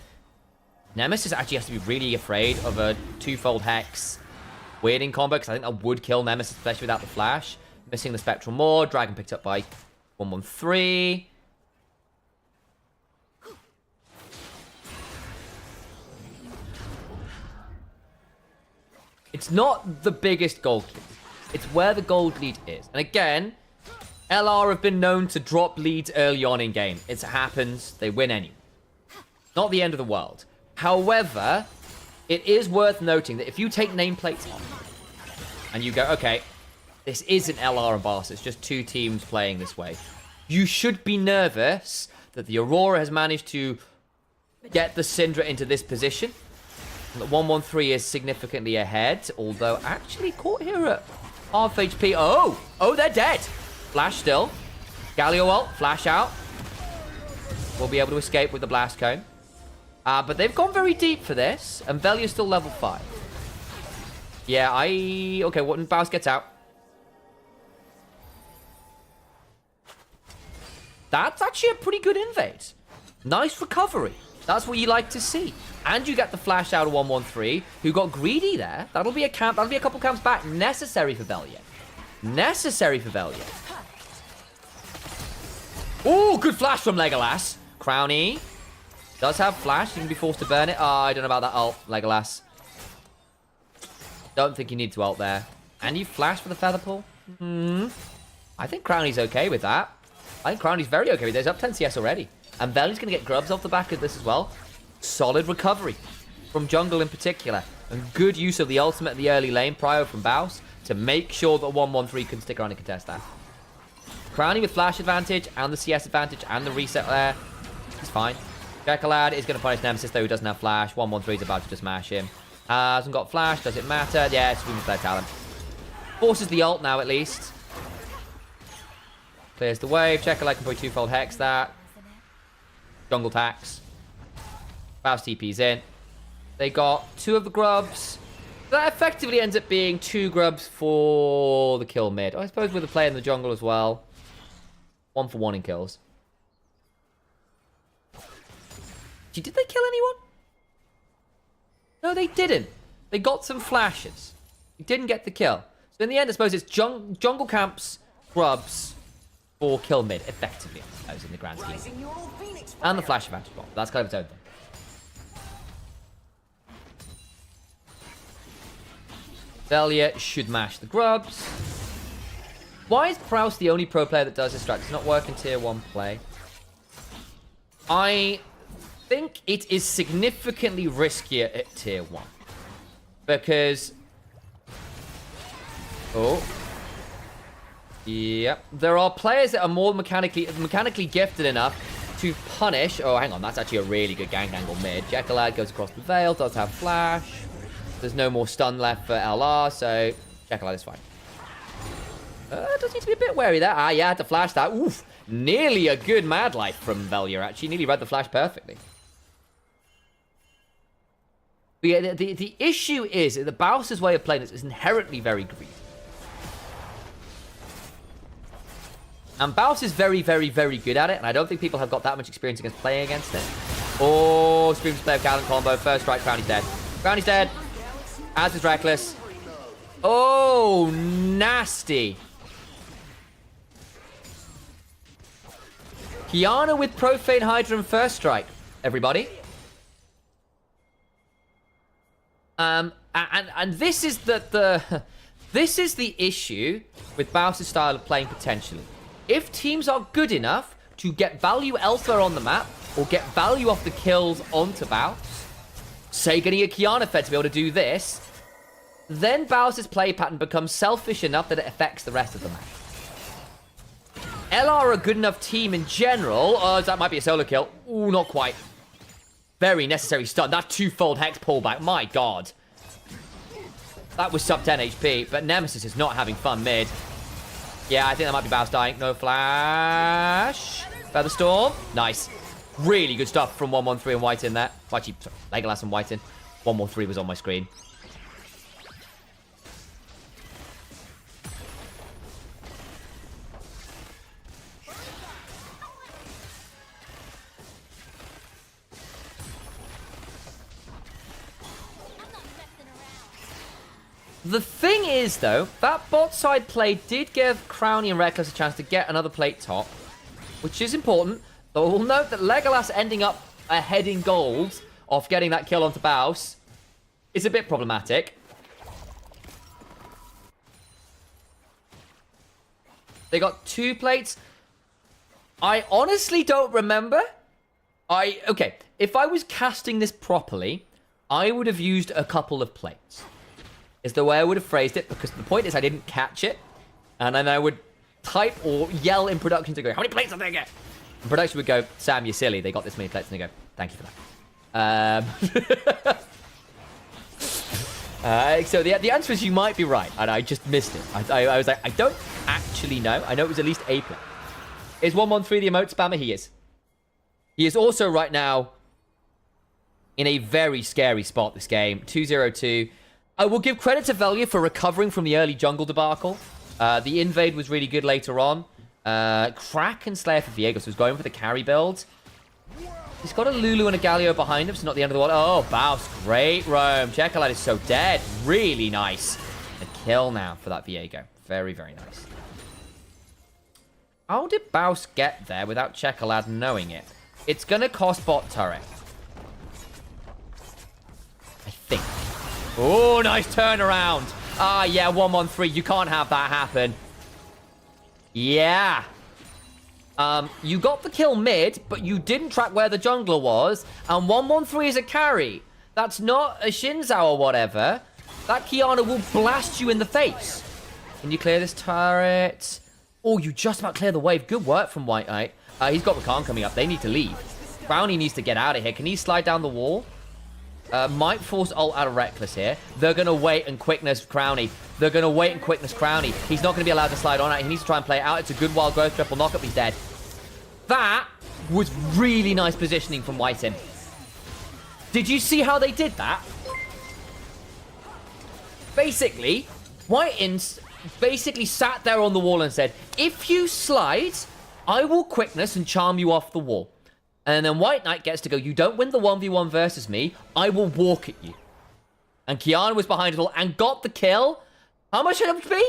Nemesis actually has to be really afraid of a twofold Hex weirding combo, because I think that would kill Nemesis, especially without the flash. Missing the Spectral Maw. Dragon picked up by 113. It's not the biggest gold lead. It's where the gold lead is. And again, LR have been known to drop leads early on in game. It happens. They win anyway. Not the end of the world. However, it is worth noting that if you take nameplates off and you go, okay, this isn't LR and Baus, it's just two teams playing this way, you should be nervous that the Aurora has managed to get the Syndra into this position. And that 113 is significantly ahead, although actually caught here at Half HP. Oh, they're dead. Flash still. Galio ult, flash out. We'll be able to escape with the blast cone. But they've gone very deep for this, and Velia's still level 5. Yeah, okay, what Baus gets out. That's actually a pretty good invade. Nice recovery. That's what you like to see. And you get the flash out of 113, who got greedy there. That'll be a camp. That'll be a couple camps back. Necessary for Velia. Necessary for Velia. Oh, good flash from Legolas. Crowny does have flash. You can be forced to burn it. Oh, I don't know about that ult, Legolas. Don't think you need to ult there. And you flash for the feather pool? I think Crowny's okay with that. I think Crowny's very okay with this. Up 10 CS already. And Velia's going to get grubs off the back of this as well. Solid recovery from jungle in particular. And good use of the ultimate in the early lane, Prio from Baus, to make sure that 113 can stick around and contest that. Crowny with flash advantage and the CS advantage and the reset there. He's fine. Jekalad is going to punish Nemesis, though, who doesn't have flash. 113 is about to just smash him. Hasn't got flash. Does it matter? Yeah, it's Women's Player Talent. Forces the ult now, at least. Clears the wave. Jekalad can probably twofold hex that. Jungle tax. Baus TP's in. They got 2 of the grubs. That effectively ends up being 2 grubs for the kill mid. I suppose with a player in the jungle as well. 1 for 1 in kills. Did they kill anyone? No, they didn't. They got some flashes. They didn't get the kill. So in the end, I suppose it's jungle camps, grubs for kill mid, effectively, I suppose, in the grand scheme. And the flash advantage bomb. That's kind of its own thing. Velia should mash the grubs. Why is Prouse the only pro player that does this strat? It's not work in tier 1 play. I think it is significantly riskier at tier 1. Because... oh. Yep. There are players that are more mechanically gifted enough to punish... oh, hang on. That's actually a really good gank angle mid. Jekalad goes across the veil. Does have flash. There's no more stun left for LR, so Jekalad is fine. Does need to be a bit wary there. Ah, yeah, had to flash that. Oof. Nearly a good Mad Life from Velia, actually. Nearly read the flash perfectly. But yeah, the issue is that the Baus's way of playing this is inherently very greedy. And Baus is very, very, very good at it, and I don't think people have got that much experience against playing against it. Oh, Screams Player Gallant combo. First strike, Crowny's dead. Crowny's dead. As is Reckless. Oh, nasty. Kiana with Profane Hydra and First Strike, everybody. And this is this is the issue with Baus's style of playing potentially. If teams are good enough to get value elsewhere on the map, or get value off the kills onto Baus, say getting a Kiana fed to be able to do this, then Baus's play pattern becomes selfish enough that it affects the rest of the map. LR are a good enough team in general. Oh, that might be a solo kill. Ooh, not quite. Very necessary stun. That twofold hex pullback. My god. That was sub 10 HP, but Nemesis is not having fun mid. Yeah, I think that might be Baus dying. No flash. Feather Storm. Nice. Really good stuff from 113 and White in there. Actually, sorry, Legolas and White in. 113 was on my screen. The thing is, though, that bot side play did give Crowny and Reckless a chance to get another plate top, which is important. Though we'll note that Legolas ending up ahead in gold off getting that kill onto Baus is a bit problematic. They got 2 plates. I honestly don't remember. Okay, if I was casting this properly, I would have used a couple of plates. Is the way I would have phrased it, because the point is I didn't catch it, and then I would type or yell in production to go, how many plates did they get? And production would go, Sam, you're silly, they got this many plates, and they go, thank you for that. So the answer is you might be right, and I just missed it. I was like, I don't actually know. I know it was at least a play. Is 113 the emote spammer? He is. He is also right now in a very scary spot this game. 2-0-2. I will give credit to Velia for recovering from the early jungle debacle. The invade was really good later on. Crack and Slayer for Viego, so he's going for the carry build. He's got a Lulu and a Galio behind him, so not the end of the world. Oh, Baus, great roam. Chocolate is so dead. Really nice. A kill now for that Viego. Very, very nice. How did Baus get there without Chocolate knowing it? It's going to cost bot turret. I think. Oh, nice turnaround. Ah, yeah, 1-1-3. You can't have that happen. Yeah. You got the kill mid, but you didn't track where the jungler was. And 1-1-3 is a carry. That's not a Shinzao or whatever. That Kiana will blast you in the face. Can you clear this turret? Oh, you just about clear the wave. Good work from White Knight. He's got Rakan coming up. They need to leave. Brownie needs to get out of here. Can he slide down the wall? Might force ult out of Reckless here. They're going to wait and quickness Crowny. They're going to wait and quickness Crowny. He's not going to be allowed to slide on out. He needs to try and play it out. It's a good wild growth triple knockup. He's dead. That was really nice positioning from Whiten. Did you see how they did that? Basically, Whiten basically sat there on the wall and said, if you slide, I will quickness and charm you off the wall. And then White Knight gets to go, you don't win the 1v1 versus me, I will walk at you. And Kiana was behind it all and got the kill. How much HP?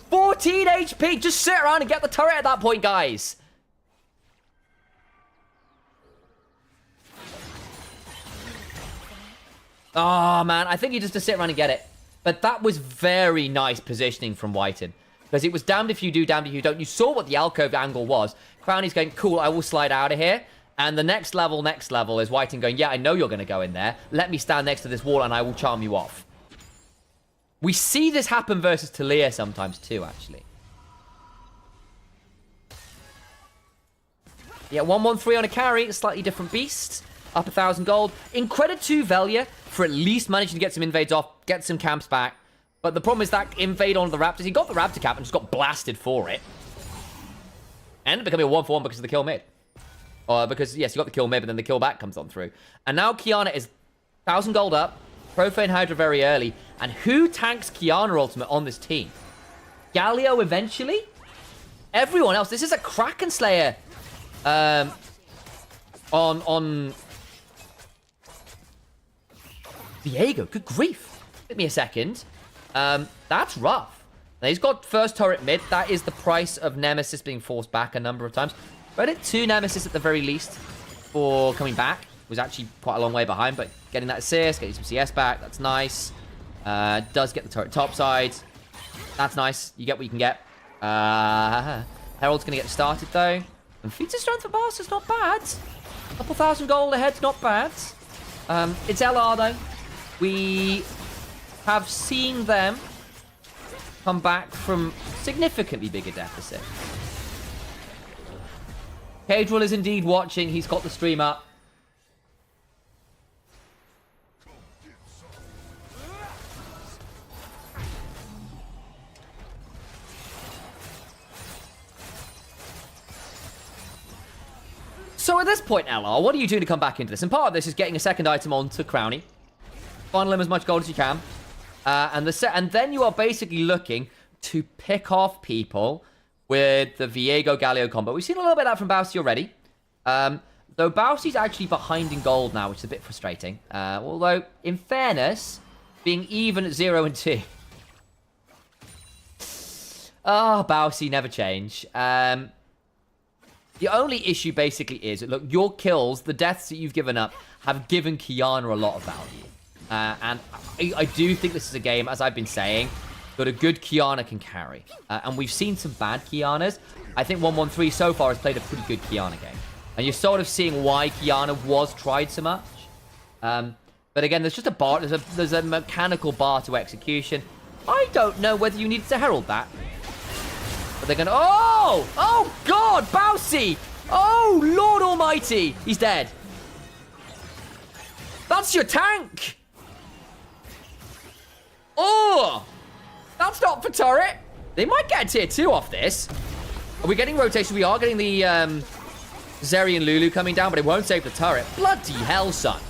14 HP. Just sit around and get the turret at that point, guys. Oh, man. I think you just have to sit around and get it. But that was very nice positioning from Whiten. Because it was damned if you do, damned if you don't. You saw what the alcove angle was. Crowny's going, cool, I will slide out of here. And the next level is Whiten going, yeah, I know you're going to go in there. Let me stand next to this wall and I will charm you off. We see this happen versus Talia sometimes too, actually. Yeah, 1-1-3 on a carry. A slightly different beast. Up 1,000 gold. In credit to Velia for at least managing to get some invades off. Get some camps back. But the problem is that invade on the Raptors. He got the Raptor cap and just got blasted for it. Ended up becoming a 1-for-1 because of the kill mid. Because, yes, you got the kill mid, but then the kill back comes on through. And now Kiana is 1,000 gold up. Profane Hydra very early. And who tanks Kiana ultimate on this team? Galio eventually? Everyone else. This is a Kraken Slayer. On Viego. Good grief. Give me a second. That's rough. Now, he's got first turret mid. That is the price of Nemesis being forced back a number of times. Credit to Nemesis at the very least for coming back. Was actually quite a long way behind, but getting that assist, getting some CS back, that's nice. Does get the turret top side. That's nice. You get what you can get. Herald's going to get started, though. And feats of strength for Bass is not bad. A couple thousand gold ahead's not bad. It's LR, though. We have seen them come back from significantly bigger deficit. Cadril is indeed watching. He's got the stream up. So at this point, LR, what are you doing to come back into this? And part of this is getting a second item onto Crowny. Funnel him as much gold as you can. And then you are basically looking to pick off people with the Viego Galio combo. We've seen a little bit of that from Bousy already. Though Bousy's actually behind in gold now, which is a bit frustrating. Although, in fairness, being even at 0 and 2. Oh, Bousy never change. The only issue basically is, look, your kills, the deaths that you've given up, have given Kiana a lot of value. And I do think this is a game, as I've been saying, that a good Kiana can carry. And we've seen some bad Kianas. I think 1-1-3 so far has played a pretty good Kiana game. And you're sort of seeing why Kiana was tried so much. But again, there's just a bar. There's a mechanical bar to execution. I don't know whether you needed to herald that. But they're going to... Oh! Oh, God! Bousy! Oh, Lord Almighty! He's dead. That's your tank! Oh! That's not for turret. They might get tier 2 off this. Are we getting rotation? We are getting the Zeri and Lulu coming down, but it won't save the turret. Bloody hell, son.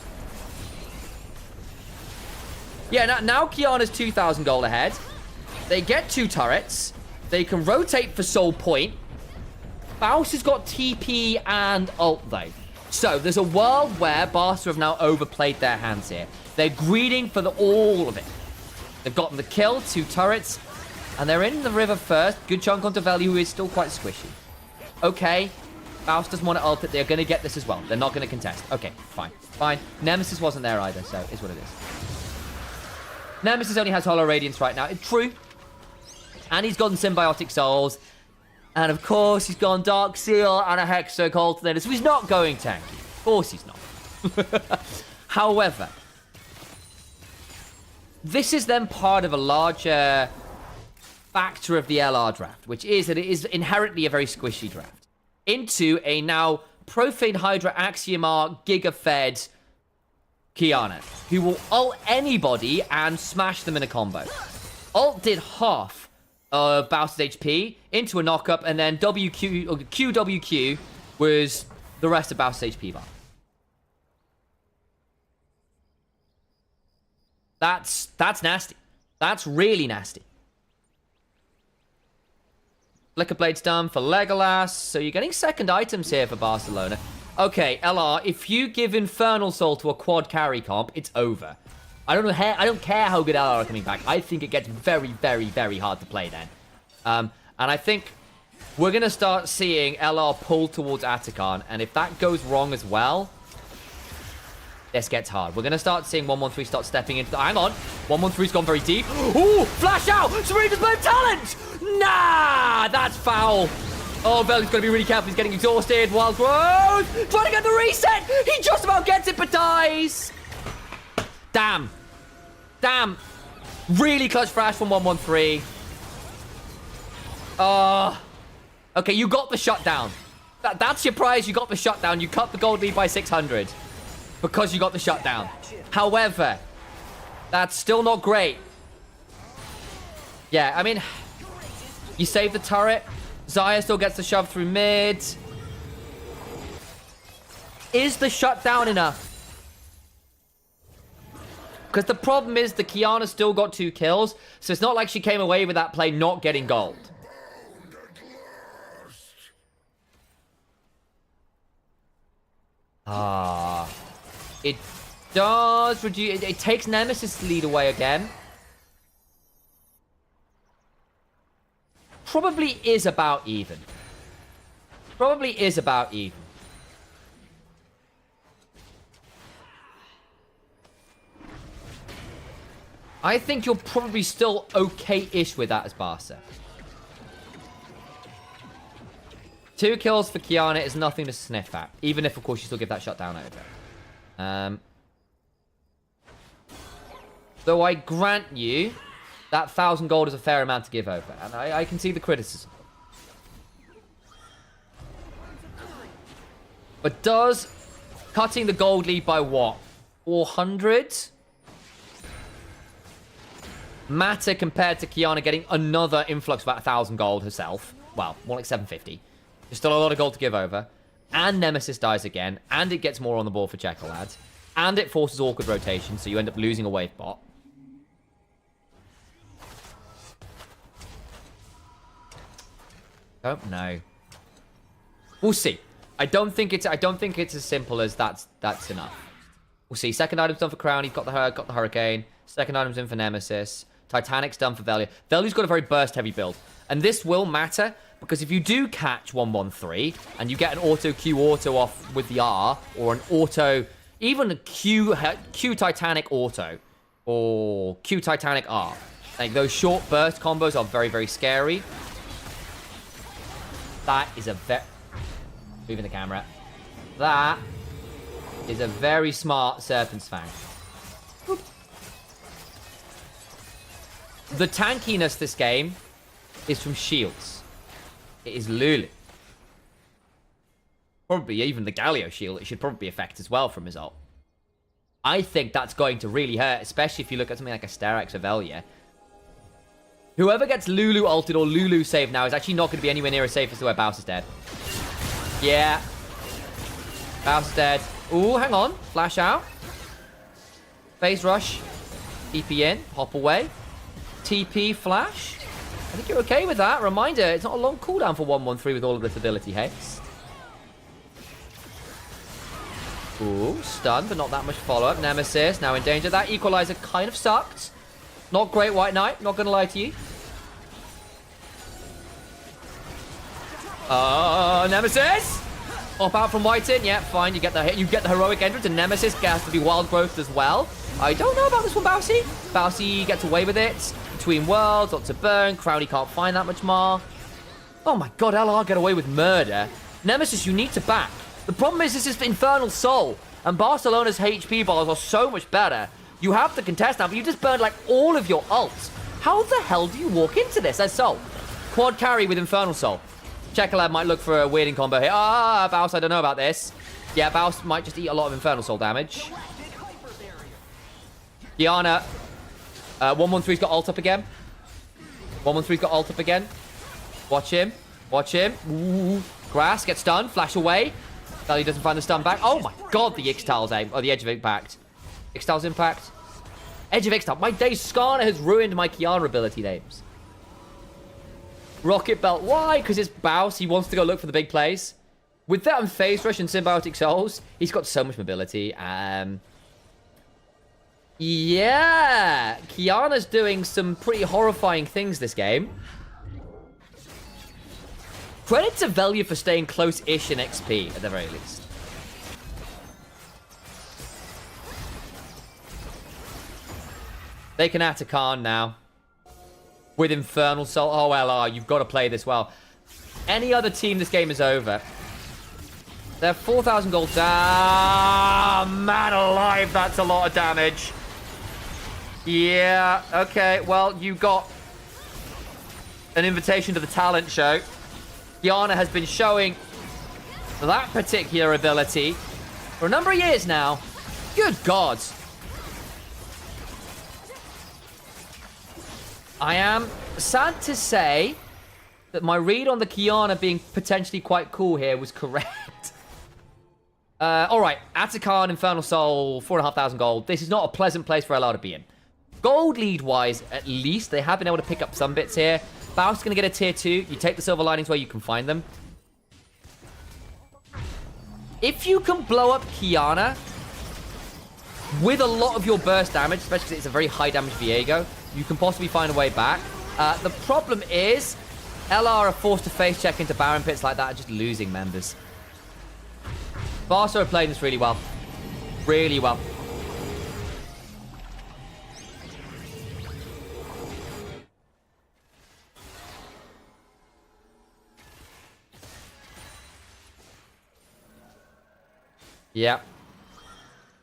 Yeah, now Kiana's 2,000 gold ahead. They get 2 turrets. They can rotate for Soul Point. Faust has got TP and ult, though. So, there's a world where Barca have now overplayed their hands here. They're greeding for all of it. They've gotten the kill, 2 turrets, and they're in the river first. Good chunk onto Veli, who is still quite squishy. Okay, Faust doesn't want to ult it. They're going to get this as well. They're not going to contest. Okay, fine. Fine. Nemesis wasn't there either, so it's what it is. Nemesis only has Hollow Radiance right now. It's true. And he's gotten Symbiotic Souls. And of course, he's gone Dark Seal and a Hexo Alternator. So he's not going tanky. Of course he's not. However, this is then part of a larger factor of the LR draft, which is that it is inherently a very squishy draft. Into a now Profane Hydra Axiomar Giga-fed Kiana, who will ult anybody and smash them in a combo. Ult did half of Bowser's HP into a knockup, and then QWQ was the rest of Bowser's HP bar. That's nasty. That's really nasty. Flicker Blade's done for Legolas, so you're getting second items here for Barcelona. Okay, LR, if you give Infernal Soul to a quad carry comp, it's over. I don't care how good LR are coming back. I think it gets very, very, very hard to play then. And I think we're going to start seeing LR pull towards Atakan, and if that goes wrong as well, this gets hard. We're going to start seeing 113 start stepping into the... Hang on. 113's gone very deep. Ooh, flash out! Serena's Blame Talent! Nah, that's foul. Oh, Veli's got to be really careful. He's getting exhausted. Wild Growth! Trying to get the reset! He just about gets it, but dies! Damn. Damn. Really clutch flash from 113. Okay, you got the shutdown. That's your prize. You got the shutdown. You cut the gold lead by 600. Because you got the shutdown. However, that's still not great. Yeah, I mean, you save the turret. Xayah still gets the shove through mid. Is the shutdown enough? Because the problem is the Kiana still got 2 kills, so it's not like she came away with that play not getting gold. It does reduce... It takes Nemesis' lead away again. Probably is about even. Probably is about even. I think you're probably still okay-ish with that as Barca. 2 kills for Kiana is nothing to sniff at. Even if, of course, you still give that shutdown over. Though I grant you that 1,000 gold is a fair amount to give over. And I can see the criticism. But does cutting the gold lead by what? 400? Matter compared to Kiana getting another influx of about 1,000 gold herself. Well, more like 750. There's still a lot of gold to give over. And Nemesis dies again. And it gets more on the board for Checkerlad. And it forces awkward rotation, so you end up losing a wave bot. Don't know. We'll see. I don't think it's as simple as that's enough. We'll see. Second item's done for Crown. He's got the Hurricane. Second item's in for Nemesis. Titanic's done for Velia. Velia's got a very burst-heavy build. And this will matter, because if you do catch 113, and you get an auto-Q auto off with the R, or an auto... Even a Q Titanic auto, or Q Titanic R. Like, those short burst combos are very, very scary. That is a moving the camera. That is a very smart Serpent's Fang. The tankiness this game is from shields. It is Lulu. Probably even the Galio shield, it should probably affect as well from his ult. I think that's going to really hurt, especially if you look at something like a Sterak's Revelia. Whoever gets Lulu ulted or Lulu saved now is actually not going to be anywhere near as safe as the way Baus is dead. Yeah. Baus is dead. Ooh, hang on. Flash out. Phase rush. TP in. Hop away. TP flash. I think you're okay with that. Reminder, it's not a long cooldown for 113 with all of this ability haste. Ooh, stun, but not that much follow-up. Nemesis, now in danger. That equalizer kind of sucked. Not great, White Knight. Not gonna lie to you. Nemesis! Hop out from Whiten. Yeah, fine. You get the heroic entrance, and Nemesis has to be wild growth as well. I don't know about this one, Bousy. Bousy gets away with it. Between worlds, lots of burn. Crowley can't find that much more. Oh my god, LR get away with murder. Nemesis, you need to back. The problem is this is Infernal Soul, and Barcelona's HP bars are so much better. You have to contest now, but you just burned like all of your ults. How the hell do you walk into this as Soul? Quad carry with Infernal Soul. Chekalab might look for a weirding combo here. Baus, I don't know about this. Yeah, Baus might just eat a lot of Infernal Soul damage. Diana. 113's got ult up again. 113's got ult up again. Watch him. Watch him. Ooh. Grass gets stunned. Flash away. Valley doesn't find the stun back. Oh my god, the Ixtal's aim. Oh, the Edge of Impact. Ixtal's impact. Edge of Ixtal. My days, Skarner has ruined my Kiana ability names. Rocket Belt. Why? Because it's Baus. He wants to go look for the big plays. With that and Phase Rush and Symbiotic Souls, he's got so much mobility. Yeah. Kiana's doing some pretty horrifying things this game. Credit to Velia for staying close-ish in XP, at the very least. They can Atakan now. With Infernal Soul. Oh, LR, you've got to play this well. Any other team, this game is over. They're 4,000 gold down. Ah, man alive, that's a lot of damage. Yeah, okay, well, you got an invitation to the talent show. Kiana has been showing that particular ability for a number of years now. Good God. I am sad to say that my read on the Kiana being potentially quite cool here was correct. Alright, Atakan, Infernal Soul, 4,500 gold. This is not a pleasant place for LR to be in. Gold lead-wise, at least, they have been able to pick up some bits here. Baus is going to get a tier 2. You take the silver linings where you can find them. If you can blow up Kiana with a lot of your burst damage, especially because it's a very high damage Viego, you can possibly find a way back. The problem is, LR are forced to face check into Baron pits like that, just losing members. Barca are playing this really well. Really well. Yeah.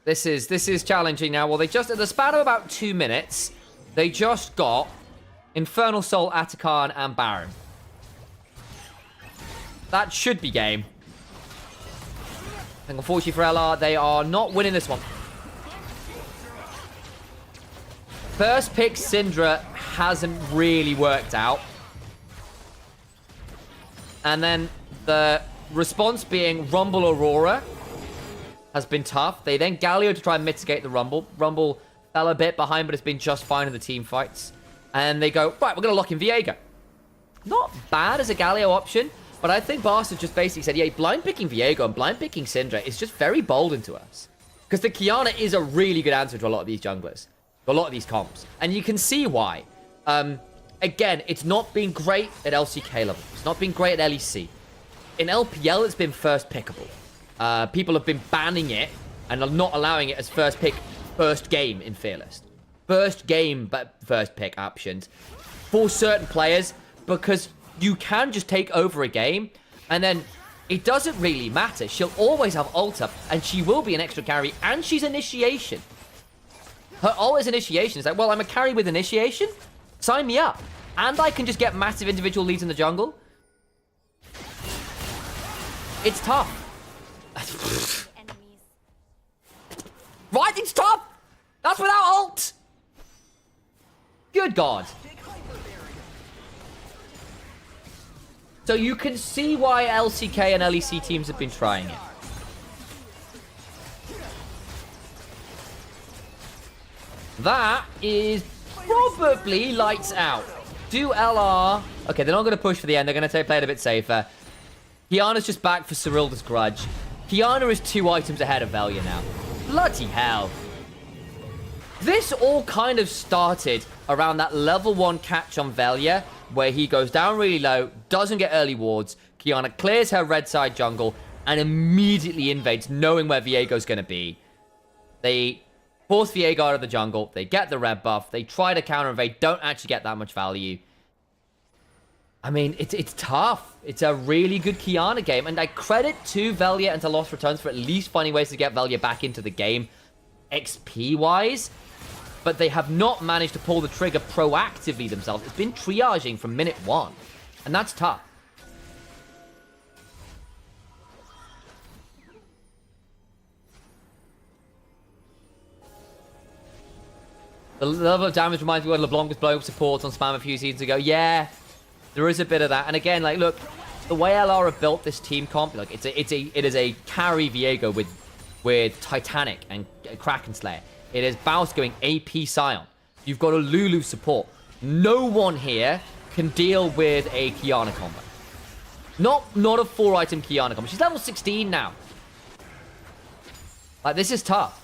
This is challenging now. Well, they just, at the span of about 2 minutes, they just got Infernal Soul, Atakan, and Baron. That should be game. I think unfortunately for LR, they are not winning this one. First pick Syndra hasn't really worked out. And then the response being Rumble Aurora has been tough. They then Galio to try and mitigate the Rumble. Rumble fell a bit behind, but it's been just fine in the team fights. And they go, right, we're going to lock in Viego. Not bad as a Galio option, but I think Barca just basically said, yeah, blind picking Viego and blind picking Syndra is just very bold to us. Because the Kiana is a really good answer to a lot of these junglers. To a lot of these comps. And you can see why. Again, it's not been great at LCK level. It's not been great at LEC. In LPL, it's been first pickable. People have been banning it and are not allowing it as first pick, first game in Fearless. First game, but first pick options for certain players, because you can just take over a game and then it doesn't really matter. She'll always have ult up and she will be an extra carry and she's initiation. Her ult is initiation. It's like, well, I'm a carry with initiation? Sign me up. And I can just get massive individual leads in the jungle. It's tough. Enemies. Right? What? It's top! That's without ult! Good God. So you can see why LCK and LEC teams have been trying it. That is probably lights out. Do LR... Okay, they're not going to push for the end. They're going to play it a bit safer. Kiana's just back for Cyrilda's Grudge. Kiana is 2 items ahead of Velia now. Bloody hell. This all kind of started around that level 1 catch on Velia, where he goes down really low, doesn't get early wards. Kiana clears her red side jungle and immediately invades, knowing where Viego's going to be. They force Viego out of the jungle. They get the red buff. They try to counter invade. Don't actually get that much value. I mean, it's tough. It's a really good Kiana game. And I credit to Velia and to Lost Returns for at least finding ways to get Velia back into the game XP-wise. But they have not managed to pull the trigger proactively themselves. It's been triaging from minute 1. And that's tough. The level of damage reminds me when LeBlanc was blowing up support on Spam a few seasons ago. Yeah, there is a bit of that. And again, like, look, the way LR have built this team comp, like, it is a carry Viego with Titanic and Kraken Slayer. It is Baus going AP Scion. You've got a Lulu support. No one here can deal with a Kiana combo. Not a 4-item Kiana combo. She's level 16 now. Like, this is tough.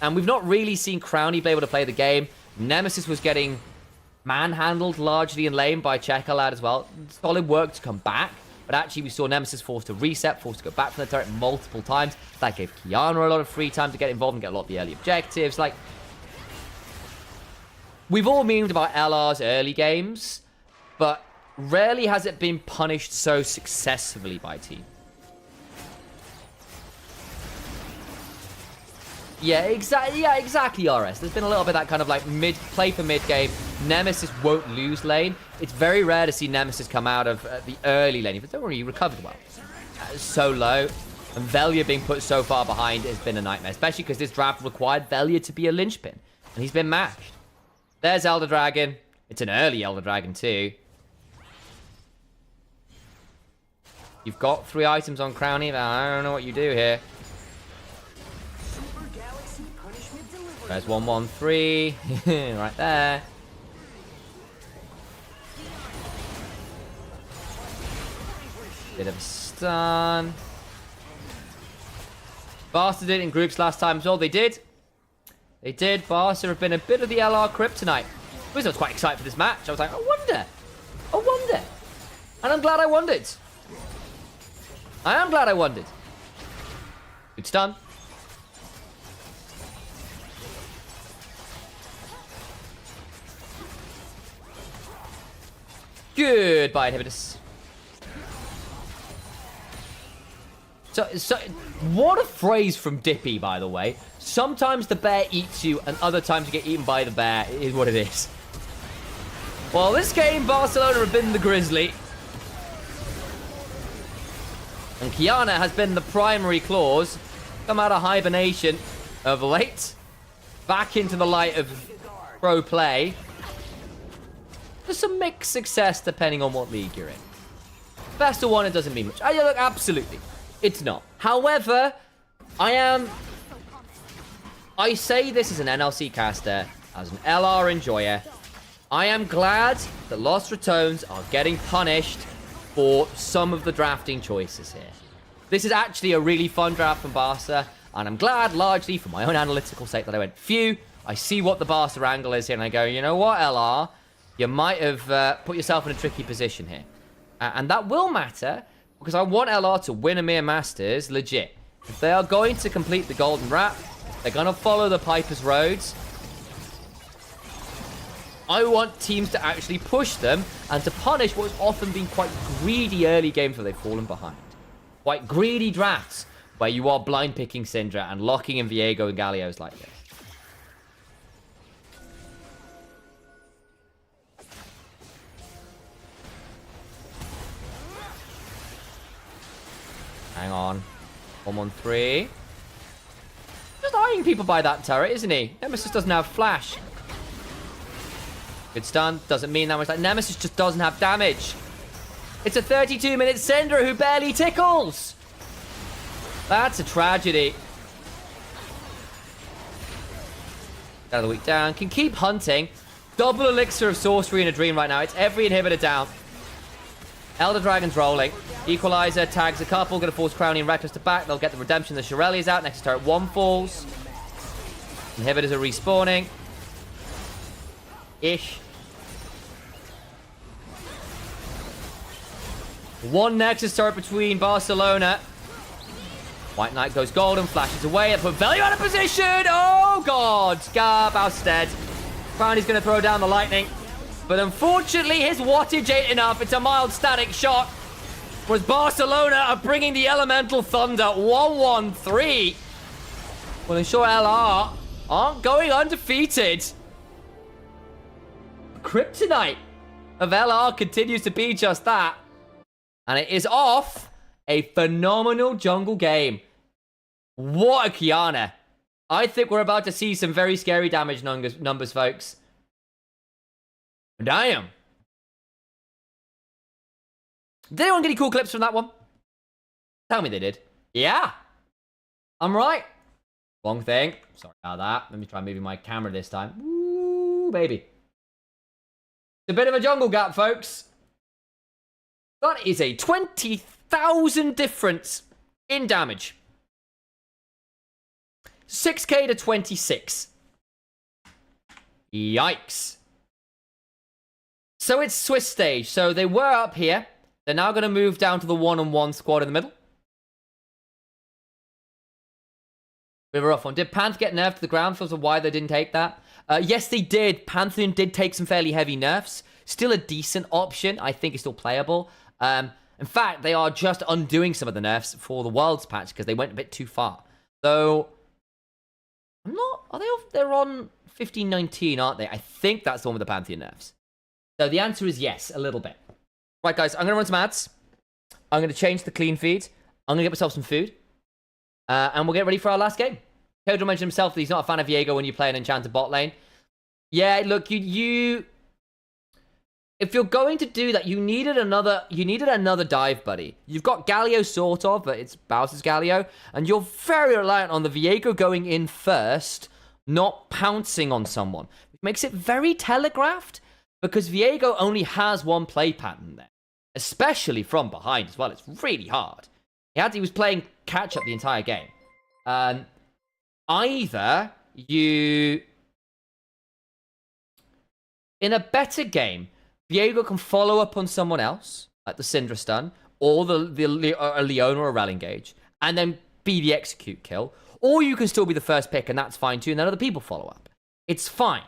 And we've not really seen Crownie be able to play the game. Nemesis was getting manhandled largely in lane by Checkerlad as well. Solid work to come back. But actually, we saw Nemesis forced to reset, forced to go back from the turret multiple times. That gave Kiana a lot of free time to get involved and get a lot of the early objectives. Like, we've all memed about LR's early games, but rarely has it been punished so successfully by team. Yeah, exactly, RS. There's been a little bit of that kind of like play for mid game. Nemesis won't lose lane. It's very rare to see Nemesis come out of the early lane. But don't worry, he recovered well. So low. And Velia being put so far behind has been a nightmare. Especially because this draft required Velia to be a linchpin. And he's been mashed. There's Elder Dragon. It's an early Elder Dragon too. You've got 3 items on Crownie. I don't know what you do here. There's 1-1-3 right there. Bit of a stun. Barca did it in groups last time as well. They did. They did. Barca have been a bit of the LR kryptonite. I was quite excited for this match. I was like, I wonder. And I'm glad I wondered. I am glad I wondered. Good stun. Goodbye, inhibitors. So, what a phrase from Dippy, by the way. Sometimes the bear eats you, and other times you get eaten by the bear. It is what it is. Well, this game, Barcelona have been the Grizzly. And Kiana has been the primary clause. Come out of hibernation of late. Back into the light of pro play. There's some mixed success depending on what league you're in. Best of 1, it doesn't mean much. Yeah, look, absolutely. It's not. However, I say this as an NLC caster, as an LR enjoyer. I am glad that Lost Returns are getting punished for some of the drafting choices here. This is actually a really fun draft from Barca, and I'm glad, largely, for my own analytical sake, that I went, phew, I see what the Barca angle is here, and I go, you know what, LR? You might have put yourself in a tricky position here. And that will matter, because I want LR to win EMEA Masters legit. If they are going to complete the Golden Wrap, they're going to follow the Piper's Roads. I want teams to actually push them and to punish what has often been quite greedy early games where they've fallen behind. Quite greedy drafts where you are blind picking Syndra and locking in Viego and Galio's like this. Hang on. 1-1-3. Just frying people by that turret, isn't he? Nemesis doesn't have flash. Good stun. Doesn't mean that much. Like, Nemesis just doesn't have damage. It's a 32-minute Syndra who barely tickles. That's a tragedy. Out of the weak down. Can keep hunting. Double elixir of sorcery in a dream right now. It's every inhibitor down. Elder Dragon's rolling. Equalizer tags a couple. Gonna force Crowny and Reckless to back. They'll get the redemption. The Shirelli's out. Next turret 1 falls. Inhibitors are respawning. Ish. 1 Nexus turret between Barcelona. White Knight goes golden, flashes away. Put value out of position. Oh, God. Garbow's dead. Crowny's going to throw down the lightning. But unfortunately, his wattage ain't enough. It's a mild static shot. Whereas Barcelona are bringing the Elemental Thunder. 1-1-3. Well, ensure LR aren't going undefeated. Kryptonite of LR continues to be just that. And it is off a phenomenal jungle game. What a Kiana. I think we're about to see some very scary damage numbers, folks. Damn. Did anyone get any cool clips from that one? Tell me they did. Yeah. I'm right. Wrong thing. Sorry about that. Let me try moving my camera this time. Ooh, baby. It's a bit of a jungle gap, folks. That is a 20,000 difference in damage. 6k to 26. Yikes. So it's Swiss stage. So they were up here. They're now going to move down to the 1-on-1 squad in the middle. We have a rough one. Did Panth get nerfed to the ground? For why they didn't take that? Yes, they did. Pantheon did take some fairly heavy nerfs. Still a decent option. I think it's still playable. In fact, they are just undoing some of the nerfs for the Worlds patch because they went a bit too far. So, I'm not... Are they off? They're on 1519, aren't they? I think that's the one with the Pantheon nerfs. So the answer is yes, a little bit. Right, guys, I'm going to run some ads. I'm going to change the clean feed. I'm going to get myself some food. And we'll get ready for our last game. Pedro mentioned himself that he's not a fan of Viego when you play an enchanted bot lane. Yeah, look, you if you're going to do that, you needed another dive buddy. You've got Galio sort of, but it's Bowser's Galio, and you're very reliant on the Viego going in first, not pouncing on someone. Which makes it very telegraphed, because Viego only has one play pattern there. Especially from behind as well. It's really hard. He was playing catch-up the entire game. Either you... In a better game, Viego can follow up on someone else, like the Syndra stun, or a Leona or a Rell engage, and then be the execute kill. Or you can still be the first pick, and that's fine too, and then other people follow up. It's fine.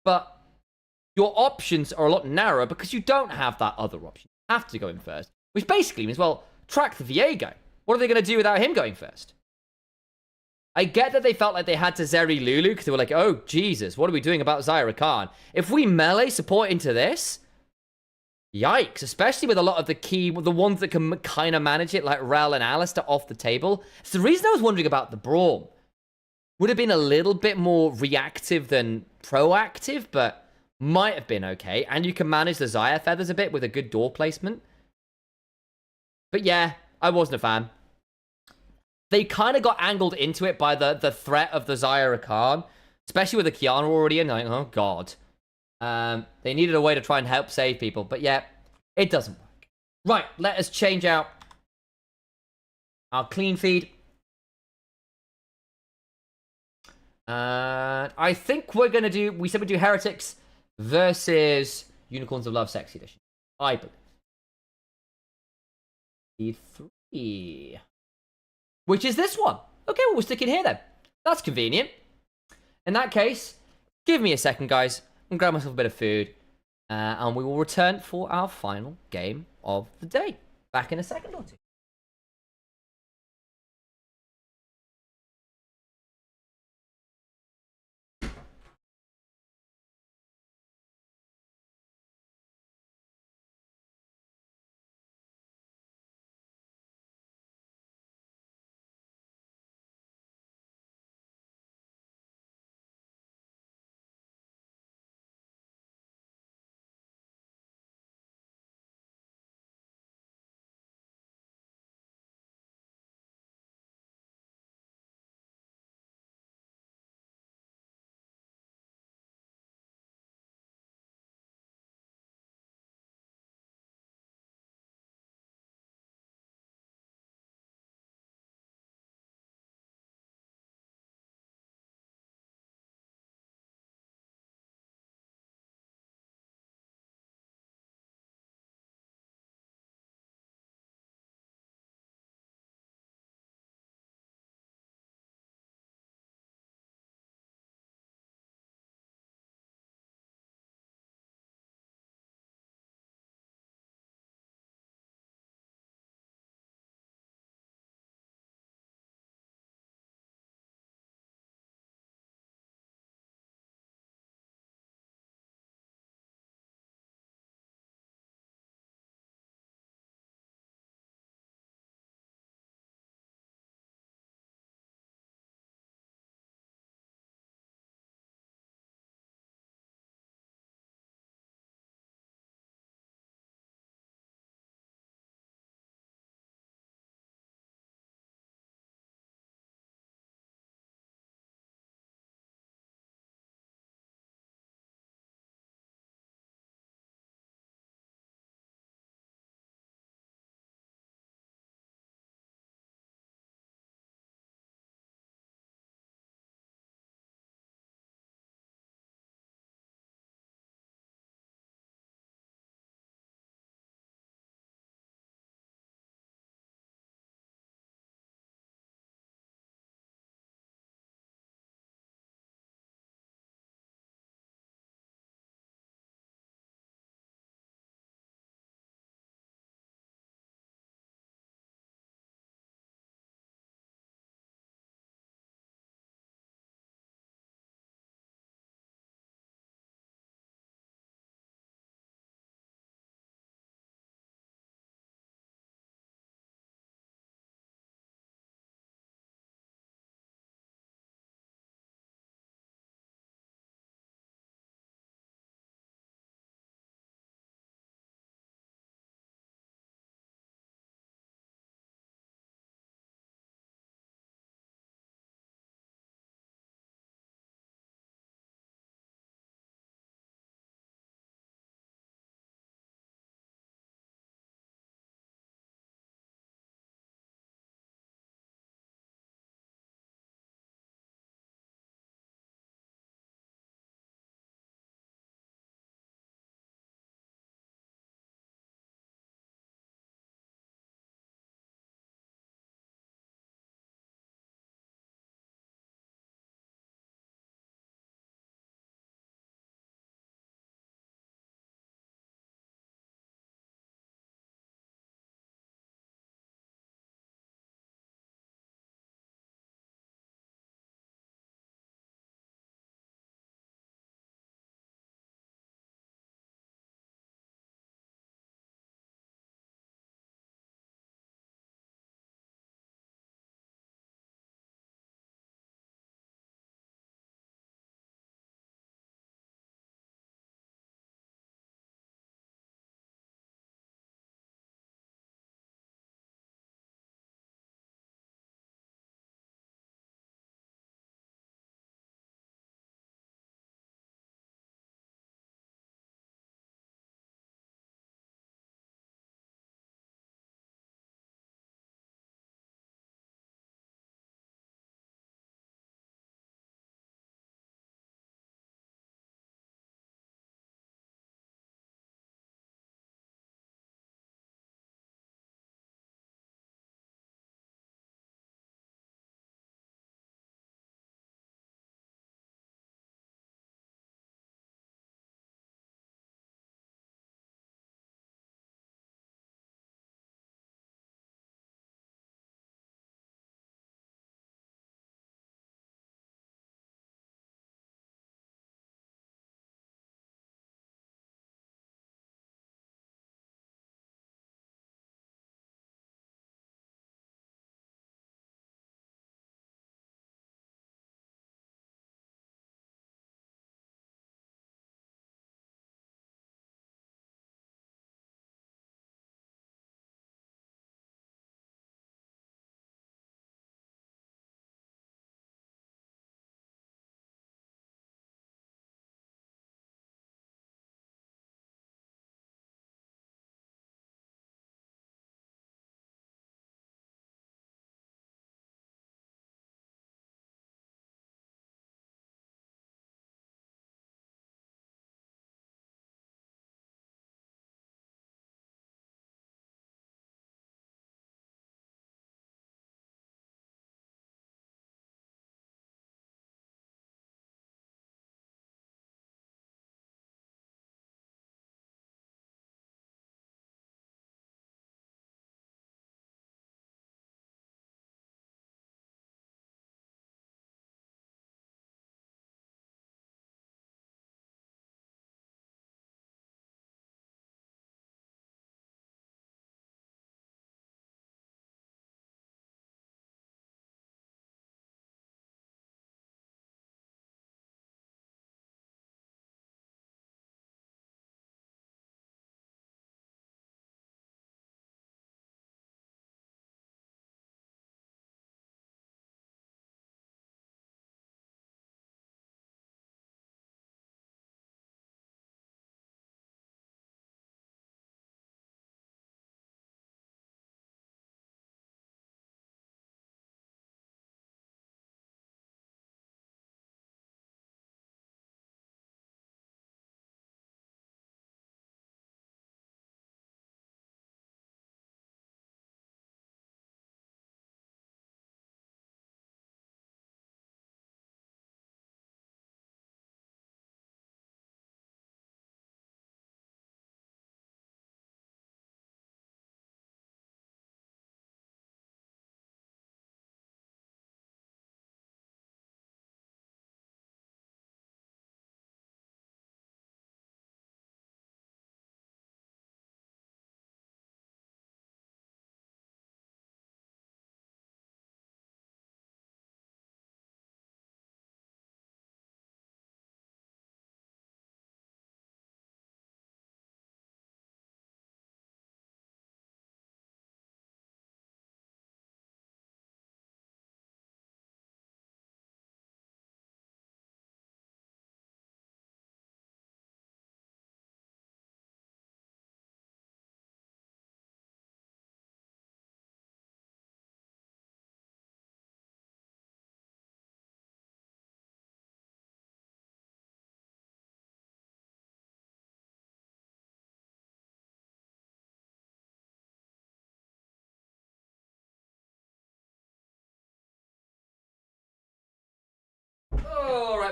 But your options are a lot narrower because you don't have that other option. You have to go in first. Which basically means, well, track the Viego. What are they going to do without him going first? I get that they felt like they had to Zeri Lulu because they were like, oh, Jesus, what are we doing about Zyra Khan? If we melee support into this, yikes, especially with a lot of the ones that can kind of manage it, like Rell and Alistair off the table. It's the reason I was wondering about the Braum. Would have been a little bit more reactive than proactive, but might have been okay. And you can manage the Zyra feathers a bit with a good door placement. But yeah, I wasn't a fan. They kind of got angled into it by the threat of the Zyra Khan, especially with the Kiana already in. Like, oh, God. They needed a way to try and help save people. But yeah, it doesn't work. Right, let us change out our clean feed. I think we're going to do... We said we'd do Heretics versus Unicorns of Love Sexy Edition. I believe. 3. Which is this one. Okay, well, we'll stick it here then. That's convenient. In that case, give me a second, guys. I'm grab myself a bit of food. And we will return for our final game of the day. Back in a second or two.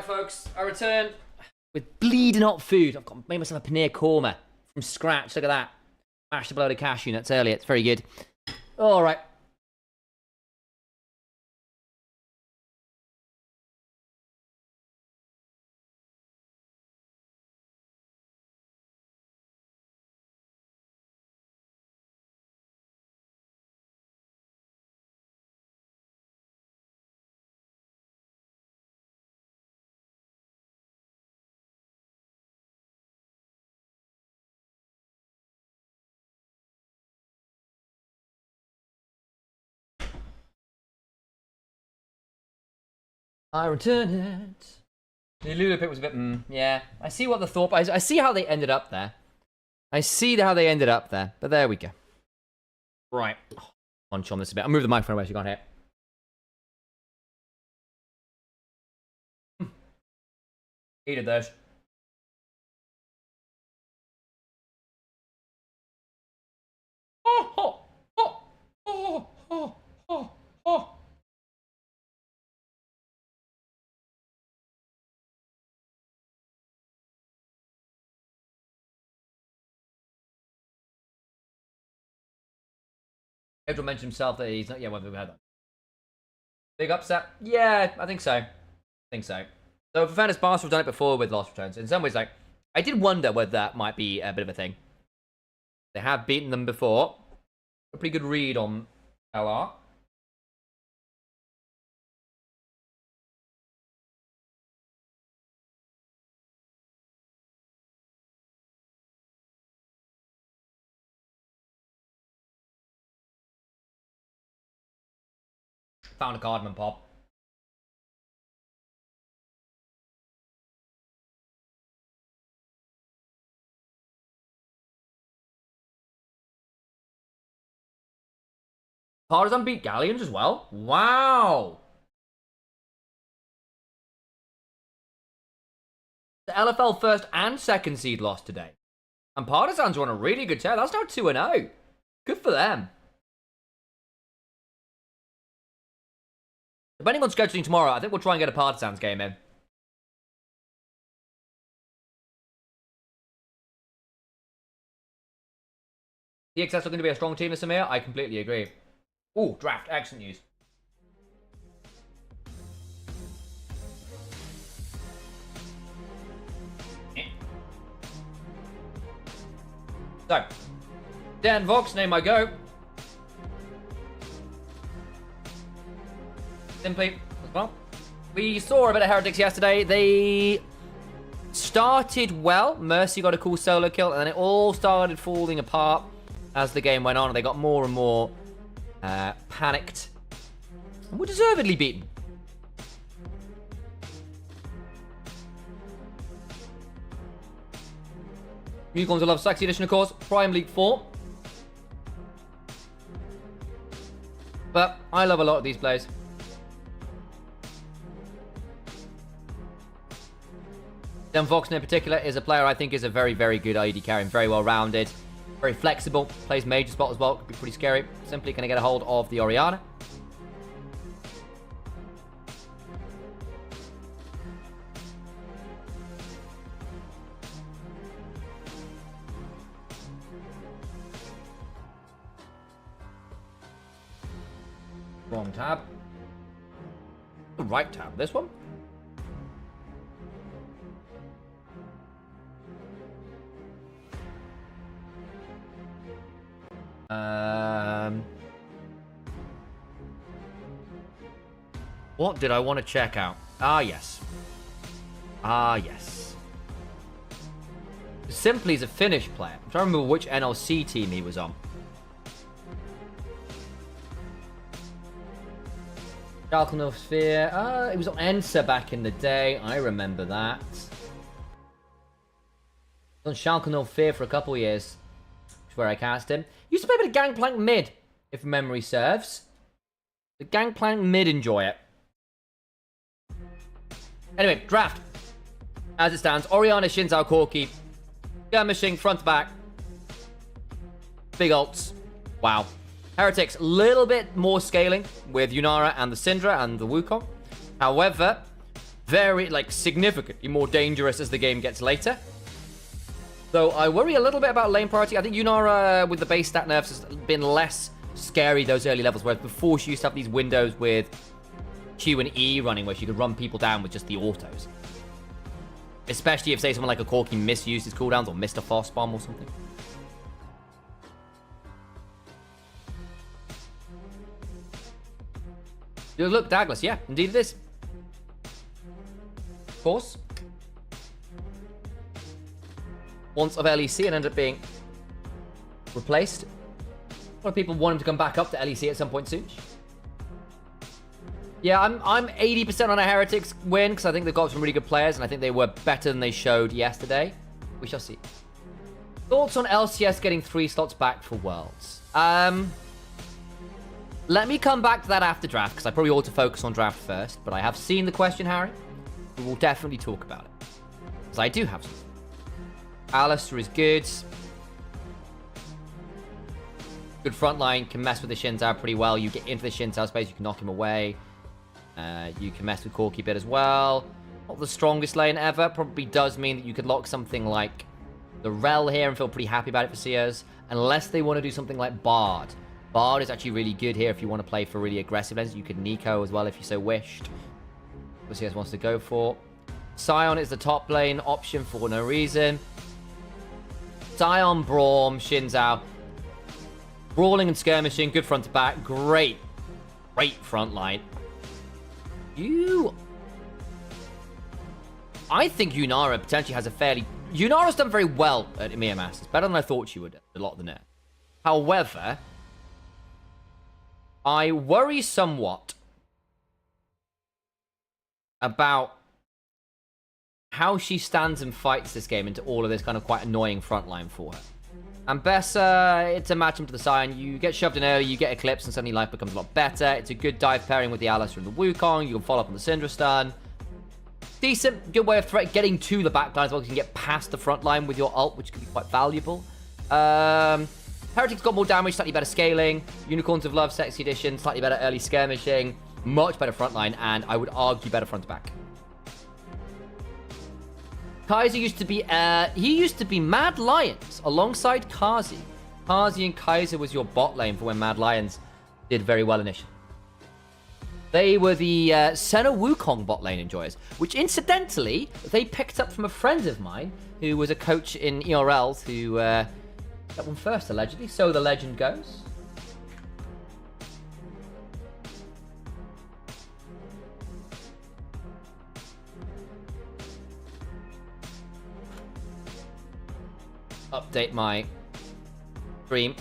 folks, I return with bleeding hot food. Made myself a paneer korma from scratch. Look at that. Mashed up a load of cashew nuts earlier. It's very good. All right. I return it. The Lulu pick was a bit, yeah. I see what the thought, I see how they ended up there. I see how they ended up there, but there we go. Right. Munch on this a bit. I'll move the microphone away so you can't hear it. Heated those. Oh, oh, oh, oh, oh, oh, oh. Edward mentioned himself that he's not. Yeah, well, we've had that. Big upset? Yeah, I think so. So for fairness, Barcelona have done it before with lost returns. In some ways, like, I did wonder whether that might be a bit of a thing. They have beaten them before. A pretty good read on LR. Found a cardamom pop. Partisan beat Galleons as well? Wow! The LFL first and second seed lost today. And Partisans are on a really good tear. That's now 2-0. Good for them. Depending on scheduling tomorrow, I think we'll try and get a Partisans game in. DXS looking to be a strong team this EMEA? I completely agree. Ooh, draft. Excellent news. So, Dan Vox, name I go. Simply, well, we saw a bit of Heretics yesterday. They started well. Mercy got a cool solo kill, and then it all started falling apart as the game went on. They got more and more panicked. And were deservedly beaten. Unicorns will love Sexy Edition, of course. Prime League 4. But I love a lot of these players. Dan Voxen in particular is a player I think is a very, very good IED carry. Very well rounded. Very flexible. Plays major spot as well. Could be pretty scary. Simply going to get a hold of the Oriana. Wrong tab. The right tab. This one? What did I want to check out? Ah, yes. Ah, yes. Simply is a Finnish player. I'm trying to remember which NLC team he was on. Schalke Sphere. It was on Ensa back in the day. I remember that. On Schalke Sphere for a couple of years. Which is where I cast him. Used to play a bit of Gangplank mid, if memory serves. The Gangplank mid enjoy it. Anyway, draft. As it stands, Oriana, Shinzao, Corki. Skirmishing, front to back. Big ults. Wow. Heretics, little bit more scaling with Yunara and the Syndra and the Wukong. However, very, like, significantly more dangerous as the game gets later. So I worry a little bit about lane priority. I think Yunara, with the base stat nerfs, has been less scary those early levels, whereas before she used to have these windows with Q and E running where she could run people down with just the autos. Especially if, say, someone like a Corki misused his cooldowns or missed a fast bomb or something. Look, Douglas, yeah, indeed it is. Of course. Once of LEC and ended up being replaced. A lot of people want him to come back up to LEC at some point soon. Yeah, I'm 80% on a Heretics win because I think they've got some really good players and I think they were better than they showed yesterday. We shall see. Thoughts on LCS getting 3 slots back for Worlds? Let me come back to that after draft because I probably ought to focus on draft first, but I have seen the question, Harry. We will definitely talk about it. Because I do have some. Alistair is good. Good front line, can mess with the Xin Zhao pretty well. You get into the Xin Zhao space, you can knock him away. You can mess with Corki a bit as well. Not the strongest lane ever. Probably does mean that you could lock something like the Rel here and feel pretty happy about it for Seers. Unless they want to do something like Bard. Bard is actually really good here if you want to play for really aggressive lanes. You could Nico as well if you so wished. What Seers wants to go for. Sion is the top lane option for no reason. Sion, Braum, Xin Zhao. Brawling and skirmishing, good front to back. Great front line. I think Yunara potentially has a fairly... Yunara's done very well at EMEA Masters. Better than I thought she would a lot of the net. However, I worry somewhat about how she stands and fights this game into all of this kind of quite annoying frontline for her. And Bessa, it's a match into the Sion. You get shoved in early, you get Eclipse, and suddenly life becomes a lot better. It's a good dive pairing with the Alistair and the Wukong. You can follow up on the Syndra stun. Decent, good way of getting to the backline as well. You can get past the front line with your ult, which can be quite valuable. Heretic's got more damage, slightly better scaling. Unicorns of Love, Sexy Edition, slightly better early skirmishing. Much better front line, and I would argue better front to back. Kaiser used to be, he used to be Mad Lions alongside Kazi. Kazi and Kaiser was your bot lane for when Mad Lions did very well initially. They were the Senna Wukong bot lane enjoyers, which incidentally, they picked up from a friend of mine who was a coach in ERLs who got one first, allegedly. So the legend goes. Update my stream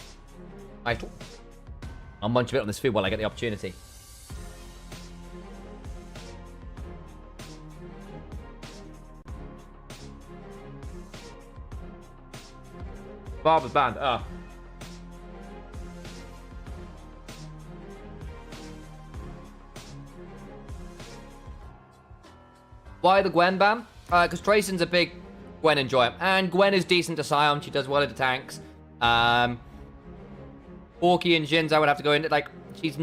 title. I'll munch a bit on this food while I get the opportunity. Barber's band. Why the Gwen ban? Because Trayson's a big Gwen enjoyer. And Gwen is decent to Sion. She does well at the tanks. Orky and Jins, I would have to go into. Like, she's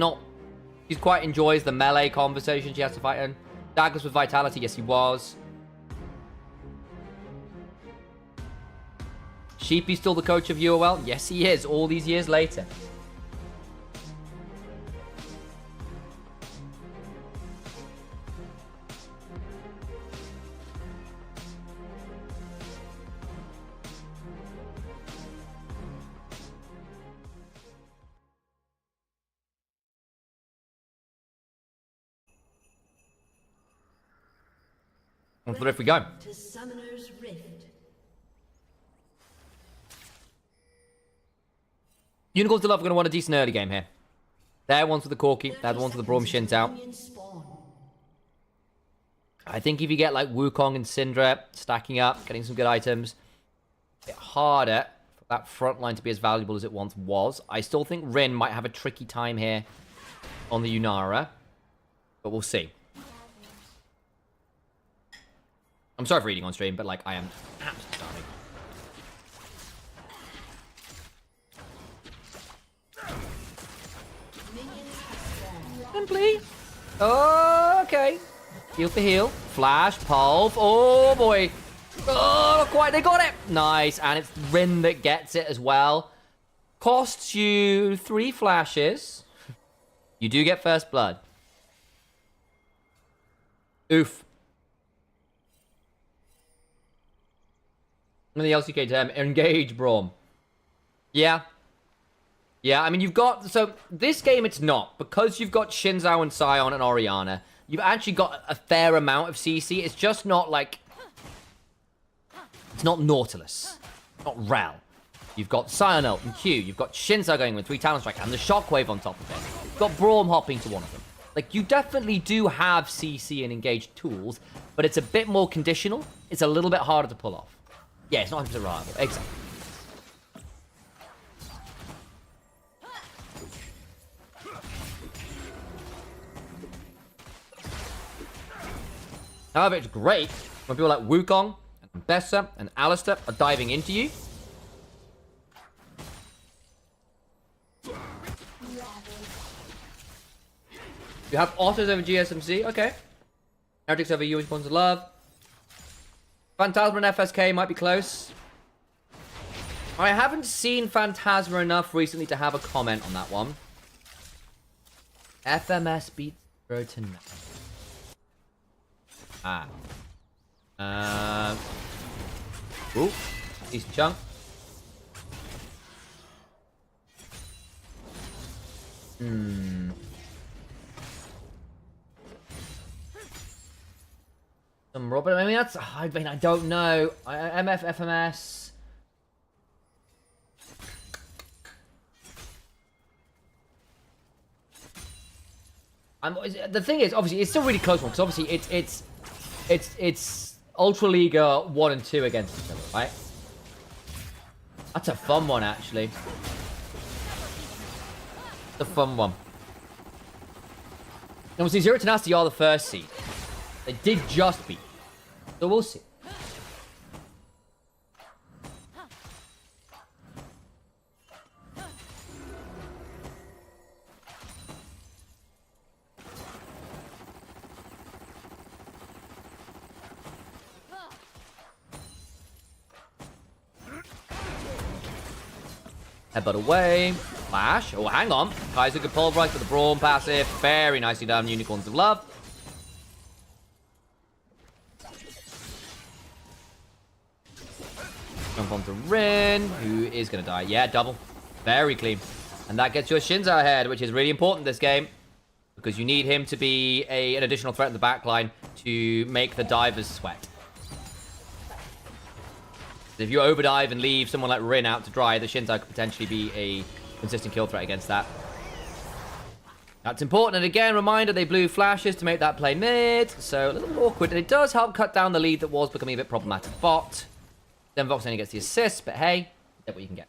quite enjoys the melee conversation she has to fight in. Douglas with Vitality, yes he was. Sheepy's still the coach of UOL? Yes he is, all these years later. On to the Rift we go. To Summoner's Rift. Unicorns of Love are going to want a decent early game here. They're ones with the Corki. They're the ones with the Braum Shins out. I think if you get like Wukong and Syndra stacking up, getting some good items, a bit harder for that front line to be as valuable as it once was. I still think Rin might have a tricky time here on the Yunara, but we'll see. I'm sorry for reading on stream, but like I am absolutely starving. Simply. Oh, okay. Heal for heal. flash, pulse. Oh, boy. Oh, not quite. They got it. Nice. And it's Rin that gets it as well. Costs you 3 flashes. You do get first blood. Oof. And the LCK term, engage Braum. Yeah. Yeah, I mean, you've got... So, this game, it's not. Because you've got Shinzao and Sion and Orianna, you've actually got a fair amount of CC. It's just not, like... It's not Nautilus. Not Rel. You've got Sion ult and Q. You've got Shinzao going with 3 Talon Strike and the Shockwave on top of it. You've got Braum hopping to one of them. Like, you definitely do have CC and engaged tools, but it's a bit more conditional. It's a little bit harder to pull off. Yeah, it's not 100% reliable. Exactly. However, it's great when people like Wukong and Bessa and Alistair are diving into you. You have Otters over GSMC, okay. Heretics over Unicorns of Love. Phantasma and FSK might be close. I haven't seen Phantasma enough recently to have a comment on that one. FMS beats Zero to 9. Ooh, decent chunk. Some Robert. I mean, that's. I mean, I don't know. MF, FMS. The thing is, obviously, it's still really close one because obviously it's Ultra Liga 1 and 2 against each other, right? That's a fun one, actually. It's a fun one. And obviously, Zero Tenacity are the first seed. They did just beat. So we'll see. Headbutt away. Flash. Oh, hang on. Kaiser could pulverize for the Braum passive. Very nicely done, Unicorns of Love. Jump onto Rin, who is going to die. Yeah, double. Very clean. And that gets your Shinzao ahead, which is really important this game. Because you need him to be an additional threat in the backline to make the divers sweat. If you overdive and leave someone like Rin out to dry, the Shinzao could potentially be a consistent kill threat against that. That's important. And again, reminder, they blew flashes to make that play mid. So a little bit awkward. And it does help cut down the lead that was becoming a bit problematic. Bot. Then Vox only gets the assist, but hey, get what you can get.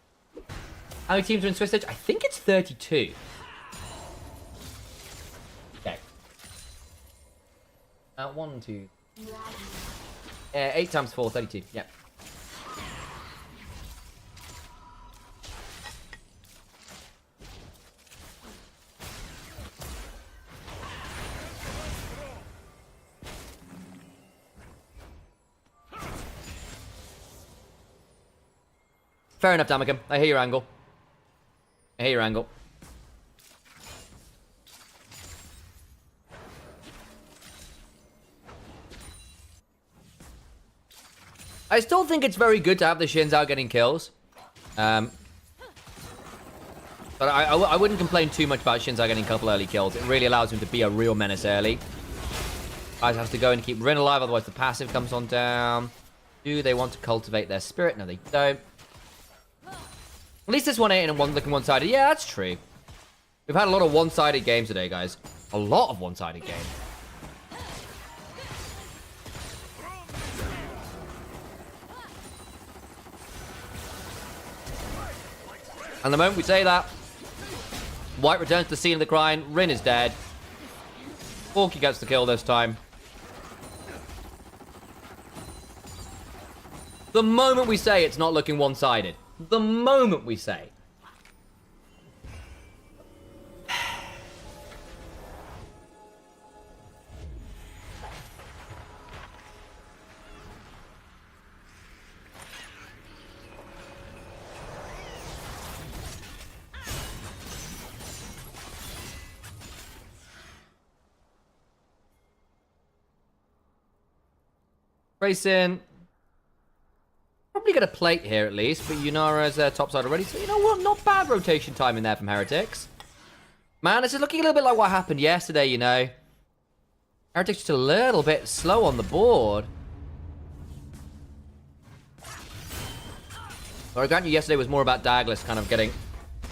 How many teams are in Swiss Stage? I think it's 32. Okay. 1, 2. 8 times 4, 32. Yeah. Fair enough, Damakin. I hear your angle. I hear your angle. I still think it's very good to have the Shinzao getting kills. But I wouldn't complain too much about Shinzao getting a couple early kills. It really allows him to be a real menace early. Guys have to go and keep Rin alive, otherwise the passive comes on down. Do they want to cultivate their spirit? No, they don't. At least this one ain't looking one-sided. Yeah, that's true. We've had a lot of one-sided games today, guys. A lot of one-sided games. And the moment we say that, White returns to the scene of the crime. Rin is dead. Forky gets the kill this time. The moment we say it's not looking one-sided. The moment we say. Grayson. Probably get a plate here at least, but Yunara's topside already. So, you know what? Not bad rotation time in there from Heretics. Man, this is looking a little bit like what happened yesterday, you know. Heretics just a little bit slow on the board. But I grant you yesterday was more about Douglas kind of getting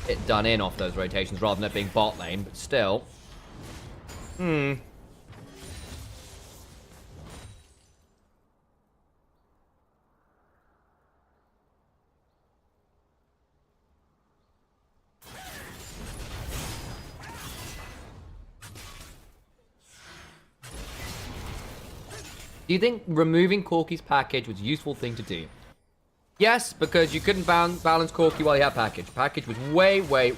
it done in off those rotations rather than it being bot lane, but still. Do you think removing Corky's package was a useful thing to do? Yes, because you couldn't balance Corky while he had package. Package was way, way,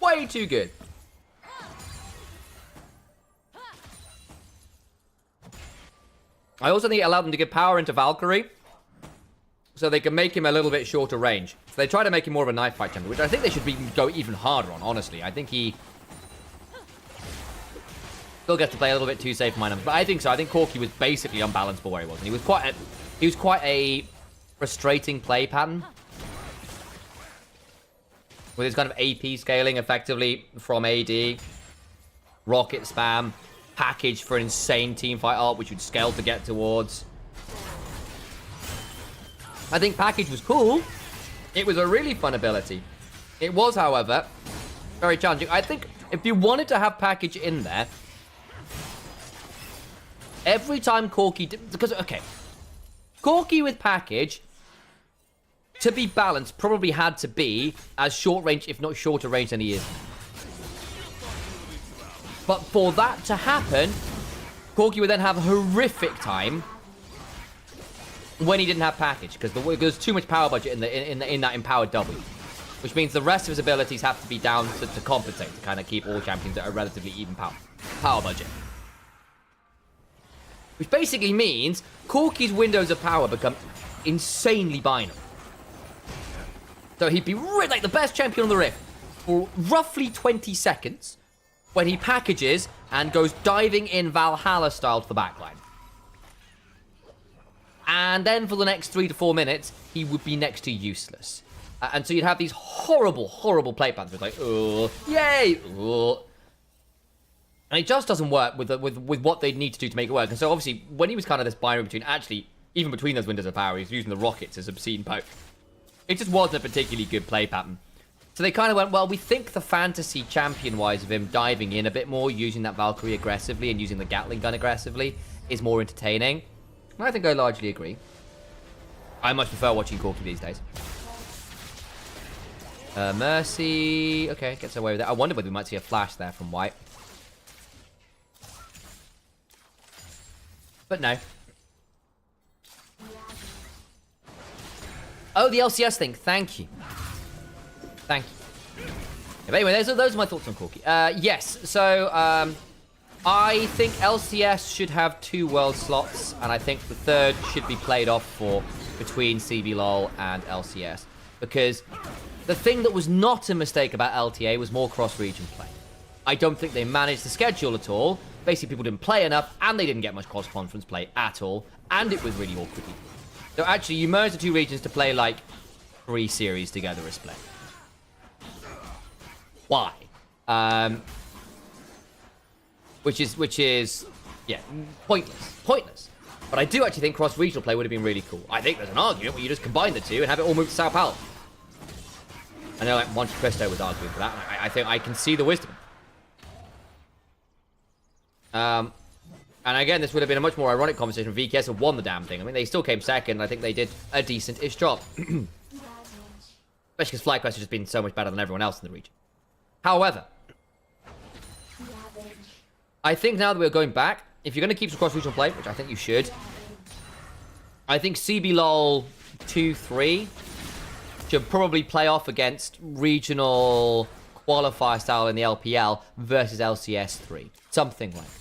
way too good. I also think it allowed them to give power into Valkyrie, so they can make him a little bit shorter range. So they try to make him more of a knife fight champion, which I think they should go even harder on, honestly. I think he still gets to play a little bit too safe for my numbers, but I think so. I think Corky was basically unbalanceable where he was, and he was quite a frustrating play pattern with his kind of AP scaling effectively from AD, rocket spam, package for an insane teamfight art which you'd scale to get towards. I think package was cool. It was a really fun ability. It was, however, very challenging. I think if you wanted to have package in there, every time Corky did, because, okay, Corky with package, to be balanced, probably had to be as short range, if not shorter range than he is. But for that to happen, Corky would then have a horrific time when he didn't have package, because there's too much power budget in that empowered W. Which means the rest of his abilities have to be down to compensate, to kind of keep all champions at a relatively even power budget. Which basically means Corky's windows of power become insanely binary. So he'd be like the best champion on the Rift for roughly 20 seconds when he packages and goes diving in Valhalla style to the backline. And then for the next 3 to 4 minutes, he would be next to useless. And so you'd have these horrible, horrible play patterns with like, oh, yay, oh. And it just doesn't work with what they need to do to make it work. And so obviously, when he was kind of this binary between, actually, even between those windows of power, he was using the rockets as obscene poke. It just wasn't a particularly good play pattern. So they kind of went, well, we think the fantasy champion-wise of him diving in a bit more, using that Valkyrie aggressively and using the Gatling gun aggressively is more entertaining. And I think I largely agree. I much prefer watching Corky these days. Mercy. Okay, gets away with it. I wonder whether we might see a flash there from White. But no. Oh, the LCS thing. Thank you. Thank you. Yeah, but anyway, those are my thoughts on Corky. Yes, so I think LCS should have 2 world slots, and I think the third should be played off for between CBLOL and LCS. Because the thing that was not a mistake about LTA was more cross-region play. I don't think they managed the schedule at all. Basically, people didn't play enough, and they didn't get much cross-conference play at all, and it was really awkward. So actually, you merged the 2 regions to play, like, 3 series together as split. Why? Which is, yeah, pointless. But I do actually think cross-regional play would have been really cool. I think there's an argument where you just combine the 2 and have it all move to Sao Paulo. I know, like, Monte Cristo was arguing for that, and I think I can see the wisdom. And again, this would have been a much more ironic conversation if VKS had won the damn thing. I mean, they still came second. I think they did a decent-ish job. Especially because FlyQuest has just been so much better than everyone else in the region. However, I think now that we're going back, if you're going to keep some cross-regional play, which I think you should, I think CBLOL 2-3 should probably play off against regional qualifier style in the LPL versus LCS 3. Something like that.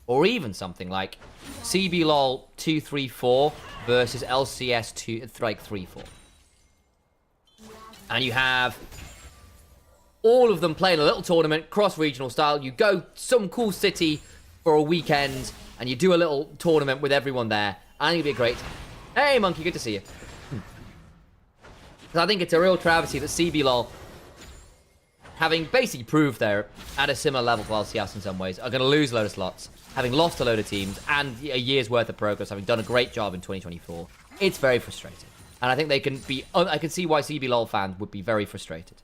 Or even something like CBLOL 2-3-4 versus LCS 3-4. And you have all of them playing a little tournament, cross-regional style. You go to some cool city for a weekend, and you do a little tournament with everyone there. And it'll be a great time. Hey, Monkey, good to see you. I think it's a real travesty that CB LOL, having basically proved they're at a similar level to LCS in some ways, are going to lose a load of slots, having lost a load of teams, and a year's worth of progress, having done a great job in 2024. It's very frustrating. And I think they can be... I can see why CB LOL fans would be very frustrated.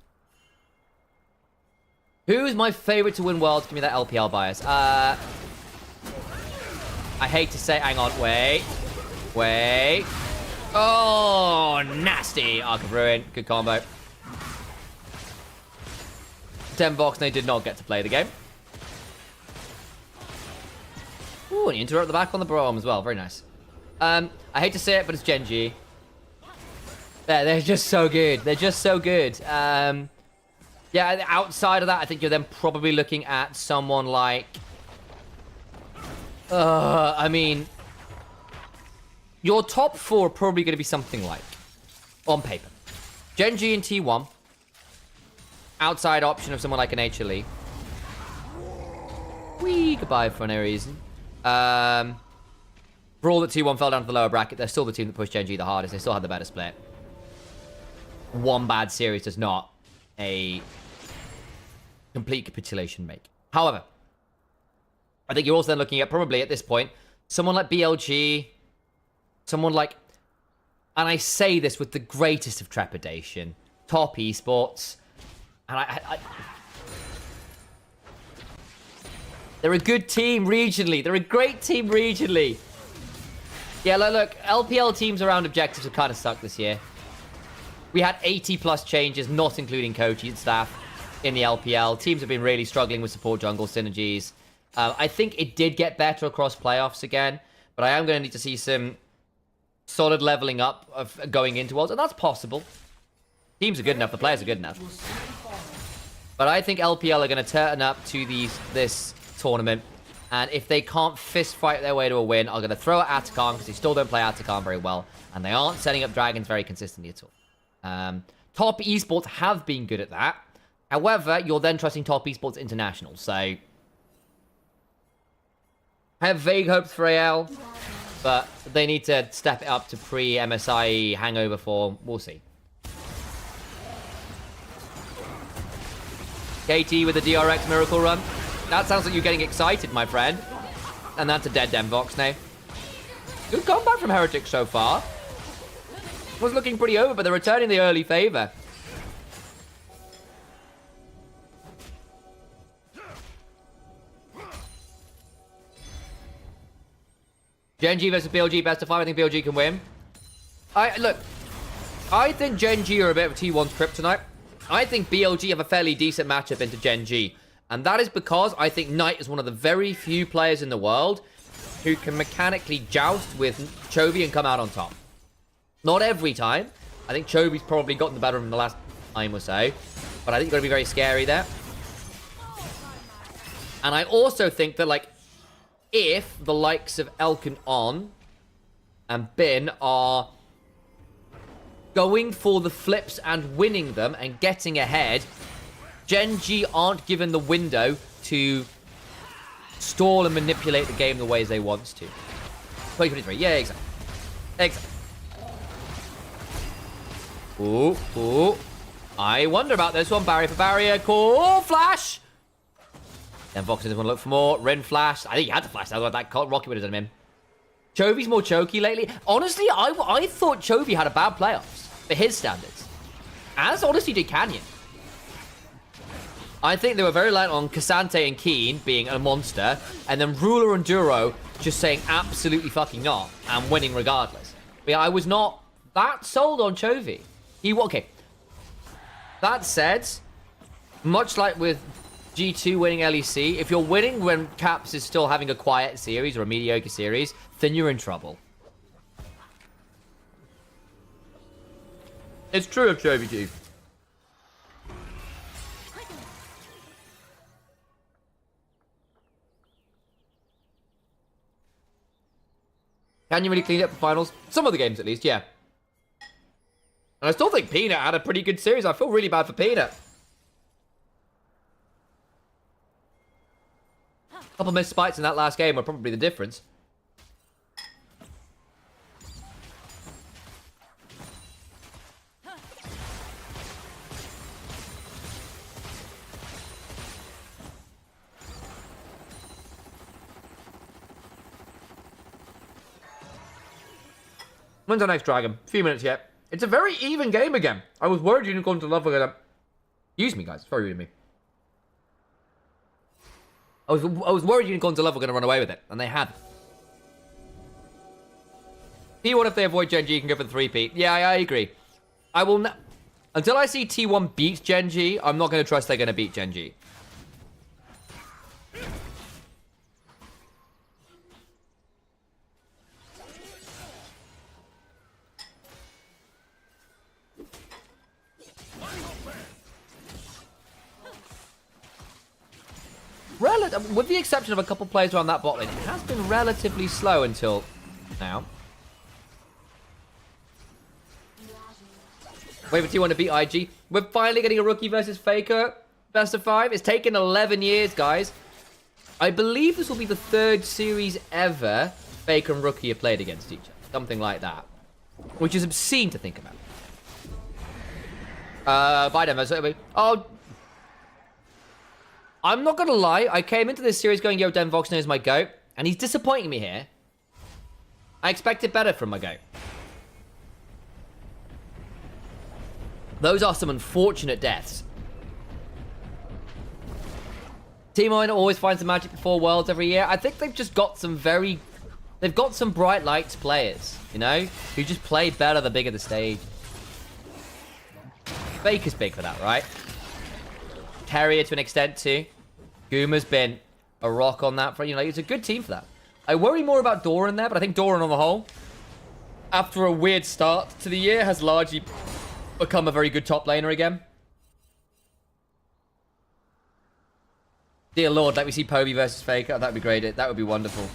Who's my favorite to win Worlds? Give me that LPL bias. I hate to say... Hang on, wait. Wait. Oh, nasty. Arc of Ruin. Good combo. 10 Vox, they did not get to play the game. Ooh, and you interrupt the back on the Braum as well. Very nice. I hate to say it, but it's Gen G. They're just so good. They're just so good. Yeah, outside of that, I think you're then probably looking at someone like... I mean... Your top 4 are probably going to be something like, on paper, Gen G and T1. Outside option of someone like an HLE. Whee, goodbye for no reason. For all that T1 fell down to the lower bracket, they're still the team that pushed Gen G the hardest. They still had the better split. One bad series does not a complete capitulation make. However, I think you're also then looking at, probably at this point, someone like BLG, someone like, and I say this with the greatest of trepidation, top esports, and they're a good team regionally. They're a great team regionally. Yeah, look, LPL teams around objectives have kind of sucked this year. We had 80 plus changes, not including coaches and staff, in the LPL. Teams have been really struggling with support jungle synergies. I think it did get better across playoffs again, but I am going to need to see some solid leveling up of going into Worlds, and that's possible. Teams are good enough, the players are good enough. But I think LPL are going to turn up to this tournament, and if they can't fist fight their way to a win, are going to throw at Atakan, because they still don't play Atakan very well, and they aren't setting up Dragons very consistently at all. Top esports have been good at that. However, you're then trusting Top esports international, so I have vague hopes for AL, but they need to step it up to pre-MSI hangover form. We'll see. KT with the DRX miracle run. That sounds like you're getting excited, my friend. And that's a dead Demvox now. Good comeback from Heretic so far. Was looking pretty over, but they're returning the early favor. Gen G versus BLG, best of 5. I think BLG can win. Look, I think Gen G are a bit of T1's kryptonite. I think BLG have a fairly decent matchup into Gen G. And that is because I think Knight is one of the very few players in the world who can mechanically joust with Chovy and come out on top. Not every time. I think Chovy's probably gotten the better of him the last time or so. But I think you've got to be very scary there. And I also think that, like, if the likes of Elkin On and Bin are going for the flips and winning them and getting ahead, Gen G aren't given the window to stall and manipulate the game the ways they want to. 2023, yeah, exactly. Exactly. Ooh. I wonder about this one. Barrier for barrier. Cool. Flash. Then Vox doesn't want to look for more. Ren flash. I think he had to flash. Otherwise that Rocket would have done him. Chovy's more choky lately. Honestly, I thought Chovy had a bad playoffs for his standards. As honestly did Canyon. I think they were very light on Cassante and Keen being a monster, and then Ruler and Duro just saying absolutely fucking not and winning regardless. But yeah, I was not that sold on Chovy. Okay. That said, much like with G2 winning LEC, if you're winning when Caps is still having a quiet series or a mediocre series, then you're in trouble. It's true of Chovy G. Can you really clean up the finals? Some of the games, at least, yeah. And I still think Peanut had a pretty good series. I feel really bad for Peanut. A couple missed spikes in that last game were probably the difference. When's our next dragon? A few minutes yet. It's a very even game again. I was worried Unicorns of Love were gonna... Excuse me, guys. It's very rude of me. I was worried Unicorns of Love were gonna run away with it, and they have. T1, if they avoid Gen G, can go for the 3-peat. Yeah, I agree. I will not... Until I see T1 beat Gen G, I'm not going to trust they're going to beat Gen G. With the exception of a couple players around that bot lane, it has been relatively slow until now. Wait for T1 to beat IG. We're finally getting a rookie versus Faker best of 5. It's taken 11 years, guys. I believe this will be the 3rd series ever Faker and rookie have played against each other. Something like that. Which is obscene to think about. Bye, Denver. Oh, I'm not going to lie. I came into this series going, yo, Denvox knows my GOAT. And he's disappointing me here. I expected better from my GOAT. Those are some unfortunate deaths. Team Owen always finds the magic before Worlds every year. I think they've just got some they've got some bright lights players, you know? Who just play better the bigger the stage. Faker's big for that, right? Carrier to an extent too. Guma's been a rock on that front. You know, it's a good team for that. I worry more about Doran there, but I think Doran on the whole, after a weird start to the year, has largely become a very good top laner again. Dear Lord, let me see Poby versus Faker. That'd be great. That would be wonderful.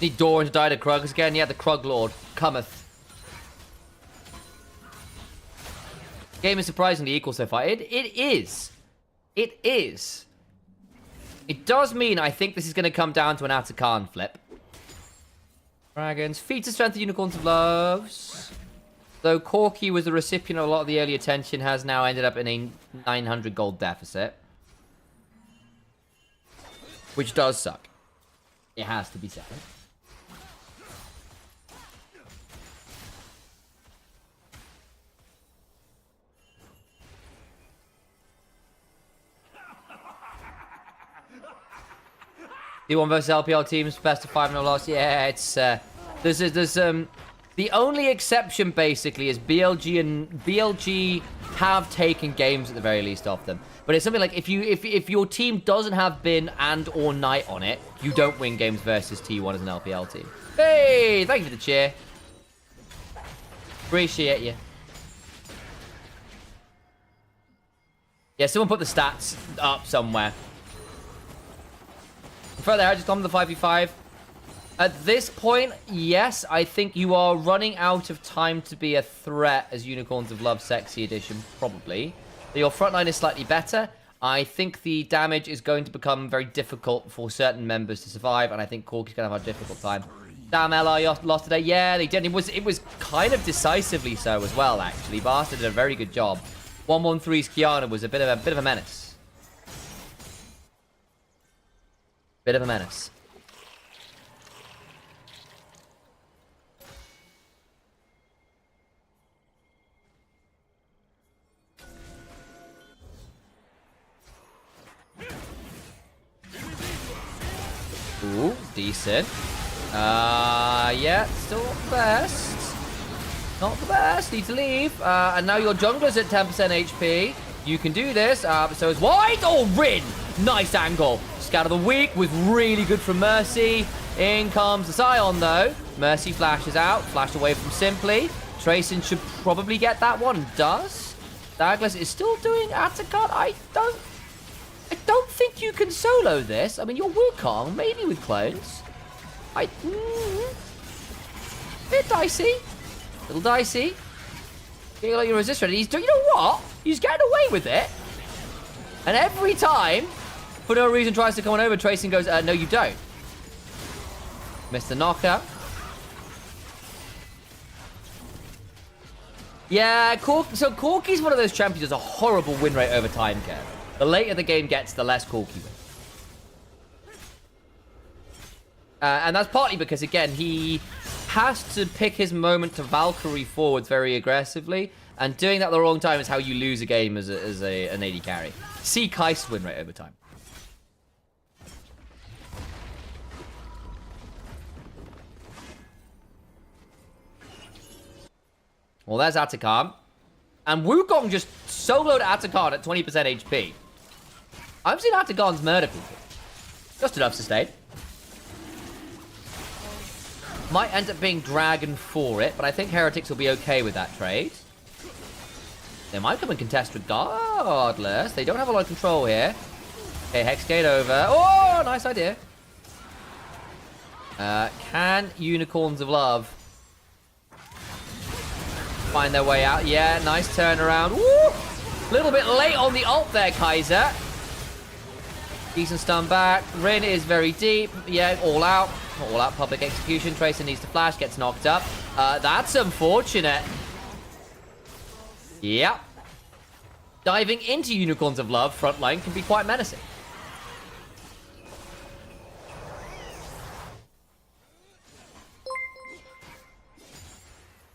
Need Doran to die to Krugs again. Yeah, the Krug Lord cometh. Game is surprisingly equal so far. It is. It is. It does mean I think this is going to come down to an Atakan flip. Dragons. Feats of Strength, Unicorns of Loves. Though Corki was the recipient of a lot of the early attention, has now ended up in a 900 gold deficit. Which does suck. It has to be said. D1 versus LPL teams, best of 5 no loss. Yeah, it's there's the only exception basically is BLG, and BLG have taken games at the very least off them. But it's something like if your team doesn't have Bin and or Knight on it, you don't win games versus T1 as an LPL team. Hey, thank you for the cheer. Appreciate you. Yeah, someone put the stats up somewhere. Further, I just come to the 5v5. At this point, yes, I think you are running out of time to be a threat as Unicorns of Love Sexy Edition, probably. Your front line is slightly better. I think the damage is going to become very difficult for certain members to survive, and I think Corky's going to have a difficult time. Damn, LR lost today. Yeah, they did. It was kind of decisively so as well, actually. Bastard did a very good job. 113's Kiana was a bit of a menace. Bit of a menace. Ooh, decent. Yeah, still not the best. Not the best. Need to leave. And now your jungler's at 10% HP. You can do this. So is White. Oh, Rin. Nice angle. Scout of the week was really good from Mercy. In comes the Scion, though. Mercy flashes out. Flashed away from Simply. Tracing should probably get that one. Does. Douglas is still doing Atakan. I don't think you can solo this. I mean, you're Wukong, maybe with clones. Bit dicey. Little dicey. Getting like your resist ready. He's doing, you know what? He's getting away with it. And every time, for no reason, tries to come on over, Trace and goes, no, you don't. Missed the knockout. Yeah, so Corki's one of those champions who has a horrible win rate over time, Kev. The later the game gets, the less Corki wins. And that's partly because, again, he has to pick his moment to Valkyrie forwards very aggressively. And doing that at the wrong time is how you lose a game as an AD carry. See Kai's win rate over time. Well, there's Atacam. And Wukong just soloed Atakan at 20% HP. I've seen Atakan's murder people. Just enough sustain. Might end up being Dragon for it, but I think Heretics will be okay with that trade. They might come and contest regardless. They don't have a lot of control here. Okay, Hexgate over. Oh, nice idea. Can Unicorns of Love find their way out? Yeah, nice turnaround. Woo! Little bit late on the ult there, Kaiser. Decent stun back. Rin is very deep. Yeah, all out. All out public execution. Tracer needs to flash, gets knocked up. That's unfortunate. Yep. Diving into Unicorns of Love frontline can be quite menacing.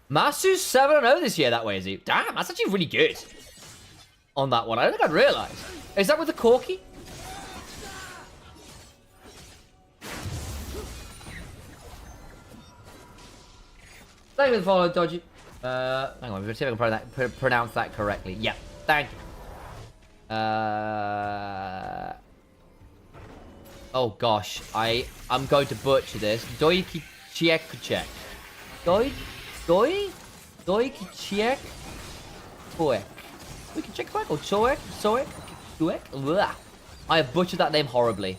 Masu's 7-0 this year that way, is he? Damn, that's actually really good. On that one. I don't think I'd realised. Is that with the Corki? Thank you for the follow, Dodgy. Hang on, let's see if I can pronounce that correctly. Yeah, thank you. Oh gosh, I'm going to butcher this. Doiki Chiek. Doiki Chiek. Poek. We can check or Choek. I have butchered that name horribly.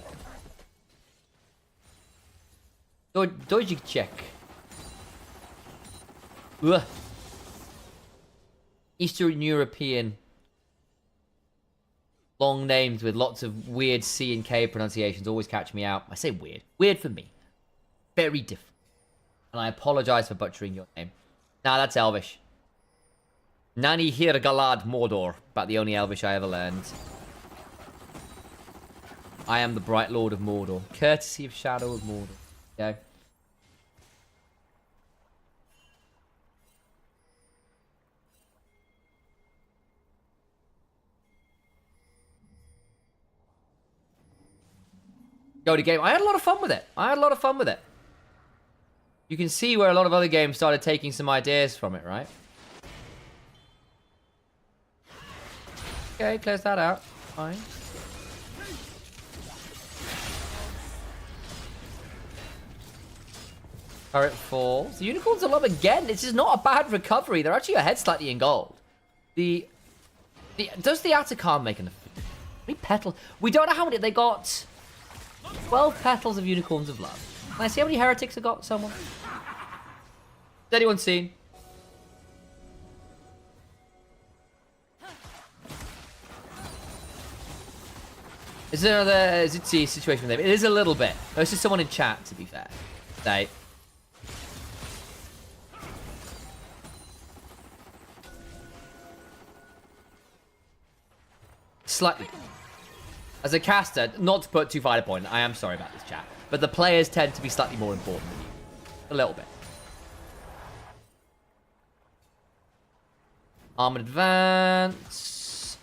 Doiki Chiek. Ugh. Eastern European long names with lots of weird C and K pronunciations always catch me out. I say weird. Weird for me. Very different. And I apologize for butchering your name. Nah, that's Elvish. Nani Hir Galad Mordor. About the only Elvish I ever learned. I am the Bright Lord of Mordor. Courtesy of Shadow of Mordor. Okay. Go to game. I had a lot of fun with it. You can see where a lot of other games started taking some ideas from it, right? Okay, close that out. Fine. Turret falls. The Unicorns of Love again. This is not a bad recovery. They're actually ahead slightly in gold. Does the Atacam make enough? How many petals? We don't know how many. They got 12 petals of Unicorns of Love. Can I see how many Heretics have got? Someone? Has anyone seen? Is there another Zitzi situation with them? It is a little bit. There's just someone in chat, to be fair. Right. Slightly. As a caster, not to put too fine a point, I am sorry about this chat, but the players tend to be slightly more important than you. A little bit. Armored advance.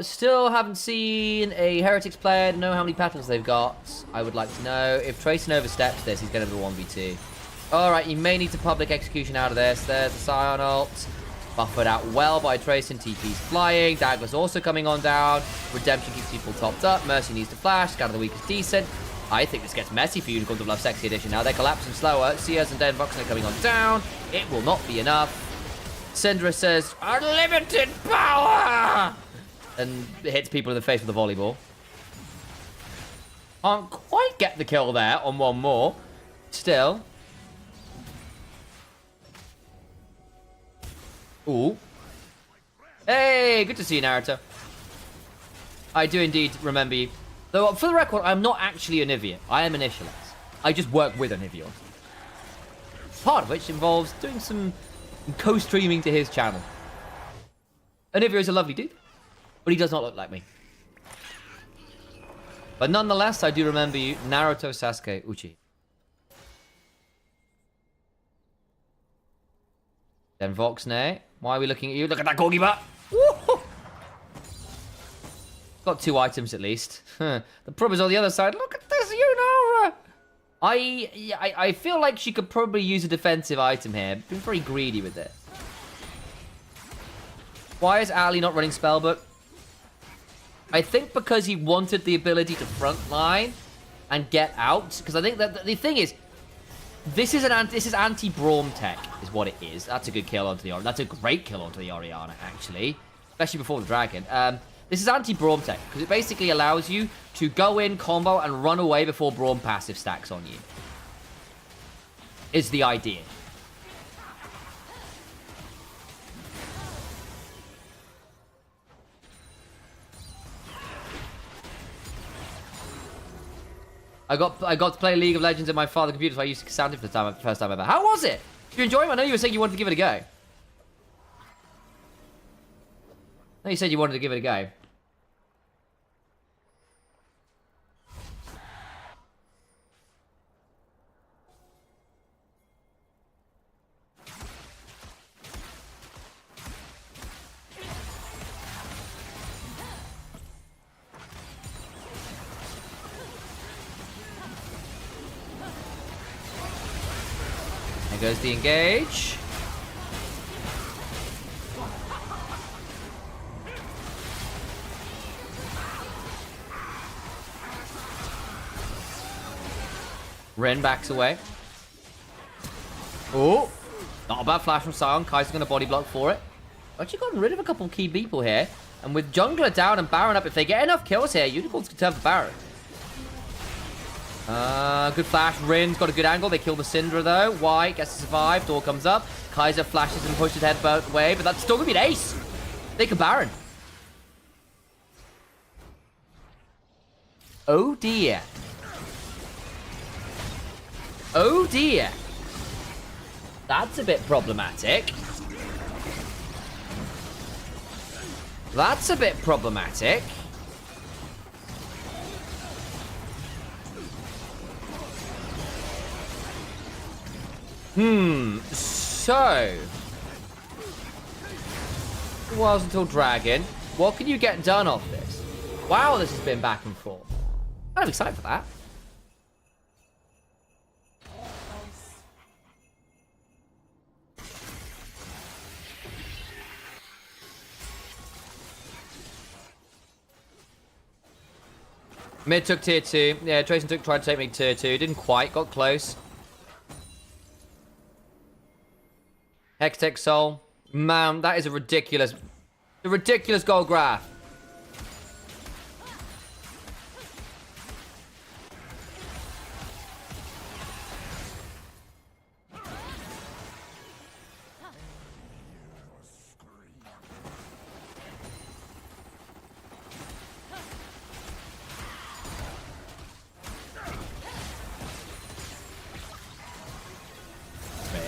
Still haven't seen a Heretics player know how many petals they've got. I would like to know. If Trayson oversteps this, he's going to be 1v2. Alright, you may need to public execution out of this. There's the Scion ult. Buffered out well by Trayson. TP's flying. Dagger's also coming on down. Redemption keeps people topped up. Mercy needs to flash. Scout of the Week is decent. I think this gets messy for Unicorns of Love Sexy Edition now. They're collapsing slower. Seers and Den Voxen are coming on down. It will not be enough. Syndra says, unlimited power! And hits people in the face with a volleyball. Can't quite get the kill there on one more. Still. Ooh. Hey, good to see you, Naruto. I do indeed remember you. Though, for the record, I'm not actually Anivia. I am Initialize. I just work with Anivia. Part of which involves doing some co-streaming to his channel. Anivia is a lovely dude, but he does not look like me. But nonetheless, I do remember you, Naruto, Sasuke, Uchi. Then Voxne. Why are we looking at you? Look at that corgi butt! Woo! Got 2 items at least. The problem is on the other side. Look at this, Yunara! I feel like she could probably use a defensive item here. Been very greedy with it. Why is Ali not running Spellbook? I think because he wanted the ability to frontline and get out. Because I think that the thing is, this is anti-Braum tech, is what it is. That's a good kill onto the Orianna. That's a great kill onto the Orianna, actually. Especially before the dragon. This is anti-Braum tech, because it basically allows you to go in, combo, and run away before Braum passive stacks on you. Is the idea. I got to play League of Legends in my father's computer, so I used Cassandra for the first time ever. How was it? Did you enjoy it? I know you were saying you wanted to give it a go. I know you said you wanted to give it a go. There goes the engage. Ren backs away. Oh, not a bad flash from Sion. Kai's going to body block for it. Actually gotten rid of a couple of key people here. And with Jungler down and Baron up, if they get enough kills here, Unicorns can turn for Baron. Good flash. Rin's got a good angle. They kill the Syndra though. White gets to survive. Door comes up. Kaiser flashes and pushes head both away, but that's still gonna be an ace. They can Baron. Oh dear. Oh dear. That's a bit problematic. That's a bit problematic. So it was until Dragon. What can you get done off this? Wow, this has been back and forth. I'm excited for that. Mid took tier 2. Yeah, Trayson tried to take me tier 2. Didn't quite. Got close. Hextech Soul. Man, that is a ridiculous gold graph.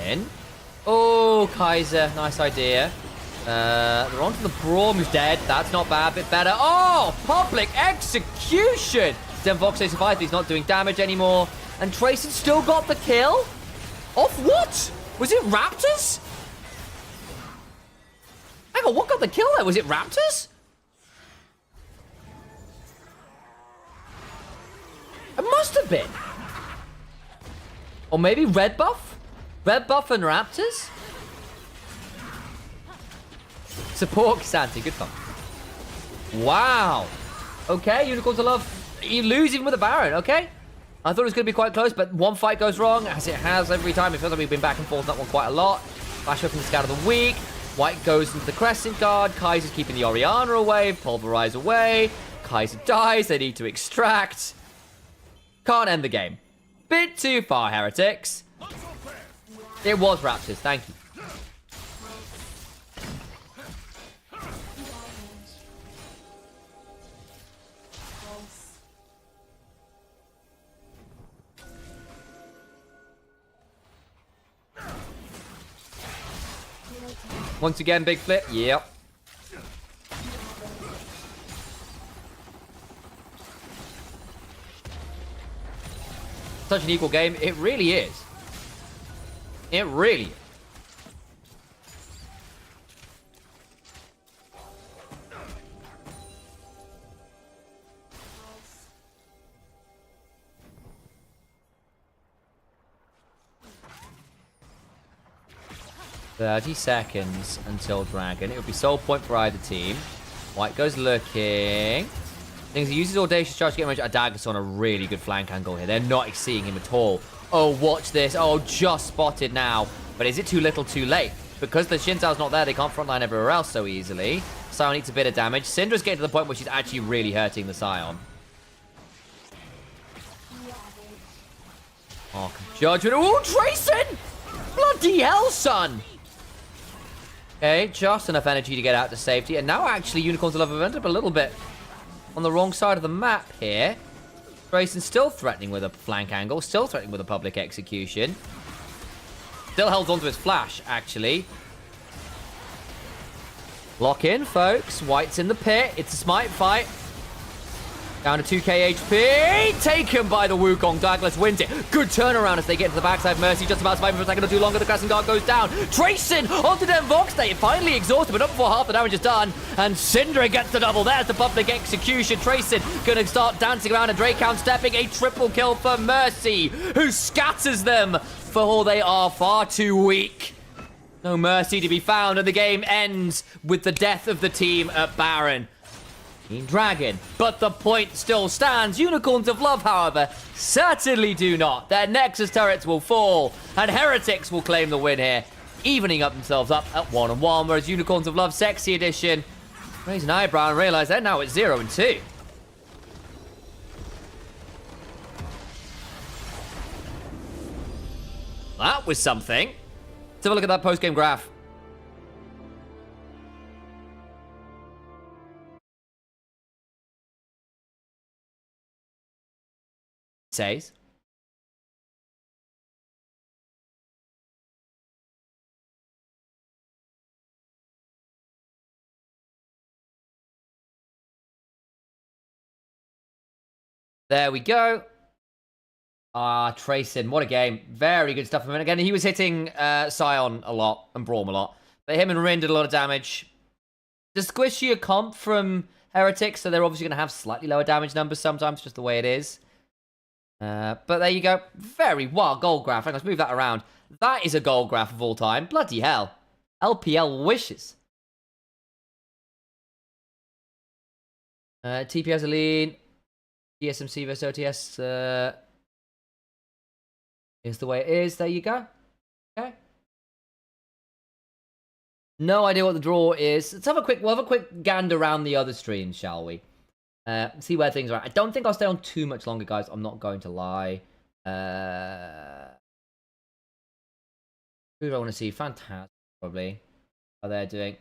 In. Oh, Kaiser. Nice idea. They're on to the Braum, who's dead. That's not bad. Bit better. Oh, public execution. Then Vox survived, but he's not doing damage anymore. And Trayson still got the kill? Off what? Was it Raptors? Hang on, what got the kill there? Was it Raptors? It must have been. Or maybe Red Buff? Red Buff and Raptors? Support Santi, good fun. Wow. Okay, Unicorns are love. You lose even with a Baron, okay? I thought it was going to be quite close, but one fight goes wrong, as it has every time. It feels like we've been back and forth that one quite a lot. Flash up from the Scout of the Week. White goes into the Crescent Guard. Kaiser's keeping the Orianna away. Pulverize away. Kaiser dies. They need to extract. Can't end the game. Bit too far, heretics. It was Raptors, thank you. Once again, big flip. Yep. Such an equal game. It really is. It really is. "30 seconds until Dragon. It would be soul point for either team. White goes looking. Things he uses Audacious Charge to get range. Adagas on a really good flank angle here. They're not seeing him at all. Oh, watch this. Oh, just spotted now. But is it too little too late? Because the Xin Zhao's not there, they can't frontline everywhere else so easily. Sion needs a bit of damage. Syndra's getting to the point where she's actually really hurting the Sion. Oh, Judgment. Oh, Trayson! Bloody hell, son! Okay, just enough energy to get out to safety. And now actually Unicorns will have ended up a little bit on the wrong side of the map here. Grayson still threatening with a flank angle, still threatening with a public execution. Still held onto his flash, actually. Lock in, folks. White's in the pit. It's a smite fight. Down to 2k HP. Taken by the Wukong. Douglas wins it. Good turnaround as they get to the backside. Mercy just about surviving for a second or two longer. The Crescent Guard goes down. Trayson onto Den Vox. They finally exhausted, but not before half the damage is done. And Syndra gets the double. There's the public execution. Trayson going to start dancing around, and Dracount stepping. A triple kill for Mercy, who scatters them, for all they are far too weak. No mercy to be found, and the game ends with the death of the team at Baron. Team Dragon, but the point still stands. Unicorns of Love, however, certainly do not. Their Nexus turrets will fall, and Heretics will claim the win here, evening up themselves up at 1-1, whereas Unicorns of Love Sexy Edition raise an eyebrow and realize they're now at 0-2. That was something. Let's have a look at that post-game graph. Says. There we go. Trayson, what a game. Very good stuff from him. Again, he was hitting Sion a lot and Braum a lot. But him and Rin did a lot of damage. The squishier comp from Heretics, so they're obviously going to have slightly lower damage numbers sometimes, just the way it is. But there you go. Very wild gold graph. Let's move that around. That is a gold graph of all time. Bloody hell. LPL wishes. TPS Aline. TSMC vs OTS. Is the way it is. There you go. Okay. No idea what the draw is. Let's have a quick. We'll have a quick gander around the other streams, shall we? See where things are at. I don't think I'll stay on too much longer, guys. I'm not going to lie. Who do I want to see? Fantastic, probably. How they're doing.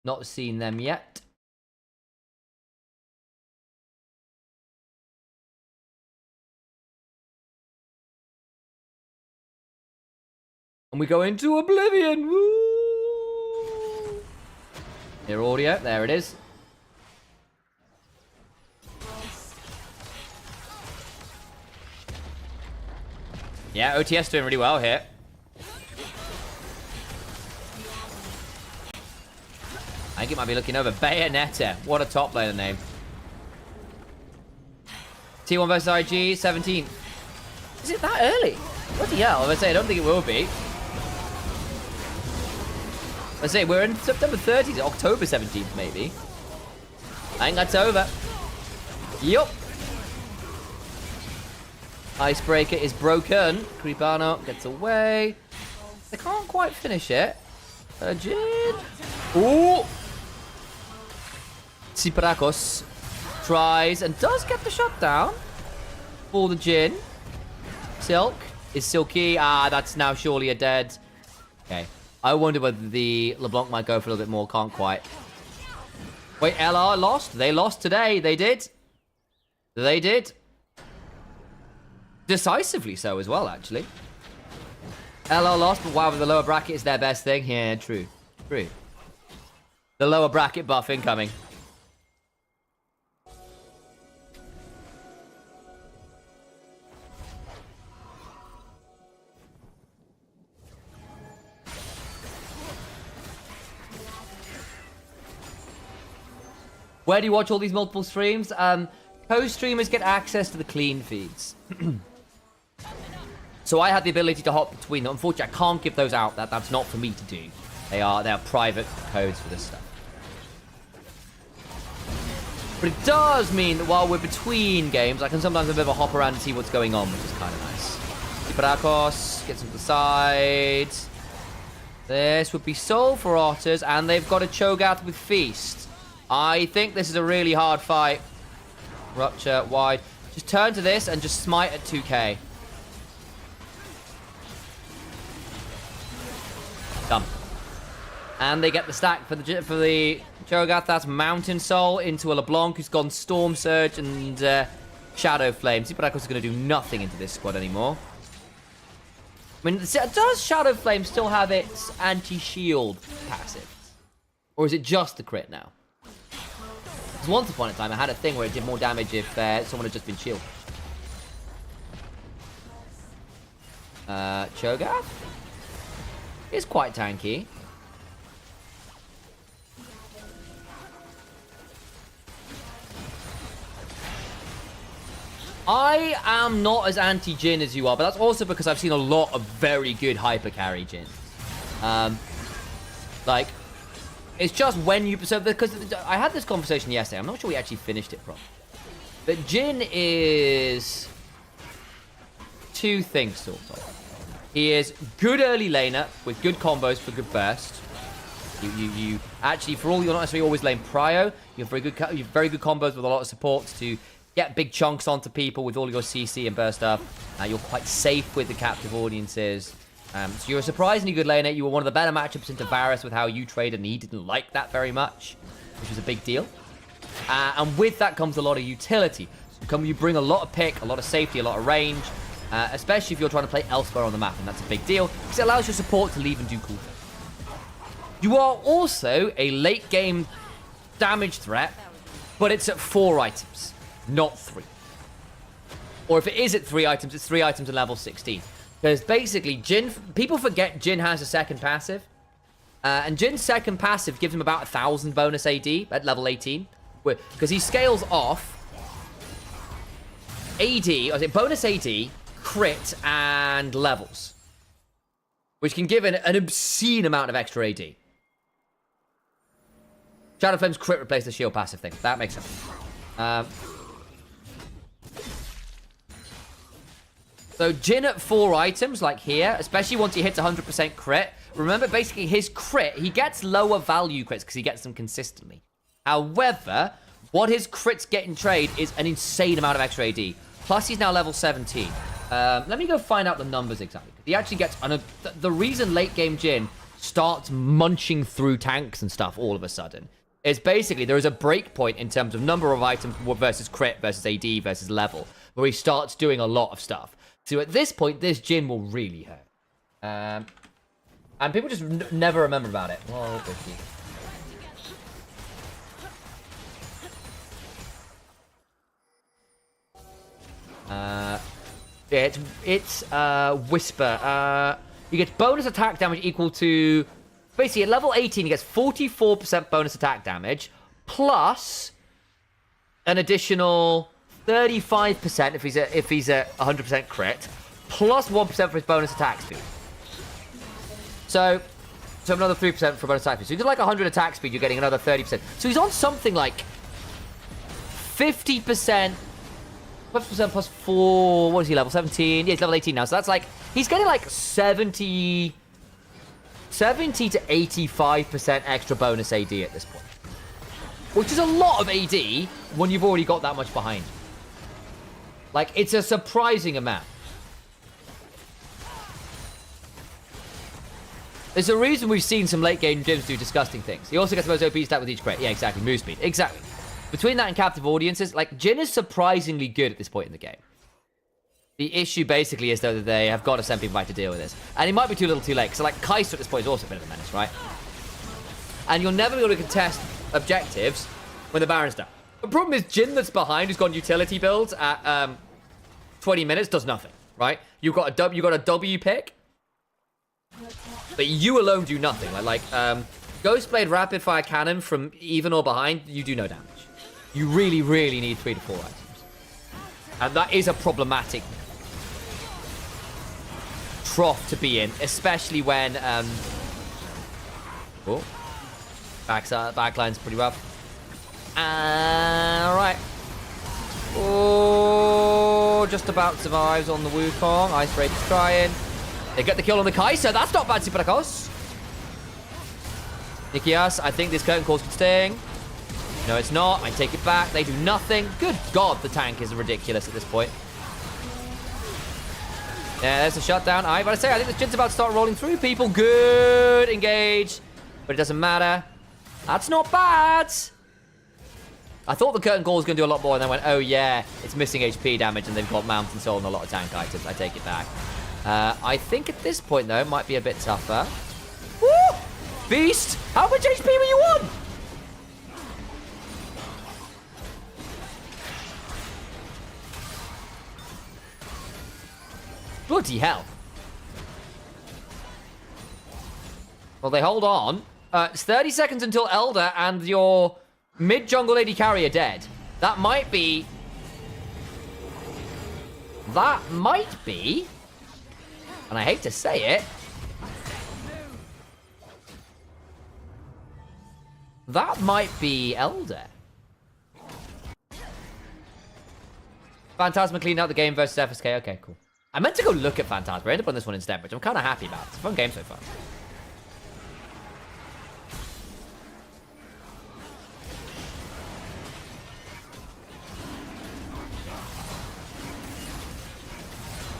Not seen them yet. And we go into Oblivion. Woo! Hear audio. There it is. Yeah, OTS doing really well here. I think it might be looking over. Bayonetta. What a top laner name. T1 versus IG, 17th. Is it that early? Bloody hell. I say, I don't think it will be. I say, we're in September 30th, October 17th, maybe. I think that's over. Yup. Icebreaker is broken. Creepano gets away. They can't quite finish it. Jin. Ooh. Tsiparakos tries and does get the shot down for the Jin. Silk is Silky. Ah, that's now surely a dead. Okay. I wonder whether the LeBlanc might go for a little bit more. Can't quite. Wait, LR lost? They lost today. They did. They did. Decisively so as well, actually. LL lost, but wow, the lower bracket is their best thing. Yeah, true. True. The lower bracket buff incoming. Where do you watch all these multiple streams? Co-streamers get access to the clean feeds. So I had the ability to hop between them. Unfortunately, I can't give those out. That's not for me to do. They are private codes for this stuff. But it does mean that while we're between games, I can sometimes have a bit of a hop around and see what's going on, which is kind of nice. Iparakos gets him to the side. This would be Soul for Otters, and they've got a Cho'Gath with Feast. I think this is a really hard fight. Rupture wide. Just turn to this and just smite at 2k. Done. And they get the stack for the Cho'Gath. That's Mountain Soul into a LeBlanc who's gone Storm Surge and Shadow Flame. Iparakos is going to do nothing into this squad anymore. I mean, does Shadow Flame still have its anti-shield passive? Or is it just the crit now? Because once upon a time, I had a thing where it did more damage if someone had just been shielded. Cho'Gath is quite tanky. I am not as anti-Jhin as you are, but that's also because I've seen a lot of very good hyper carry Jhin. Like, it's just when you... So, because I had this conversation yesterday. I'm not sure we actually finished it properly. But Jhin is... two things, sort of. He is good early laner with good combos for good burst. You actually, for all, you're not necessarily always lane prio. You have very good combos with a lot of supports to get big chunks onto people with all your CC and burst up. You're quite safe with the captive audiences. So you're a surprisingly good laner. You were one of the better matchups into Varus with how you traded, and he didn't like that very much, which was a big deal. And with that comes a lot of utility. You bring a lot of pick, a lot of safety, a lot of range, especially if you're trying to play elsewhere on the map, and that's a big deal because it allows your support to leave and do cool things. You are also a late game damage threat, but it's at 4 items, not 3. Or if it is at 3 items, it's 3 items at level 16. Because basically, Jhin, people forget Jhin has a second passive. And Jin's second passive gives him about 1,000 bonus AD at level 18. Because he scales off AD, or is it bonus AD, crit, and levels. Which can give an obscene amount of extra AD. Shadow Flame's crit replaces the shield passive thing. That makes sense. So Jhin at 4 items, like here, especially once he hits 100% crit. Remember, basically, his crit, he gets lower value crits because he gets them consistently. However, what his crits get in trade is an insane amount of extra AD. Plus, he's now level 17. Let me go find out the numbers exactly. He actually gets... the reason late game Jhin starts munching through tanks and stuff all of a sudden is basically there is a break point in terms of number of items versus crit versus AD versus level, where he starts doing a lot of stuff. So at this point, this Jhin will really hurt. And people just never remember about it. Whoa, Vicky. It's Whisper. You get bonus attack damage equal to... Basically, at level 18, he gets 44% bonus attack damage, plus an additional 35% if he's at 100% crit, plus 1% for his bonus attack speed. So another 3% for bonus attack speed. So you do like 100 attack speed, you're getting another 30%. So he's on something like 50%, 50% plus 4, what is he, level 17? Yeah, he's level 18 now. So that's like, he's getting like 70 to 85% extra bonus AD at this point. Which is a lot of AD when you've already got that much behind you. Like, it's a surprising amount. There's a reason we've seen some late game gyms do disgusting things. He also gets the most OP stat with each crit. Yeah, exactly. Move speed. Exactly. Between that and captive audiences, like, Jhin is surprisingly good at this point in the game. The issue basically is, though, that they have got to send people back to deal with this. And it might be too little too late, because, like, Kai'Sa at this point is also a bit of a menace, right? And you'll never be able to contest objectives when the Baron's down. The problem is Jin that's behind, who's gone utility builds at 20 minutes, does nothing, right? You've got a W pick, but you alone do nothing. Like Ghostblade Rapid Fire Cannon from even or behind, you do no damage. You really, really need 3 to 4 items. And that is a problematic trough to be in, especially when oh, backline's pretty rough. Alright. Oh, just about survives on the Wukong. Ice Rage is trying. They get the kill on the Kai'Sa. That's not bad, Superacos. Nikias, I think this curtain calls could sting. No, it's not. I take it back. They do nothing. Good God, the tank is ridiculous at this point. Yeah, there's a shutdown. I say, I think this Jin's about to start rolling through people. Good engage. But it doesn't matter. That's not bad. I thought the curtain call was going to do a lot more, and then went, oh yeah, it's missing HP damage, and they've got Mountain Soul and a lot of tank items. I take it back. I think at this point, though, it might be a bit tougher. Woo! Beast! How much HP were you on? Bloody hell. Well, they hold on. It's 30 seconds until Elder and your mid-jungle AD carry are dead. That might be... And I hate to say it... That might be Elder. Phantasma cleaned out the game versus FSK. Okay, cool. I meant to go look at Phantasma. I ended up on this one instead, which I'm kind of happy about. It's a fun game so far.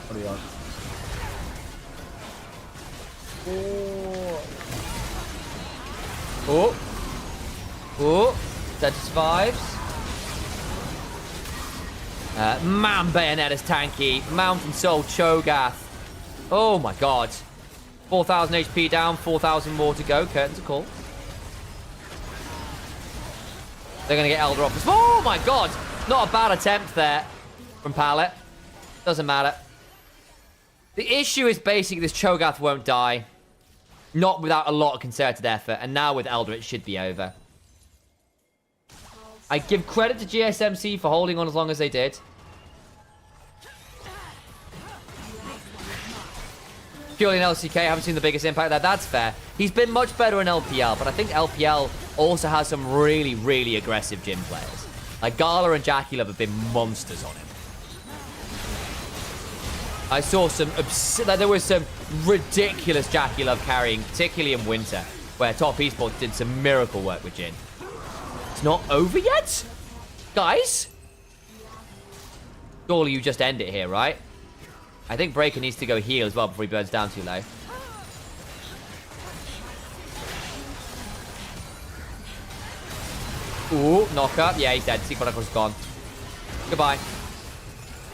What are you on? Oh. Oh. Dead survives. Man, Bayonetta's tanky. Mountain Soul Cho'Gath. Oh my god. 4,000 HP down, 4,000 more to go. Curtains are cool. They're going to get Elder off. Oh my god. Not a bad attempt there from Pallet. Doesn't matter. The issue is basically this Cho'Gath won't die. Not without a lot of concerted effort. And now with Elder, it should be over. I give credit to GSMC for holding on as long as they did. Purely in LCK, I haven't seen the biggest impact there. That's fair. He's been much better in LPL, but I think LPL also has some really, really aggressive gym players. Like Gala and Jackie Love have been monsters on him. I saw some... there was some ridiculous Jackie Love carrying, particularly in winter, where Top Esports did some miracle work with Jin. It's not over yet? Guys? Surely you just end it here, right? I think Breaker needs to go heal as well before he burns down too low. Ooh, knock up. Yeah, he's dead. Sequanaco's gone. Goodbye.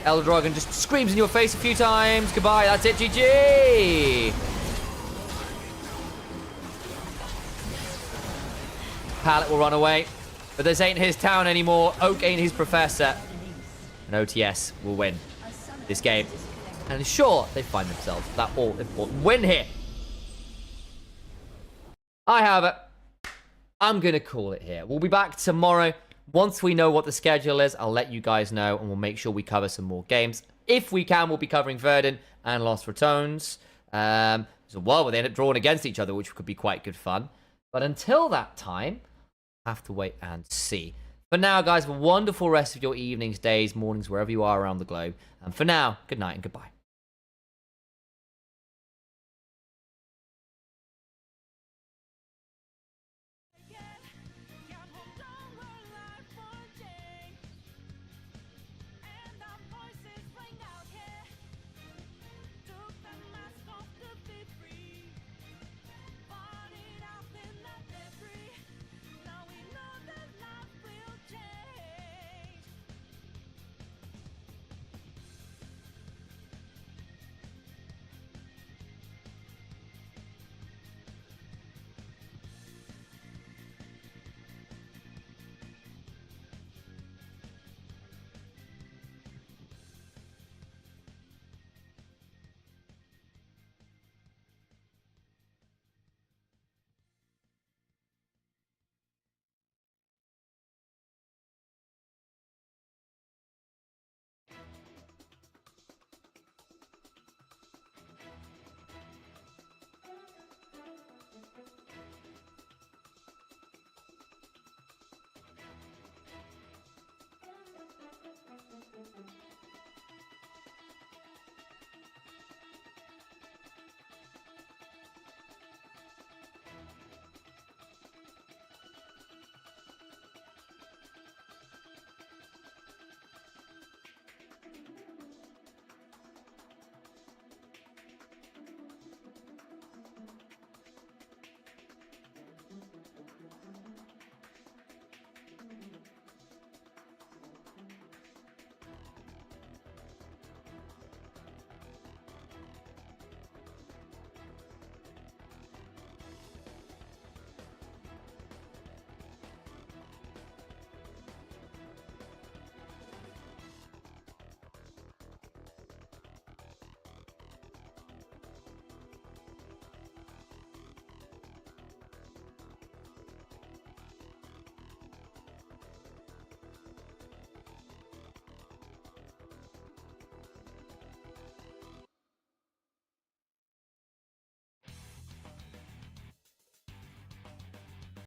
Elder Dragon just screams in your face a few times. Goodbye. That's it. GG. Pallet will run away. But this ain't his town anymore. Oak ain't his professor. And OTS will win this game. And sure, they find themselves that all-important win here. I have it. I'm going to call it here. We'll be back tomorrow. Once we know what the schedule is, I'll let you guys know, and we'll make sure we cover some more games. If we can, we'll be covering Verdun and Lost Ratones. So while they end up drawing against each other, which could be quite good fun. But until that time, have to wait and see. For now, guys, have a wonderful rest of your evenings, days, mornings, wherever you are around the globe. And for now, good night and goodbye. bye.